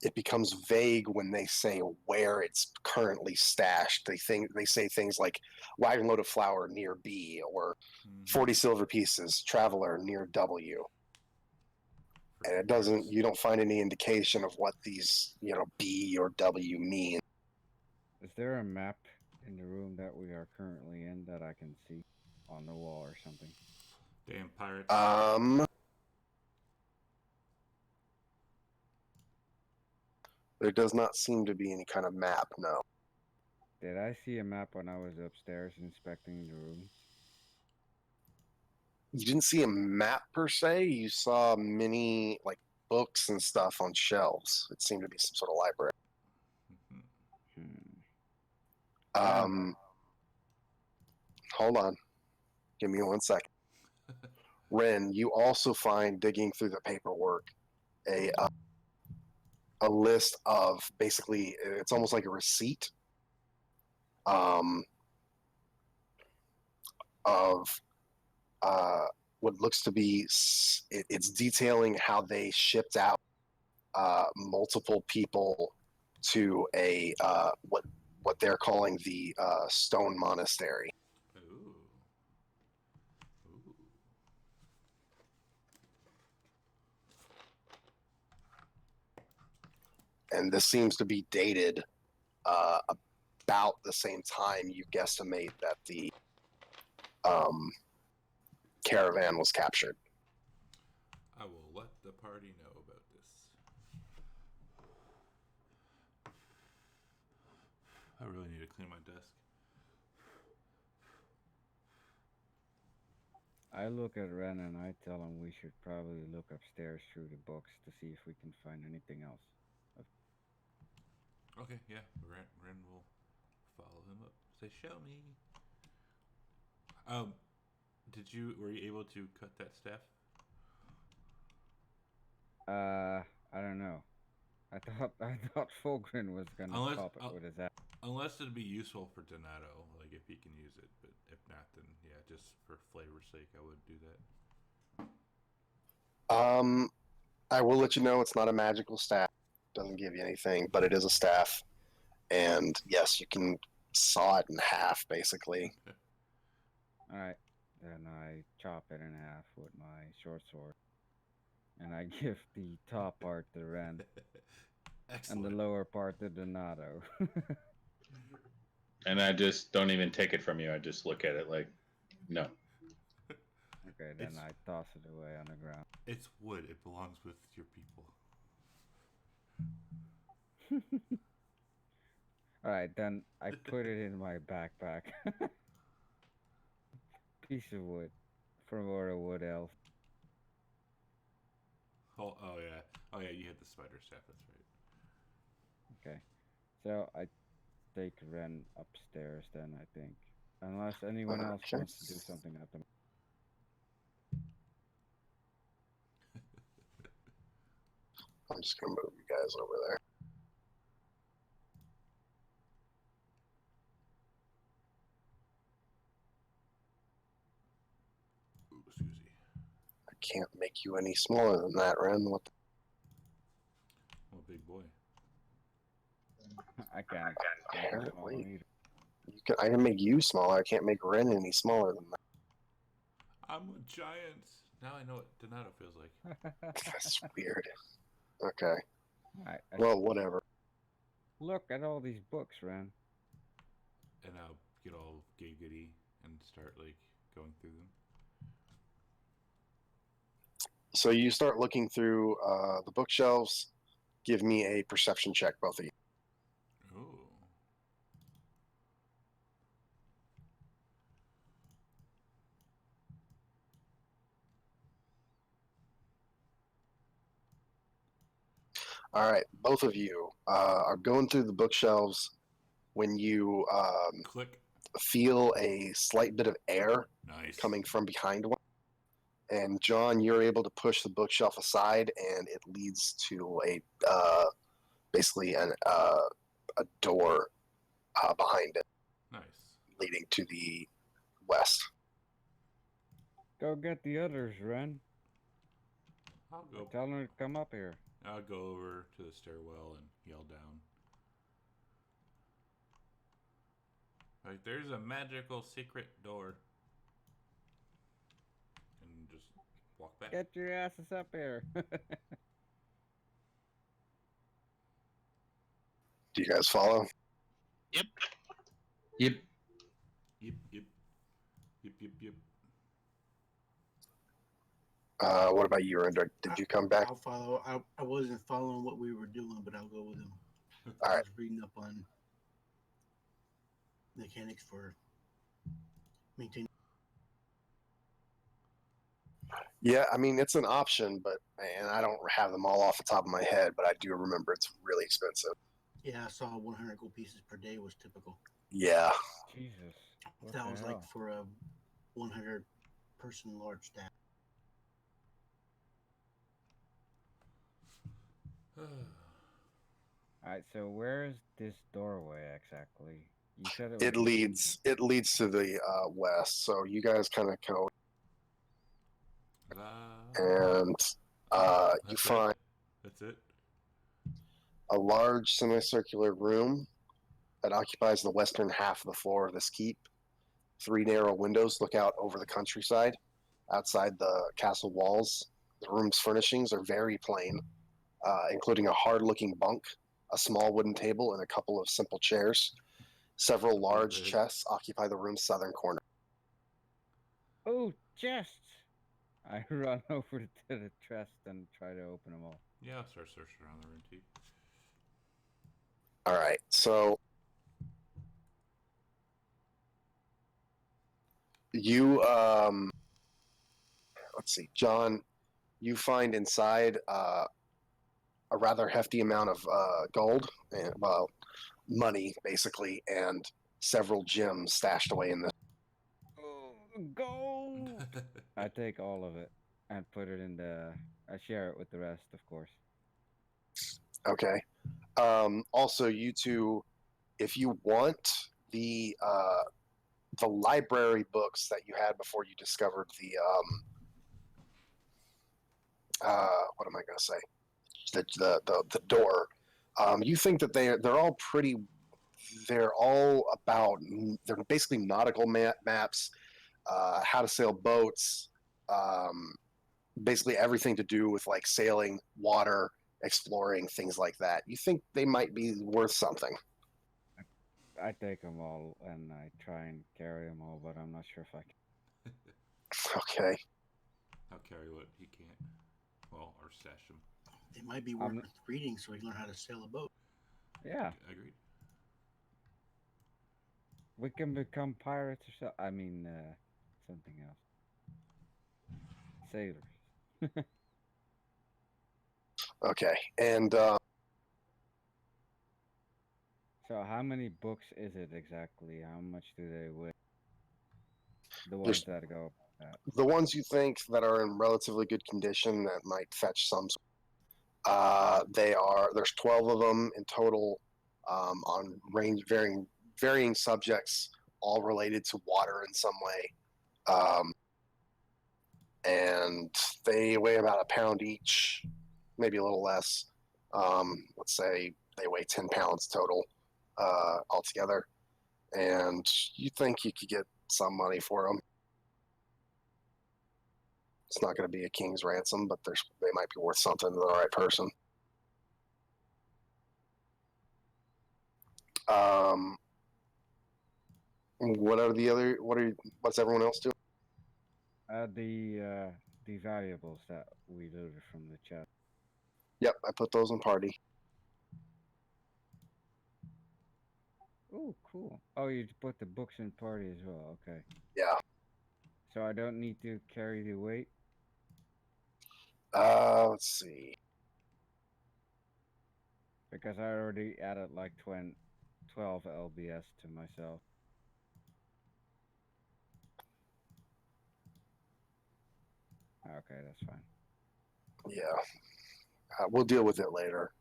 C: it becomes vague when they say where it's currently stashed. They say things like wagon load of flour near B or 40 silver pieces, traveler near W. And it doesn't. You don't find any indication of what these, B or W mean.
E: Is there a map in the room that we are currently in that I can see on the wall or something?
B: Damn pirates.
C: There does not seem to be any kind of map. No.
E: Did I see a map when I was upstairs inspecting the room?
C: You didn't see a map per se. You saw many like books and stuff on shelves. It seemed to be some sort of library. Hold on. Give me 1 second. Ren, you also find digging through the paperwork a list of basically it's almost like a receipt of what looks to be it's detailing how they shipped out multiple people to a what they're calling the Stone Monastery.
B: Ooh. Ooh.
C: And this seems to be dated about the same time you guesstimate that the um, caravan was captured.
B: I will let the party know about this. I really need to clean my desk.
E: I look at Ren and I tell him we should probably look upstairs through the books to see if we can find anything else.
B: Okay, yeah, Ren will follow him up. Say, show me. Were you able to cut that staff?
E: I don't know. I thought Fulgrin was gonna pop it with his ass.
B: Unless it'd be useful for Donato, like if he can use it. But if not, then yeah, just for flavor's sake, I would do that.
C: I will let you know it's not a magical staff. It doesn't give you anything, but it is a staff. And yes, you can saw it in half, basically.
E: Alright. Then I chop it in half with my short sword. And I give the top part to Ren.
B: Excellent.
E: And the lower part to Donato.
F: And I just don't even take it from you. I just look at it like, no.
E: Okay, then I toss it away on the ground.
B: It's wood. It belongs with your people.
E: Alright, then I put it in my backpack. Piece of wood from a wood elf.
B: Oh yeah, you had the spider staff, that's right.
E: Okay, so I take Ren upstairs then, I think. Unless anyone else wants to do something at the moment.
C: I'm just going to move you guys over there.
B: Ooh, excuse me.
C: I can't make you any smaller than that, Ren. What?
B: Oh, big boy.
E: I can't.
C: Apparently. I can make you smaller. I can't make Ren any smaller than that.
B: I'm a giant. Now I know what Donato feels like.
C: That's weird. Okay.
E: I
C: Well, whatever.
E: Look at all these books, Ren.
B: And I'll get all giggity and start like going through them.
C: So you start looking through the bookshelves. Give me a perception check, both of you.
B: Ooh.
C: All right, both of you are going through the bookshelves when you
B: Click.
C: feel a slight bit of air coming from behind one. And John, you're able to push the bookshelf aside, and it leads to a basically a door behind it.
B: Nice.
C: Leading to the west.
E: Go get the others, Ren.
B: I'll go.
E: Tell them to come up here.
B: I'll go over to the stairwell and yell down. Like, there's a magical secret door. And just walk back.
E: Get your asses up here.
C: Do you guys follow?
G: Yep.
F: Yep.
B: Yep, yep. Yep, yep, yep.
C: What about you, Render? Did you come back?
D: I'll follow. I wasn't following what we were doing, but I'll go with him.
C: All
D: I
C: right.
D: was reading up on mechanics for maintaining.
C: Yeah, I mean, it's an option, but man, I don't have them all off the top of my head, but I do remember it's really expensive.
D: Yeah, I saw 100 gold pieces per day was typical.
C: Yeah.
E: Jesus.
D: That was like for a 100 person large staff.
E: Alright, so where is this doorway exactly? You said
C: It leads to the west, so you guys kind of go, and you find
B: That's it.
C: a large semicircular room that occupies the western half of the floor of this keep. 3 narrow windows look out over the countryside outside the castle walls. The room's furnishings are very plain, including a hard-looking bunk a small wooden table, and a couple of simple chairs. Several large
B: big.
C: chests occupy the room's southern corner.
E: Oh, chests! I run over to the chest and try to open them all.
B: Yeah, I'll start searching around the room too.
C: All right, so you, let's see, John, you find inside a rather hefty amount of gold, and well, money basically, and several gems stashed away in this.
E: Oh, gold! I take all of it and put it in the. I share it with the rest, of course.
C: Okay. Also, you two, if you want the library books that you had before you discovered the what am I going to say? The door. You think that they're all pretty. They're all about. They're basically nautical maps, how to sail boats, basically everything to do with like sailing, water, exploring, things like that. You think they might be worth something?
E: I take them all and I try and carry them all, but I'm not sure if I can.
C: Okay.
B: I'll carry what he can't. Well, or stash him.
D: They might be worth reading so we can learn how to sail a boat.
E: Yeah.
B: Agreed.
E: We can become pirates or so. I mean, something else. Sailors.
C: Okay. And
E: So, how many books is it exactly? How much do they weigh? The ones
C: there's
E: that go up.
C: the ones you think that are in relatively good condition that might fetch some. There's 12 of them in total, on varying subjects, all related to water in some way. And they weigh about a pound each, maybe a little less. Let's say they weigh 10 pounds total altogether. And you think you could get some money for them. It's not going to be a king's ransom, but they might be worth something to the right person. What's everyone else doing?
E: The valuables that we looted from the chest.
C: Yep, I put those in party.
E: Oh, cool. Oh, you put the books in party as well. Okay.
C: Yeah.
E: So I don't need to carry the weight.
C: Let's see.
E: Because I already added like 12 LBS to myself. Okay, that's fine.
C: Yeah. We'll deal with it later.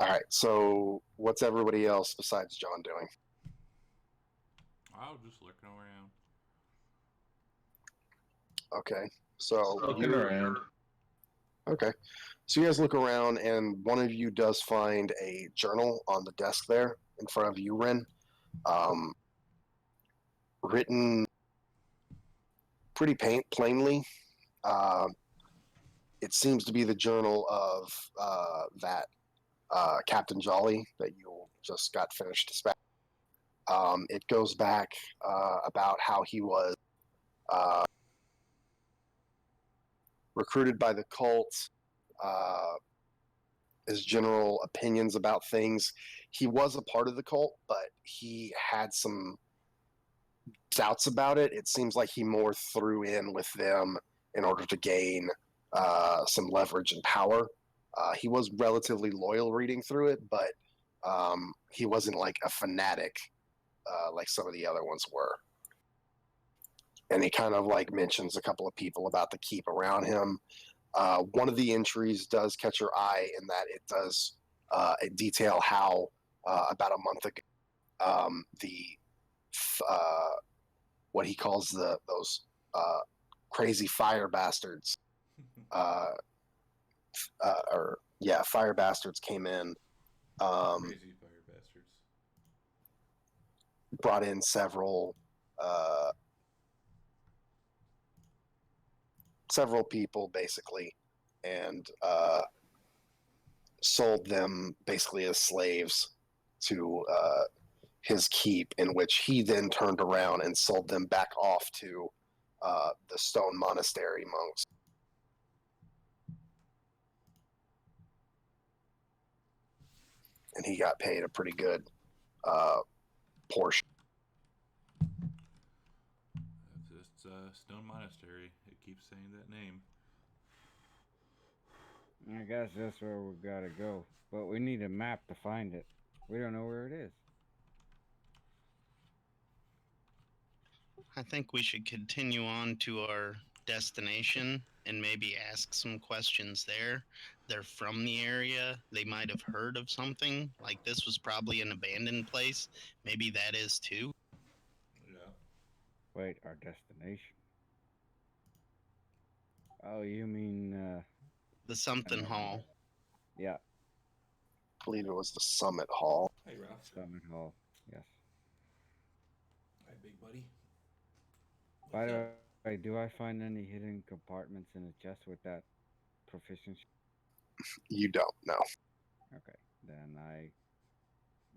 C: All right. So, what's everybody else besides John doing?
B: I was just looking around.
C: Okay. So
F: Looking around.
C: Okay. So you guys look around, and one of you does find a journal on the desk there in front of you, Ren. Written pretty plainly. It seems to be the journal of that Captain Jolly that you just got finished dispatching. It goes back about how he was recruited by the cult, his general opinions about things. He was a part of the cult, but he had some doubts about it. It seems like he more threw in with them in order to gain some leverage and power. He was relatively loyal reading through it, but he wasn't like a fanatic like some of the other ones were. And he kind of like mentions a couple of people about the keep around him. One of the entries does catch your eye in that it does detail how about a month ago the what he calls those crazy fire bastards fire bastards came in,
B: Crazy fire bastards.
C: brought in several people basically, and sold them basically as slaves to his keep, in which he then turned around and sold them back off to the stone monastery monks. And he got paid a pretty good portion.
B: It's Stone Monastery. It keeps saying that name.
E: I guess that's where we gotta go. But we need a map to find it. We don't know where it is.
G: I think we should continue on to our destination and maybe ask some questions there. They're from the area. They might have heard of something. Like this was probably an abandoned place. Maybe that is too.
B: Yeah.
E: Wait, our destination. Oh, you mean
G: The something
E: never
G: hall.
E: mind. Yeah,
C: I believe it was the Summit Hall.
B: Hey, Ralph.
E: Summit Hall. Yes.
B: Hi, big buddy.
E: By
B: What's
E: the
B: up?
E: way, do I find any hidden compartments in the chest with that proficiency?
C: You don't know.
E: Okay, then I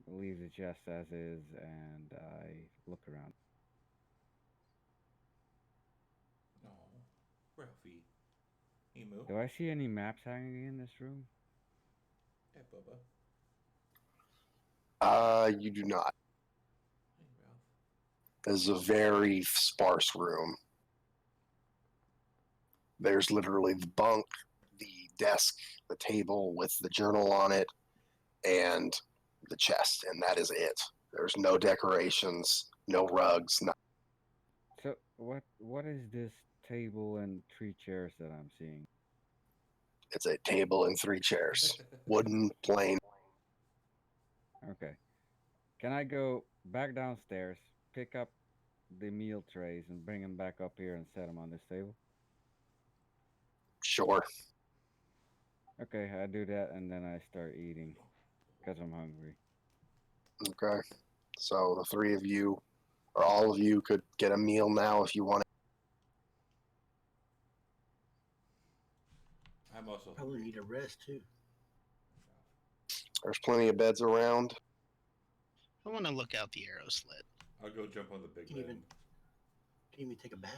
E: leave the chest as is and I look around.
B: No. Ralphie. Emu.
E: Do I see any maps hanging in this room?
B: Hey, Bubba.
C: You do not.
B: Hey, Ralph.
C: This is a very sparse room. There's literally the bunk, the desk, the table with the journal on it, and the chest, and that is it. There's no decorations, no rugs. No,
E: So what is this table and 3 chairs that I'm seeing?
C: it's a table and 3 chairs, wooden, plain.
E: Okay. Can I go back downstairs, pick up the meal trays and bring them back up here and set them on this table?
C: Sure.
E: Okay, I do that and then I start eating because I'm hungry.
C: Okay. So the three of you, or all of you, could get a meal now if you want.
B: I'm also
D: Probably
B: hungry.
D: need a rest too.
C: There's plenty of beds around.
G: I want to look out the arrow slit.
B: I'll go jump on the big
D: Can
B: bed.
D: even take a bath.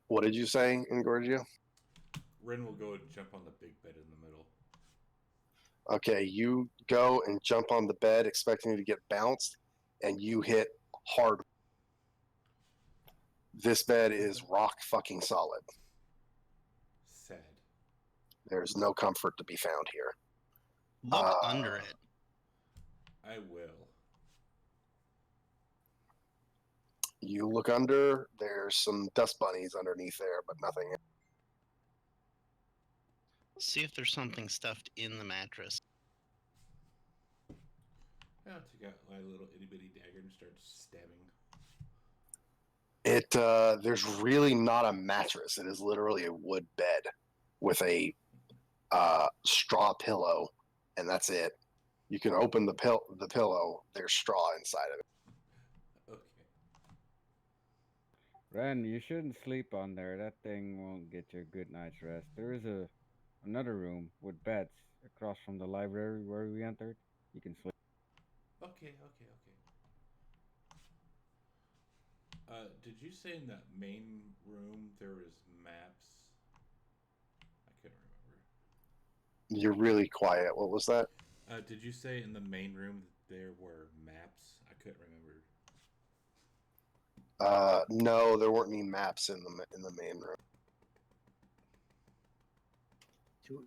C: What did you say, Ingorgio?
B: Ren will go and jump on the big bed in the middle.
C: Okay, you go and jump on the bed expecting to get bounced, and you hit hard. This bed is rock fucking solid.
B: Sad.
C: There's no comfort to be found here.
G: Look under it.
B: I will.
C: You look under, there's some dust bunnies underneath there, but nothing.
G: See if there's something stuffed in the mattress.
B: I'll take out my little itty bitty dagger and start stabbing.
C: There's really not a mattress. It is literally a wood bed with a straw pillow, and that's it. You can open the pillow. There's straw inside of it.
B: Okay.
E: Ren, you shouldn't sleep on there. That thing won't get you a good night's rest. There is another room with beds across from the library where we entered. You can sleep.
B: Okay. Did you say in that main room there was maps? I couldn't remember.
C: You're really quiet. What was that?
B: Did you say in the main room there were maps? I couldn't remember.
C: No, there weren't any maps in the main room.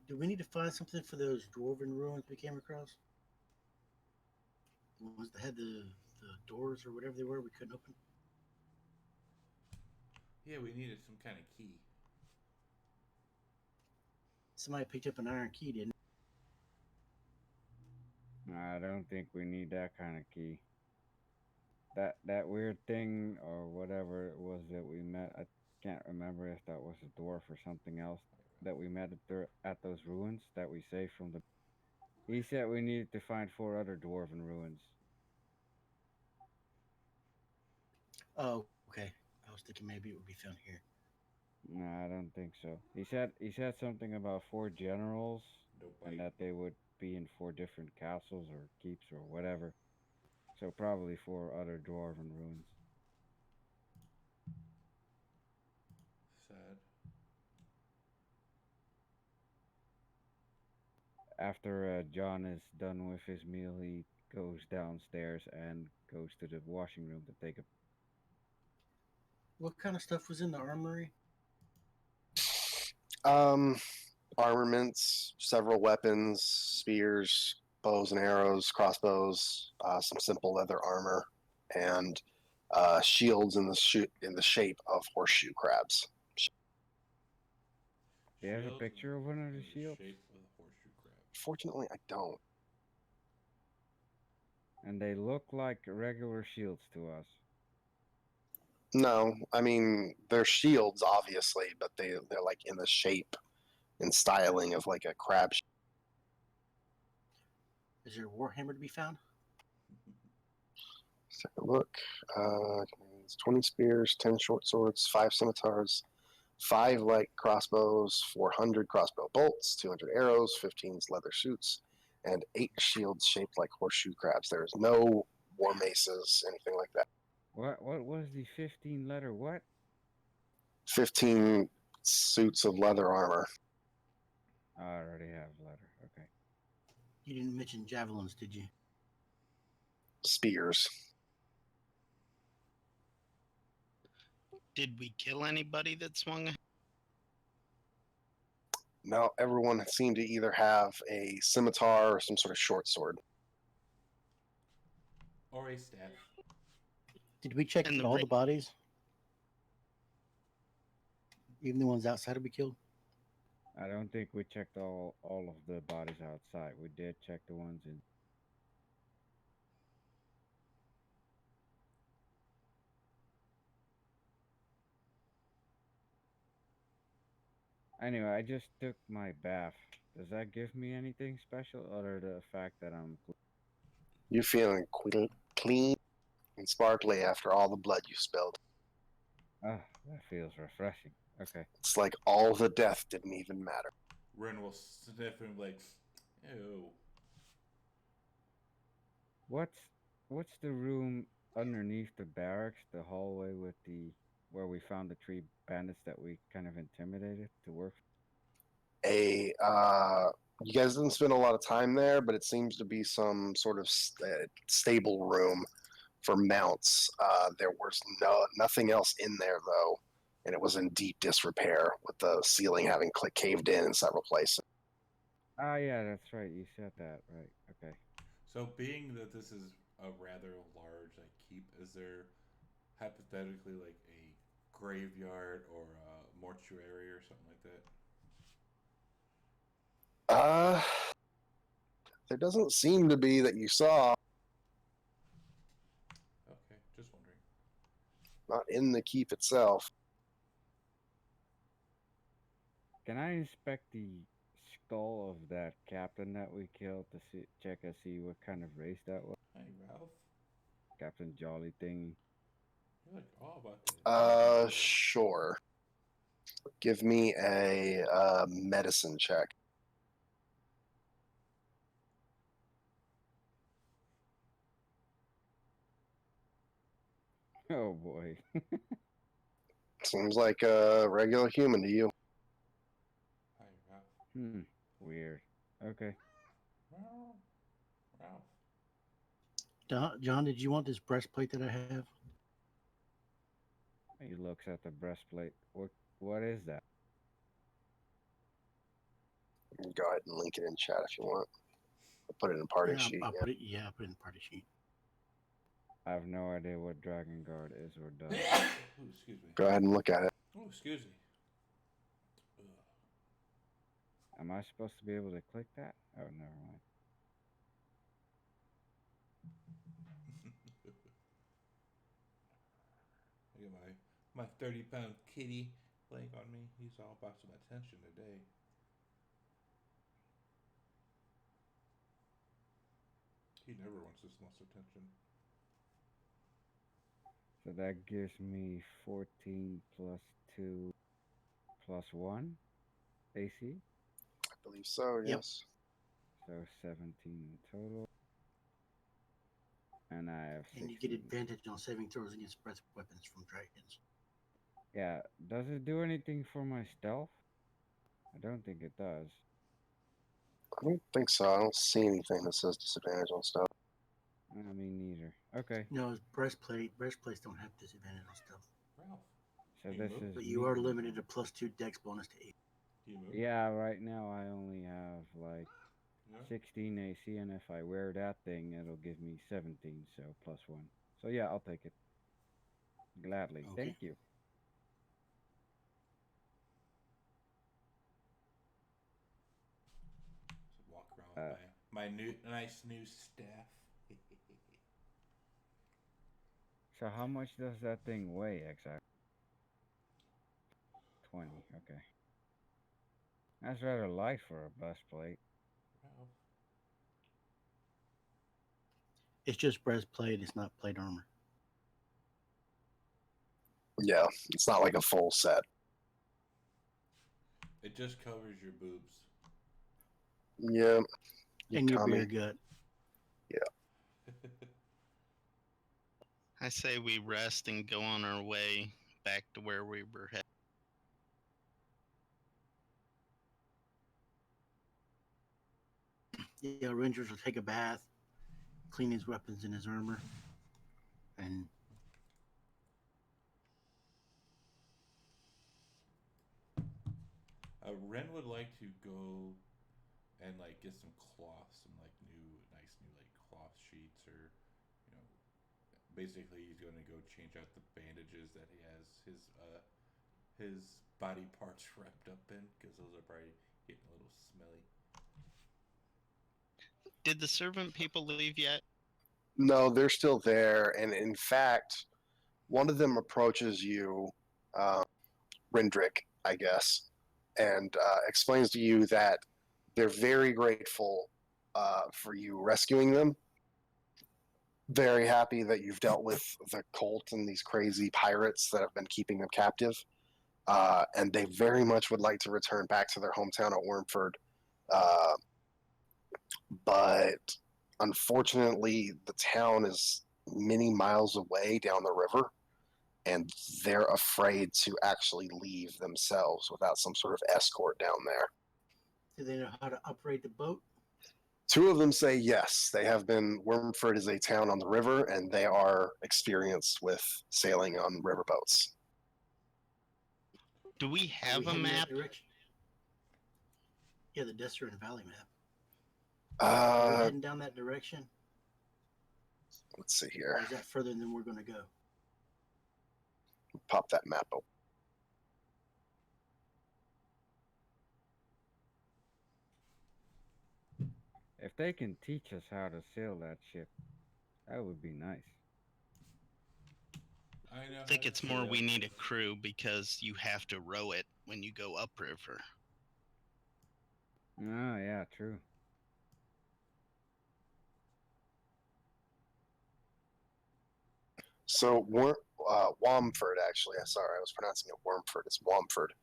D: Do we need to find something for those dwarven ruins we came across? The ones that had the doors or whatever they were we couldn't open?
B: Yeah, we needed some kind of key.
D: Somebody picked up an iron key, didn't
E: I don't think we need that kind of key. That weird thing or whatever it was that we met, I can't remember if that was a dwarf or something else that we met at those ruins that we saved from the. He said we needed to find 4 other dwarven ruins.
D: Oh, okay. I was thinking maybe it would be found here.
E: No, I don't think so. He said something about 4 generals
B: No
E: and
B: bite.
E: that they would be in 4 different castles or keeps or whatever. So probably 4 other dwarven ruins.
B: Sad.
E: After John is done with his meal, he goes downstairs and goes to the washing room to take a.
D: What kind of stuff was in the armory?
C: Um, armaments, several weapons, spears, bows and arrows, crossbows, some simple leather armor, and shields in the shape of horseshoe crabs.
E: Do you have a
B: Shield
E: picture of one of
B: in
E: the
B: the
E: shields?
B: shape of a horseshoe crab.
C: Fortunately, I don't.
E: And they look like regular shields to us.
C: No, I mean they're shields, obviously, but they're like in the shape and styling of like a crab.
D: Is there a warhammer to be found?
C: Let's take a look. It's 20 spears, 10 short swords, 5 scimitars, 5 light crossbows, 400 crossbow bolts, 200 arrows, 15 leather suits, and 8 shields shaped like horseshoe crabs. There is no war maces, anything like that.
E: What was the 15 letter what?
C: 15 suits of leather armor.
E: I already have letter. Okay.
D: You didn't mention javelins, did you?
C: Spears.
G: Did we kill anybody that swung?
C: No, everyone seemed to either have a scimitar or some sort of short sword.
B: Or a staff.
D: Did we check
G: And the
D: all
G: ring-
D: the bodies? Even the ones outside we killed?
E: I don't think we checked all of the bodies outside. We did check the ones in. Anyway, I just took my bath. Does that give me anything special other than the fact that I'm
C: You feeling clean and sparkly after all the blood you spilled.
E: ah, that feels refreshing. Okay.
C: It's like all the death didn't even matter.
B: Ren will sniff him like, ew.
E: What's what's the room underneath the barracks, the hallway with the where we found the 3 bandits that we kind of intimidated to work?
C: You guys didn't spend a lot of time there, but it seems to be some sort of stable room for mounts. There was nothing else in there though, and it was in deep disrepair with the ceiling having caved in several places.
E: Ah, yeah, that's right. You said that, right? Okay.
B: So, being that this is a rather large like keep, is there hypothetically like a graveyard or a mortuary or something like that?
C: There doesn't seem to be that you saw.
B: Okay, just wondering.
C: Not in the keep itself.
E: Can I inspect the skull of that captain that we killed to check and see what kind of race that was?
B: Hey, Ralph.
E: Captain Jolly thing.
B: You're like all about that.
C: Sure. Give me a medicine check.
E: Oh boy.
C: Seems like a regular human to you.
B: Hi, Ralph.
E: Weird. Okay.
B: Ralph. Ralph.
D: John, did you want this breastplate that I have?
E: He looks at the breastplate. What is that?
C: Go ahead and link it in chat if you want. I'll put it in party sheet.
D: I'll put it. Yeah, I'll put it in the party sheet.
E: I have no idea what Dragon Guard is or does.
B: Ooh, excuse me.
C: Go ahead and look at it.
B: Oh, excuse me. Ugh.
E: Am I supposed to be able to click that? Oh, never mind.
B: Look at my 30-pound kitty laying on me. He's all about some attention today. He never wants this much attention.
E: So that gives me 14 plus 2. +1 AC.
C: I believe so.
D: Yep.
C: Yes.
E: So 17 in total. And I have 16.
D: And you get advantage on saving throws against breath weapons from dragons.
E: Yeah, does it do anything for my stealth? I don't think it does.
C: I don't think so. I don't see anything that says disadvantage on stuff.
E: Me neither. Okay,
D: No, it's breastplates don't have disadvantage on stealth.
B: Ralph,
E: so
B: you
E: this
B: move?
E: is
D: But you
E: me.
D: are limited to +2 dex bonus to 8.
B: Do you move?
E: Yeah, right now I only have like
B: Yeah.
E: 16 AC, and if I wear that thing, it'll give me 17, so +1. So yeah, I'll take it. Gladly.
D: Okay.
E: Thank you.
B: So walk around with my nice new staff.
E: So how much does that thing weigh exactly? 20, okay. That's rather light for a breastplate.
B: Ralph.
D: It's just breastplate. It's not plate armor.
C: Yeah, it's not like a full set.
B: It just covers your boobs.
C: Yeah.
D: And your
C: tummy.
D: beer gut.
G: I say we rest and go on our way back to where we were headed.
D: Yeah, Rangers will take a bath, clean his weapons and his armor, and
B: Ren would like to go and like get some cloth, some like nice new like cloth sheets, or basically he's going to go change out the bandages that he has his body parts wrapped up in, because those are probably getting a little smelly.
G: Did the servant people leave yet?
C: No, they're still there, and in fact, one of them approaches you, Rendrick, I guess, and explains to you that they're very grateful for you rescuing them. Very happy that you've dealt with the cult and these crazy pirates that have been keeping them captive. And they very much would like to return back to their hometown at Wormford. But unfortunately, the town is many miles away down the river, and they're afraid to actually leave themselves without some sort of escort down there.
D: do they know how to operate the boat?
C: Two of them say yes. They have been. Wormford is a town on the river, and they are experienced with sailing on riverboats.
G: Do we
D: Are
G: have
D: we
G: a
D: heading that
G: map?
D: direction? Yeah, the Desert Valley map. Are we heading down that direction?
C: Let's see
D: Or
C: here.
D: is that further than we're going to go?
C: Pop that map up.
E: If they can teach us how to sail that ship, that would be nice.
B: I know.
G: I think it's more we need a crew because you have to row it when you go upriver.
E: Oh, yeah, true.
C: So Wamford, actually, sorry, I was pronouncing it Wormford. It's Wamford.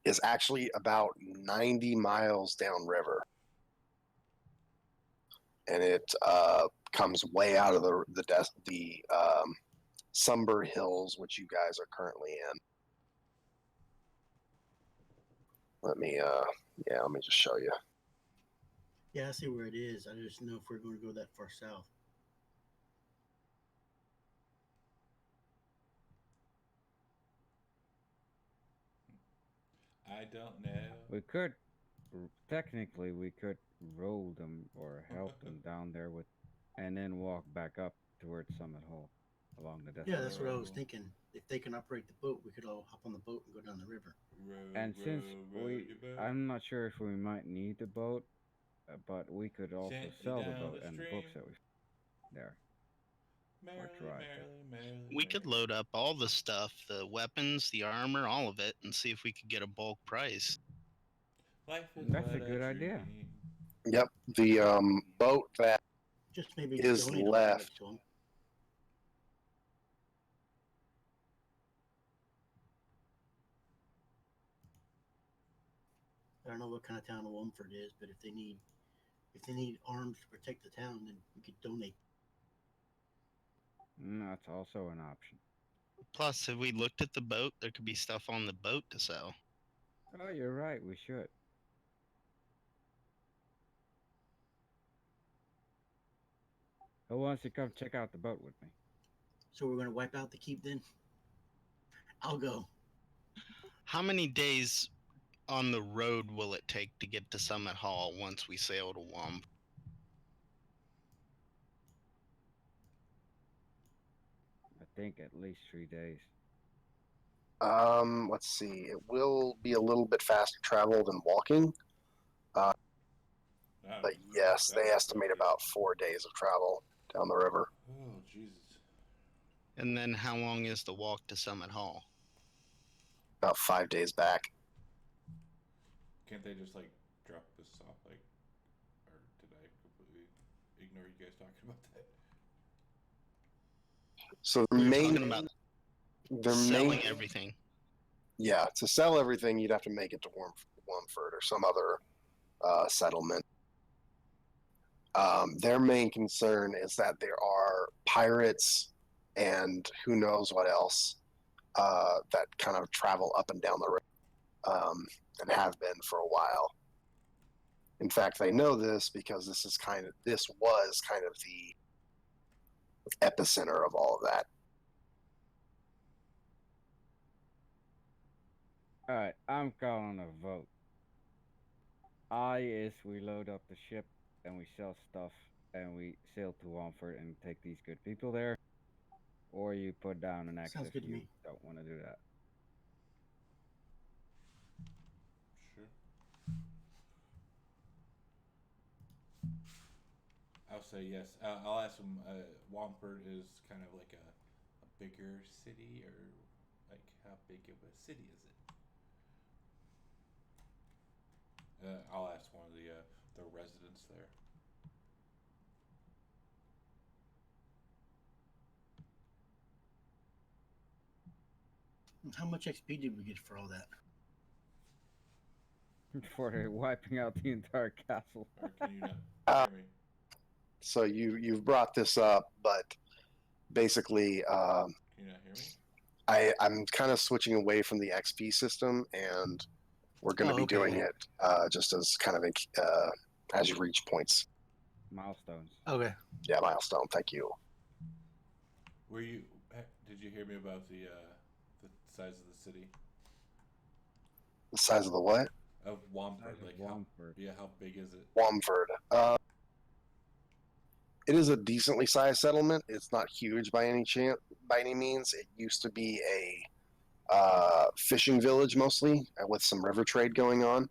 C: Is actually about 90 miles downriver, and it comes way out of the Sunbird Hills, which you guys are currently in. Let me just show you.
D: Yeah, I see where it is. I just know if we're going to go that far south.
B: I don't know.
E: We could, technically, we could roll them or help them down there and then walk back up towards Summit Hole along the
D: Yeah,
E: desert.
D: that's what I was thinking. If they can operate the boat, we could all hop on the boat and go down the river.
E: And since I'm not sure if we might need the boat, but we could also sell the boat and the books that we there.
G: We could load up all the stuff, the weapons, the armor, all of it, and see if we could get a bulk price.
B: Life is
E: That's a good idea.
C: Yep, the boat that
D: Just maybe
C: is
D: donate a lot of it
C: left.
D: to them. I don't know what kind of town Wilmford is, but if they need arms to protect the town, then we could donate.
E: That's also an option.
G: Plus, if we looked at the boat, there could be stuff on the boat to sell.
E: Oh, you're right. We should. Who wants to come check out the boat with me?
D: So we're gonna wipe out the keep then. I'll go.
G: How many days on the road will it take to get to Summit Hall once we sail to Womp?
E: I think at least 3 days.
C: Let's see. It will be a little bit faster travel than walking,
B: Ah,
C: but yes,
B: that
C: they
B: works
C: estimate
B: out.
C: about 4 days of travel down the river.
B: Oh, Jesus.
G: And then how long is the walk to Summit Hall?
C: About 5 days back.
B: Can't they just, like, drop this off, like, or did I completely ignore you guys talking about that?
C: So
G: We were talking about
C: their
G: selling
C: main,
G: everything.
C: yeah, to sell everything, you'd have to make it to Wormford or some other settlement. Their main concern is that there are pirates and who knows what else that kind of travel up and down the river and have been for a while. In fact, they know this because this was kind of the epicenter of all of that.
E: All right, I'm calling a vote. We load up the ship and we sell stuff and we sail to Womford and take these good people there. Or you put down an X
D: Sounds
E: if
D: good to
E: you
D: me.
E: don't want to do that.
B: Sure. I'll say yes. I'll ask him. Womford is kind of like a bigger city, or like how big of a city is it? I'll ask one of the residents there.
D: How much XP did we get for all that?
E: For wiping out the entire castle.
B: Or can you not hear me?
C: So you've brought this up, but basically,
B: Can you not hear me?
C: I'm kind of switching away from the XP system, and we're going to be doing it just as kind of as you reach points.
E: Milestones.
D: Okay.
C: Yeah, milestone. Thank you.
B: Were you? Did you hear me about the size of the city
C: The size of the what?
B: of Womford?
E: Size of
B: Like
E: Womford.
B: how big is it?
C: Womford. It is a decently sized settlement. It's not huge by any means. It used to be a fishing village mostly, with some river trade going on.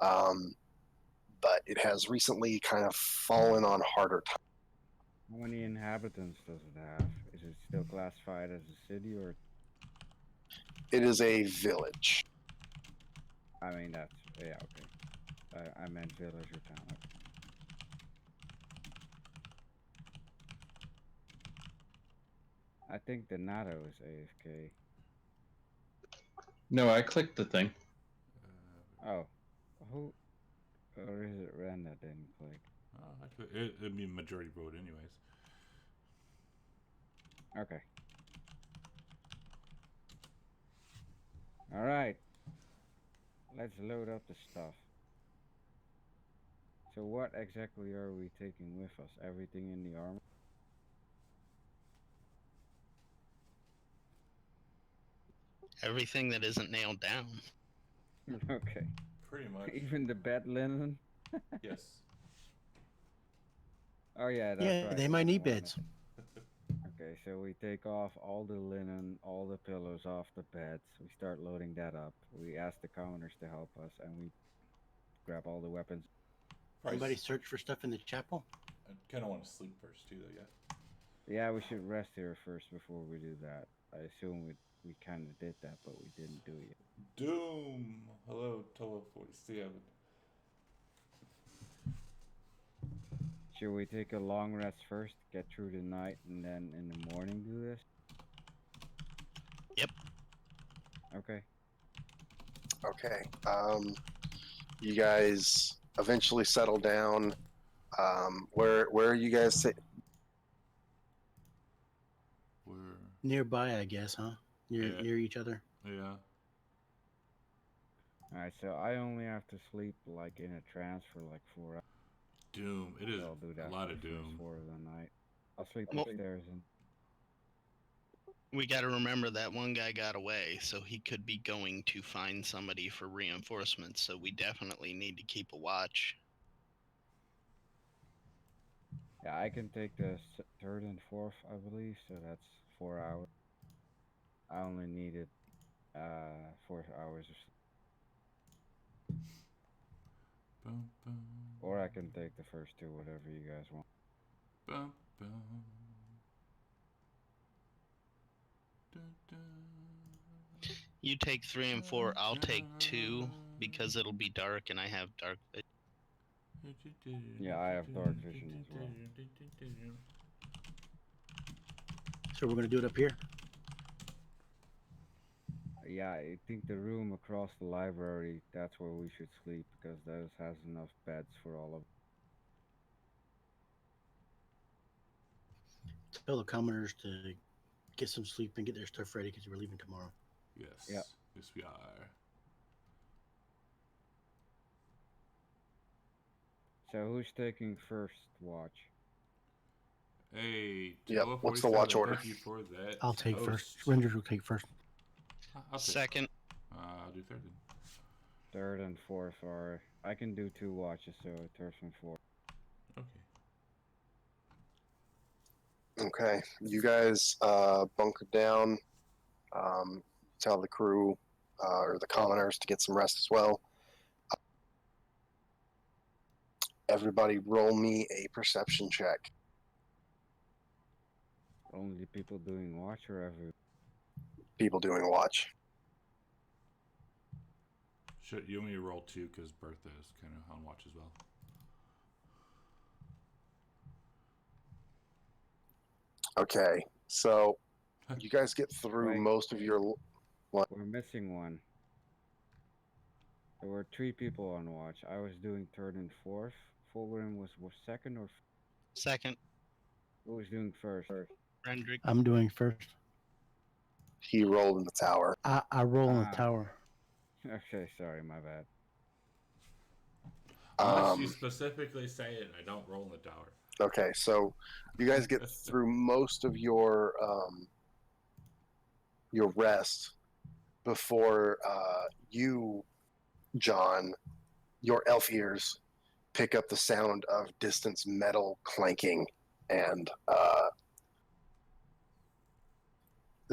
C: But it has recently kind of fallen on harder times.
E: How many inhabitants does it have? Is it still classified as a city or?
C: It is a village.
E: I mean, that's, yeah, okay. I meant village or town. Okay. I think the NATO is AFK.
F: No, I clicked the thing.
E: Oh, who? Or is it Ren that didn't click?
B: It'd be majority vote anyways.
E: Okay. All right. Let's load up the stuff. So what exactly are we taking with us? Everything in the armor?
G: Everything that isn't nailed down.
E: Okay.
B: Pretty much.
E: Even the bed linen?
B: Yes.
E: Oh yeah, that's
D: Yeah,
E: right.
D: they might need beds.
E: Okay, so we take off all the linen, all the pillows off the beds. We start loading that up. We ask the commoners to help us, and we grab all the weapons.
D: Anybody search for stuff in the chapel?
B: I kind of want to sleep first too, though. Yeah.
E: Yeah, we should rest here first before we do that. I assume we kind of did that, but we didn't do it yet.
B: Doom. Hello, Toa 47.
E: Should we take a long rest first, get through the night, and then in the morning do this?
G: Yep.
E: Okay.
C: Okay. You guys eventually settle down. Where are you guys?
B: We're
D: Nearby, I guess, huh?
B: Yeah.
D: Near each other.
B: yeah.
E: Alright, so I only have to sleep like in a trance for like 4 hours.
B: Doom. It is
E: So I'll do that
B: a lot
E: for
B: of
E: the first
B: Doom.
E: 4 of the night. I'll sleep
G: Well-
E: upstairs and
G: We got to remember that one guy got away, so he could be going to find somebody for reinforcements. So we definitely need to keep a watch.
E: yeah, I can take the third and fourth, I believe. So that's 4 hours. I only needed 4 hours of sleep.
B: Bum, bum,
E: Or I can take the first two, whatever you guys want.
B: bum, bum. Dun, dun.
G: You take 3 and 4. I'll take 2 because it'll be dark and I have dark vision.
E: Yeah, I have dark vision as well.
D: So we're gonna do it up here.
E: Yeah, I think the room across the library, that's where we should sleep because those has enough beds for all of us.
D: Tell the commoners to get some sleep and get their stuff ready because we're leaving tomorrow.
B: Yes.
E: Yep.
B: Yes, we are.
E: So who's taking first watch?
B: Hey,
C: Yep,
B: Toa
C: what's the
B: 47,
C: watch order?
B: Thank you for that.
D: I'll take
B: host.
D: first. Rangers will take first.
B: I'll take.
G: Second,
B: I'll do third then.
E: Third and fourth are. I can do 2 watches, so third and fourth.
B: Okay.
C: Okay, you guys bunker down. Tell the crew or the commoners to get some rest as well. Everybody, roll me a perception check.
E: Only people doing watch or every.
C: People doing watch.
B: Should you want me to roll 2 because Bertha is kind of on watch as well.
C: Okay, so you guys get through
E: Wait.
C: most of your.
E: We're missing one. There were 3 people on watch. I was doing third and fourth. Fulgrim was second or
G: second,
E: who was doing first?
G: Rendrick.
D: I'm doing first.
C: He rolled in the tower.
D: I roll in the
E: Ah.
D: tower.
E: Okay, sorry, my bad.
B: Unless you specifically say it, I don't roll in the tower.
C: Okay, so you guys get through most of your rest before you, John, your elf ears pick up the sound of distant metal clanking and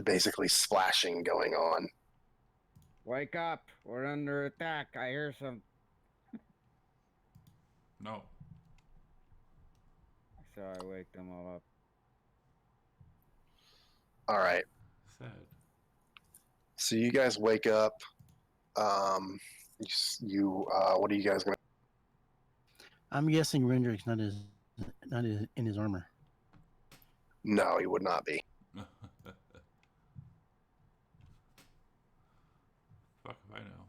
C: basically splashing going on.
E: Wake up! We're under attack. I hear some.
B: No.
E: So I wake them all up.
C: All right,
B: Sad.
C: so you guys wake up. What are you guys gonna?
D: I'm guessing Rendrick's not in his armor.
C: No, he would not be.
B: Fuck if I know.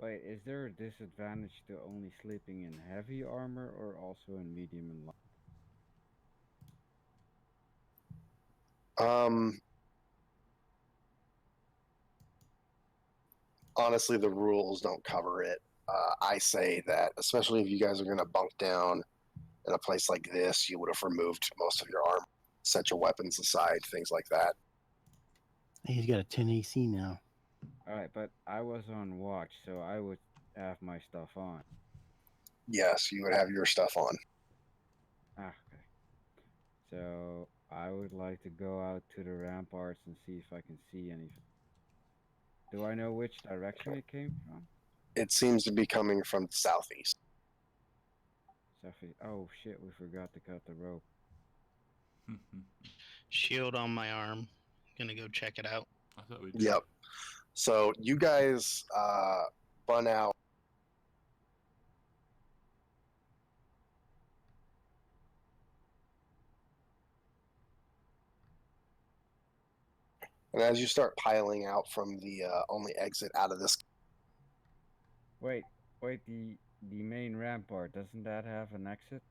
E: Wait, is there a disadvantage to only sleeping in heavy armor or also in medium and light?
C: Honestly, the rules don't cover it. I say that, especially if you guys are going to bunk down in a place like this, you would have removed most of your armor, set your weapons aside, things like that.
D: He's got a 10 AC now.
E: Alright, but I was on watch, so I would have my stuff on.
C: Yes, you would have your stuff on.
E: Ah, okay. So I would like to go out to the ramparts and see if I can see anything. Do I know which direction it came from?
C: It seems to be coming from the southeast.
E: Oh shit, we forgot to cut the rope.
G: Shield on my arm. Gonna go check it out.
B: I thought we did.
C: Yep. So you guys run out. And as you start piling out from the only exit out of this,
E: Wait, the main rampart, doesn't that have an exit?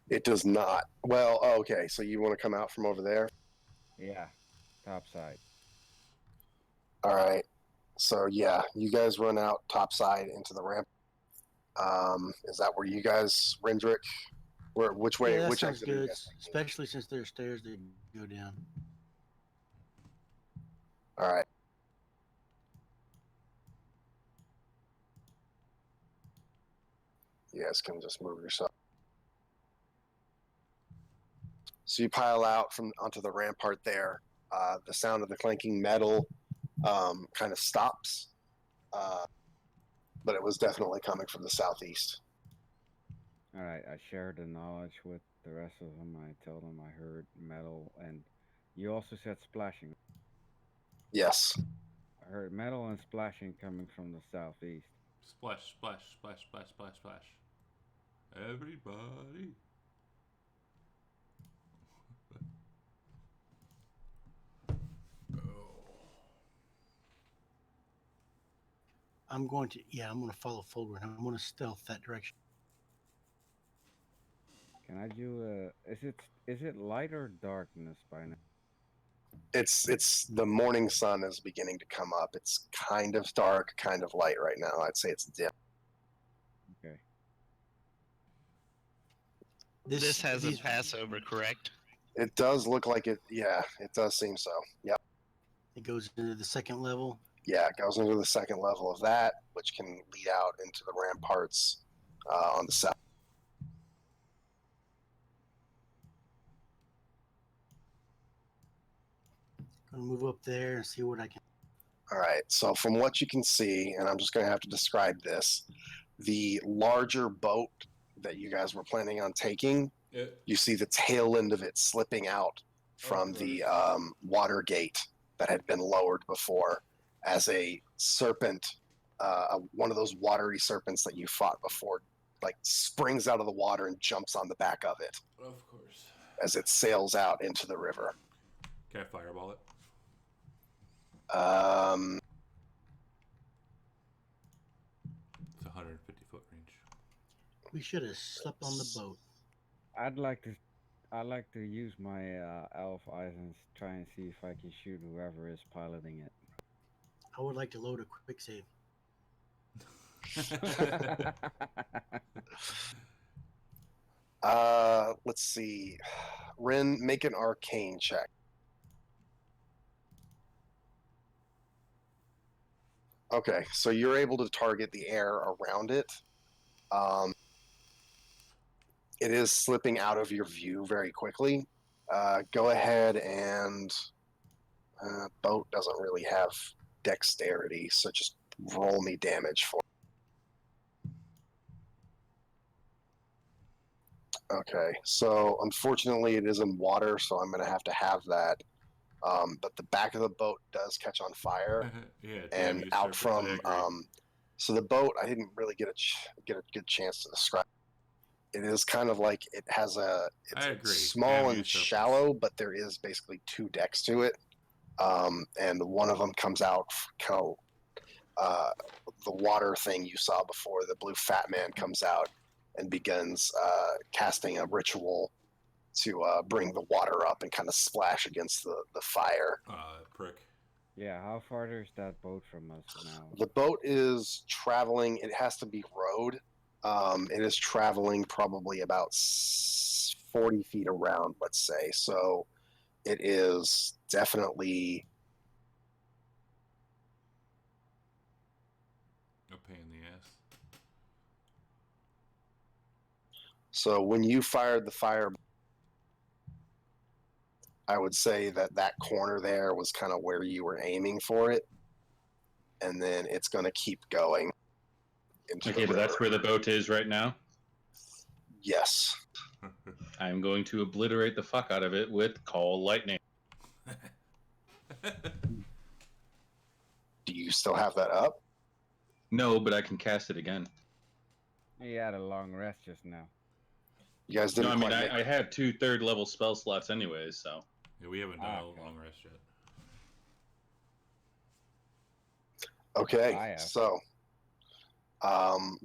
C: it does not. Well, okay, so you want to come out from over there?
E: Yeah, top side.
C: All right. So yeah, you guys run out topside into the ramp. Is that where you guys, Rendrick? Which way?
D: Yeah, that
C: Which
D: sounds
C: exit are you
D: good,
C: guys taking?
D: especially since there are stairs that go down.
C: All right. You guys can just move yourself. So you pile out from onto the rampart there. The sound of the clanking metal kind of stops, but it was definitely coming from the southeast.
E: All right, I share the knowledge with the rest of them. I tell them I heard metal, and you also said splashing.
C: Yes.
E: I heard metal and splashing coming from the southeast.
B: Splash, splash, splash, splash, splash, splash. Everybody.
D: I'm going to follow Fulgrim. I'm going to stealth that direction.
E: Can I do is it light or darkness by now?
C: It's the morning sun is beginning to come up. It's kind of dark, kind of light right now. I'd say it's dim.
E: Okay.
G: This has
D: these-
G: a Passover, correct?
C: It does look like it. Yeah, it does seem so. Yep.
D: It goes into the second level.
C: Yeah, it goes into the second level of that, which can lead out into the ramparts on the south.
D: Going to move up there and see what I can.
C: All right. So from what you can see, and I'm just going to have to describe this, the larger boat that you guys were planning on taking, you see the tail end of it slipping out from the water gate that had been lowered before as a serpent, one of those watery serpents that you fought before, like springs out of the water and jumps on the back of it
B: Of course.
C: as it sails out into the river.
B: Can I fireball it? It's 150-foot range.
D: We should have slept on the boat.
E: I'd like to use my elf eyes and try and see if I can shoot whoever is piloting it.
D: I would like to load a quick save.
C: Let's see. Ren, make an arcane check. Okay, so you're able to target the air around it. It is slipping out of your view very quickly. Go ahead and boat doesn't really have dexterity, so just roll me damage for it. Okay, so unfortunately it is in water, so I'm going to have that. But the back of the boat does catch on fire.
B: Yeah,
C: And
B: you
C: out
B: serpent, I
C: from
B: agree.
C: so the boat I didn't really get a good chance to describe. It is kind of like it has
B: I agree.
C: small
B: Damn
C: and
B: you, serpents.
C: shallow, but there is basically two decks to it, and one of them comes out the water thing you saw before. The blue fat man comes out and begins casting a ritual to bring the water up and kind of splash against the fire.
B: Prick.
E: Yeah, how far is that boat from us now?
C: The boat is traveling. It has to be rowed. It is traveling probably about 40 feet around, let's say. So it is definitely.
B: A pain in the ass.
C: So when you fired the fire, I would say that corner there was kind of where you were aiming for it. And then it's going to keep going.
F: Okay, but that's where the boat is right now.
C: Yes.
F: I'm going to obliterate the fuck out of it with Call Lightning.
C: Do you still have that up?
F: No, but I can cast it again.
E: He had a long rest just now.
C: You guys
F: No,
C: didn't
F: I mean,
C: quite
F: I have 2 third level spell slots anyways, so.
B: Yeah, we haven't done
E: Okay.
B: a long rest yet.
C: Okay,
E: I have.
C: so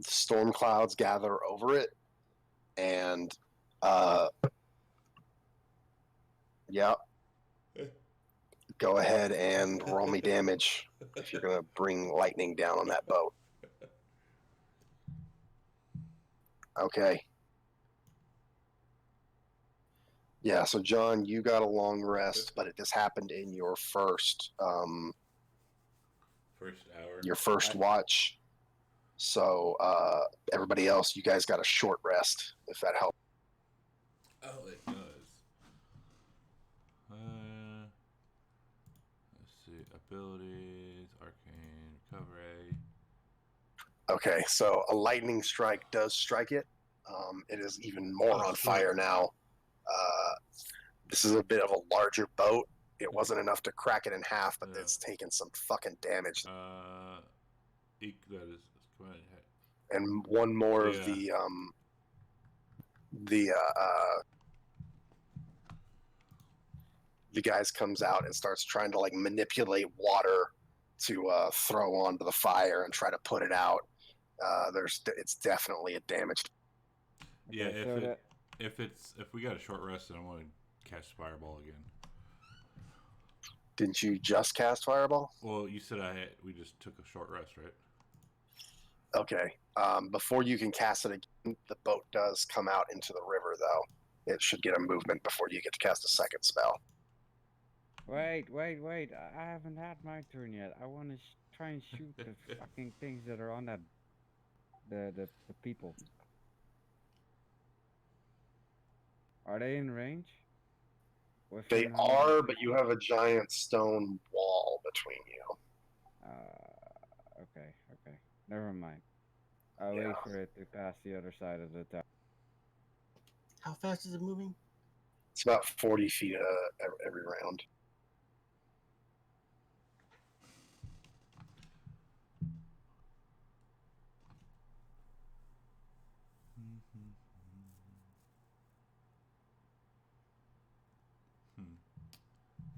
C: storm clouds gather over it, and yeah, go ahead and roll me damage if you're gonna bring lightning down on that boat. Okay. Yeah, so John, you got a long rest, but this happened in your first
B: First hour.
C: your first watch. So everybody else, you guys got a short rest, if that helps.
B: Oh, it does. Let's see. Abilities, arcane, recovery.
C: Okay, so a lightning strike does strike it. It is even more on fire now. This is a bit of a larger boat. It wasn't enough to crack it in half, but it's taken some fucking damage.
B: That is. Come on.
C: And one more of the guys comes out and starts trying to like manipulate water to throw onto the fire and try to put it out. It's definitely a damaged.
B: Yeah,
E: Okay,
B: if we got a short rest, then I want to cast Fireball again.
C: Didn't you just cast Fireball?
B: Well, you said we just took a short rest, right?
C: Okay. Before you can cast it again, the boat does come out into the river, though. It should get a movement before you get to cast a second spell.
E: Wait! I haven't had my turn yet. I want to try and shoot the fucking things that are on that. The people. Are they in range?
C: They
E: Within
C: are, but you have a giant stone wall between you.
E: Okay. Never mind. I'll wait for it to pass the other side of the tower.
D: How fast is it moving?
C: It's about 40 feet every round.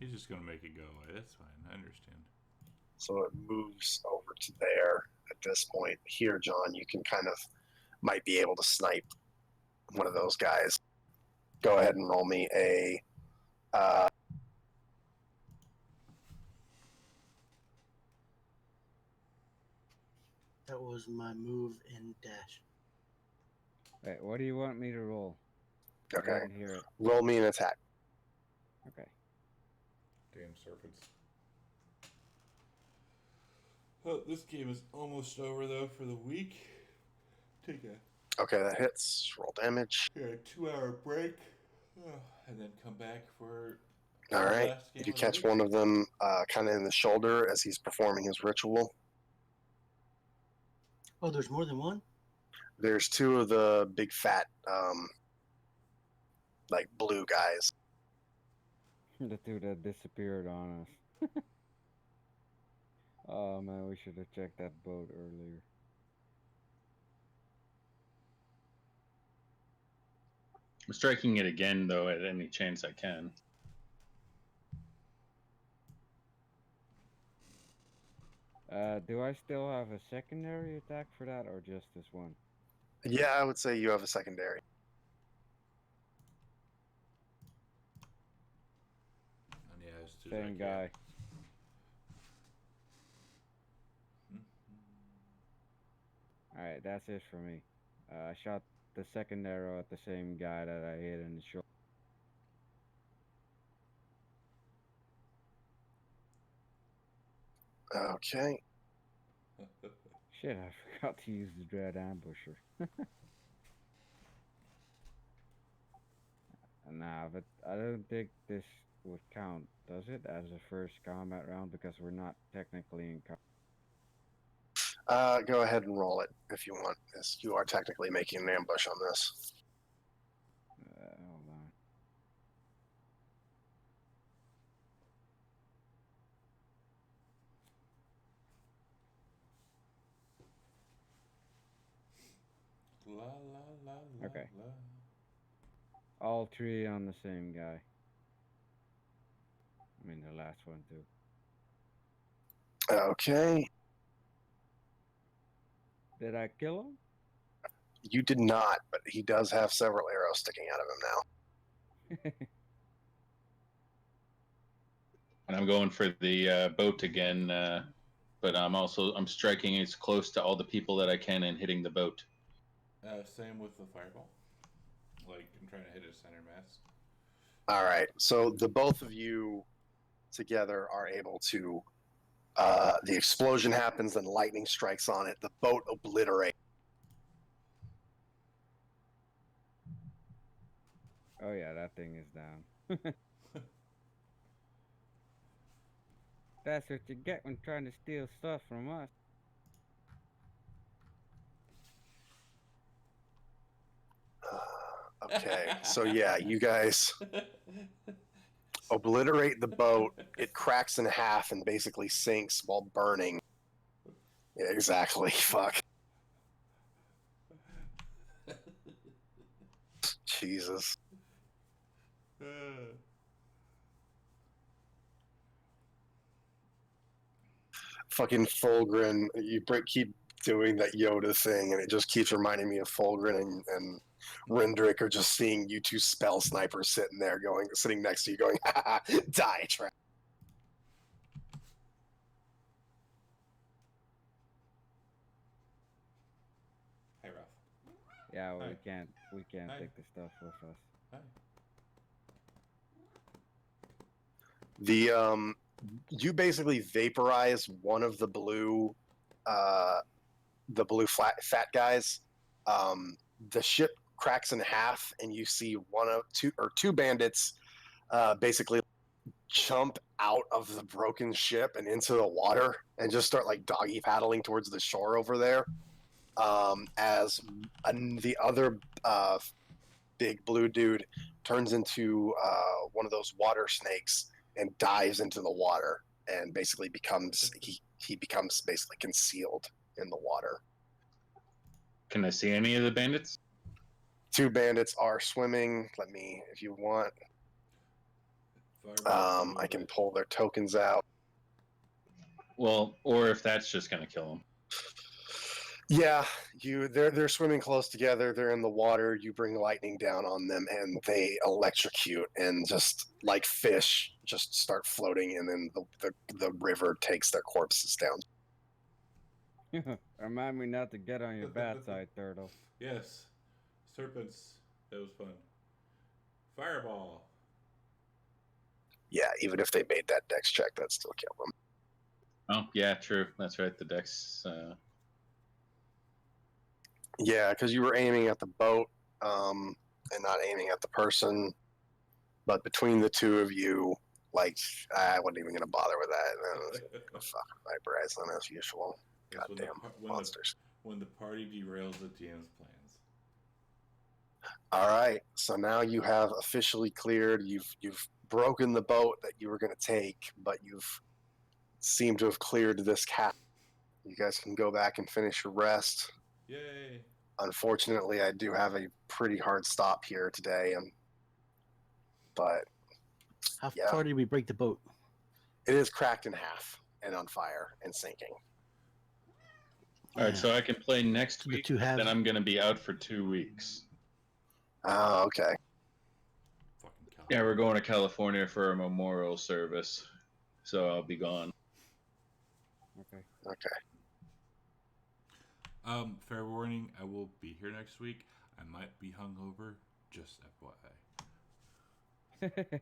B: He's just gonna make it go away. That's fine. I understand.
C: So it moves over to there at this point. Here, John, you can kind of might be able to snipe one of those guys. Go ahead and roll me a.
D: That was my move and dash.
E: Wait, what do you want me to roll?
C: Okay.
E: I didn't hear it.
C: Roll me an attack.
E: Okay.
B: Damn serpents. Well, this game is almost over though for the week. Take a
C: Okay, that hits. Roll damage.
B: 2-hour break, and then come back for.
C: All right. You catch one of them kind of in the shoulder as he's performing his ritual.
D: Oh, there's more than one?
C: There's two of the big fat, like blue guys.
E: The two that disappeared on us. Oh man, we should have checked that boat earlier.
F: I'm striking it again, though, at any chance I can.
E: Do I still have a secondary attack for that, or just this one?
C: Yeah, I would say you have a secondary.
B: And yeah, as soon as
E: Same guy. Alright, that's it for me. I shot the second arrow at the same guy that I hit in the shoulder.
C: Okay.
E: Shit, I forgot to use the Dread Ambusher. Nah, but I don't think this would count, does it, as a first combat round, because we're not technically in combat.
C: Go ahead and roll it if you want. As you are technically making an ambush on this.
E: Hold on.
B: La la la la.
E: Okay.
B: La.
E: All three on the same guy. I mean, the last one too.
C: Okay.
E: Did I kill him?
C: You did not, but he does have several arrows sticking out of him now.
F: And I'm going for the boat again, but I'm striking as close to all the people that I can and hitting the boat.
B: Same with the fireball. Like, I'm trying to hit his center mass.
C: All right, so the both of you together are able to. The explosion happens, and lightning strikes on it. The boat obliterates.
E: Oh yeah, that thing is down. That's what you get when trying to steal stuff from us.
C: Okay, so yeah, you guys obliterate the boat. It cracks in half and basically sinks while burning. Yeah, exactly. Fuck. Jesus. Fucking Fulgrin. Keep doing that Yoda thing, and it just keeps reminding me of Fulgrin and Rendrick are just seeing you two spell snipers sitting next to you, going, "Ha ha, die, trap."
B: Hey, Ralph.
E: Yeah, well,
B: Hi.
E: we can't
B: Hi.
E: take the stuff with us.
B: Hi.
C: You basically vaporize one of the blue fat guys. The ship cracks in half, and you see two bandits basically jump out of the broken ship and into the water and just start like doggy paddling towards the shore over there. As the other big blue dude turns into one of those water snakes and dives into the water and basically he becomes basically concealed in the water.
F: Can I see any of the bandits?
C: Two bandits are swimming. If you want, I can pull their tokens out.
F: Well, or if that's just gonna kill them.
C: Yeah, they're swimming close together. They're in the water. You bring lightning down on them, and they electrocute and just like fish, just start floating, and then the river takes their corpses down.
E: Remind me not to get on your bad side, turtle.
B: Yes. Serpents. That was fun. Fireball.
C: Yeah, even if they made that dex check, that'd still kill them.
F: Oh yeah, true. That's right. The dex.
C: Yeah, because you were aiming at the boat and not aiming at the person. But between the two of you, like, I wasn't even going to bother with that. Fucking vaporize them as usual.
B: Yes,
C: Goddamn monsters.
B: When the party derails the GM's plans.
C: All right, so now you have officially cleared. You've broken the boat that you were going to take, but you've seemed to have cleared this cap. You guys can go back and finish your rest.
B: Yay!
C: Unfortunately, I do have a pretty hard stop here today, but
D: How
C: yeah.
D: far did we break the boat?
C: It is cracked in half and on fire and sinking.
F: All right, so I can play next week. Then I'm going to be out for 2 weeks.
C: Oh, okay.
F: Yeah, we're going to California for a memorial service, so I'll be gone.
E: Okay.
B: Fair warning, I will be here next week. I might be hungover, just FYI.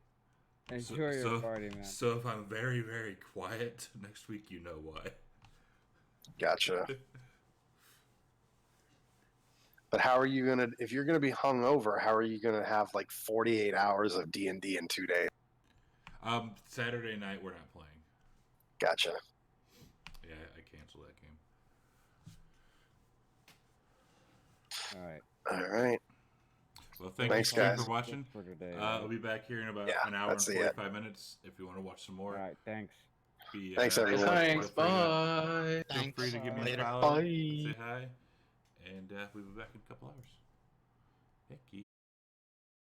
E: Enjoy your party, man.
B: So if I'm very, very quiet next week, you know why.
C: Gotcha. But how are you gonna? If you're gonna be hungover, how are you gonna have like 48 hours of D&D in 2 days?
B: Saturday night we're not playing.
C: Gotcha.
B: Yeah, I canceled that game.
C: All right.
B: Well,
C: thanks guys
B: for watching.
E: For today,
B: I'll be back here in about an hour and 45 minutes if you want to watch some more.
E: All right, thanks.
C: Thanks everyone.
F: Thanks. Bye.
B: Feel free to give me a
G: Later.
B: follow.
C: Bye.
B: Say hi, and we'll be back in a couple hours.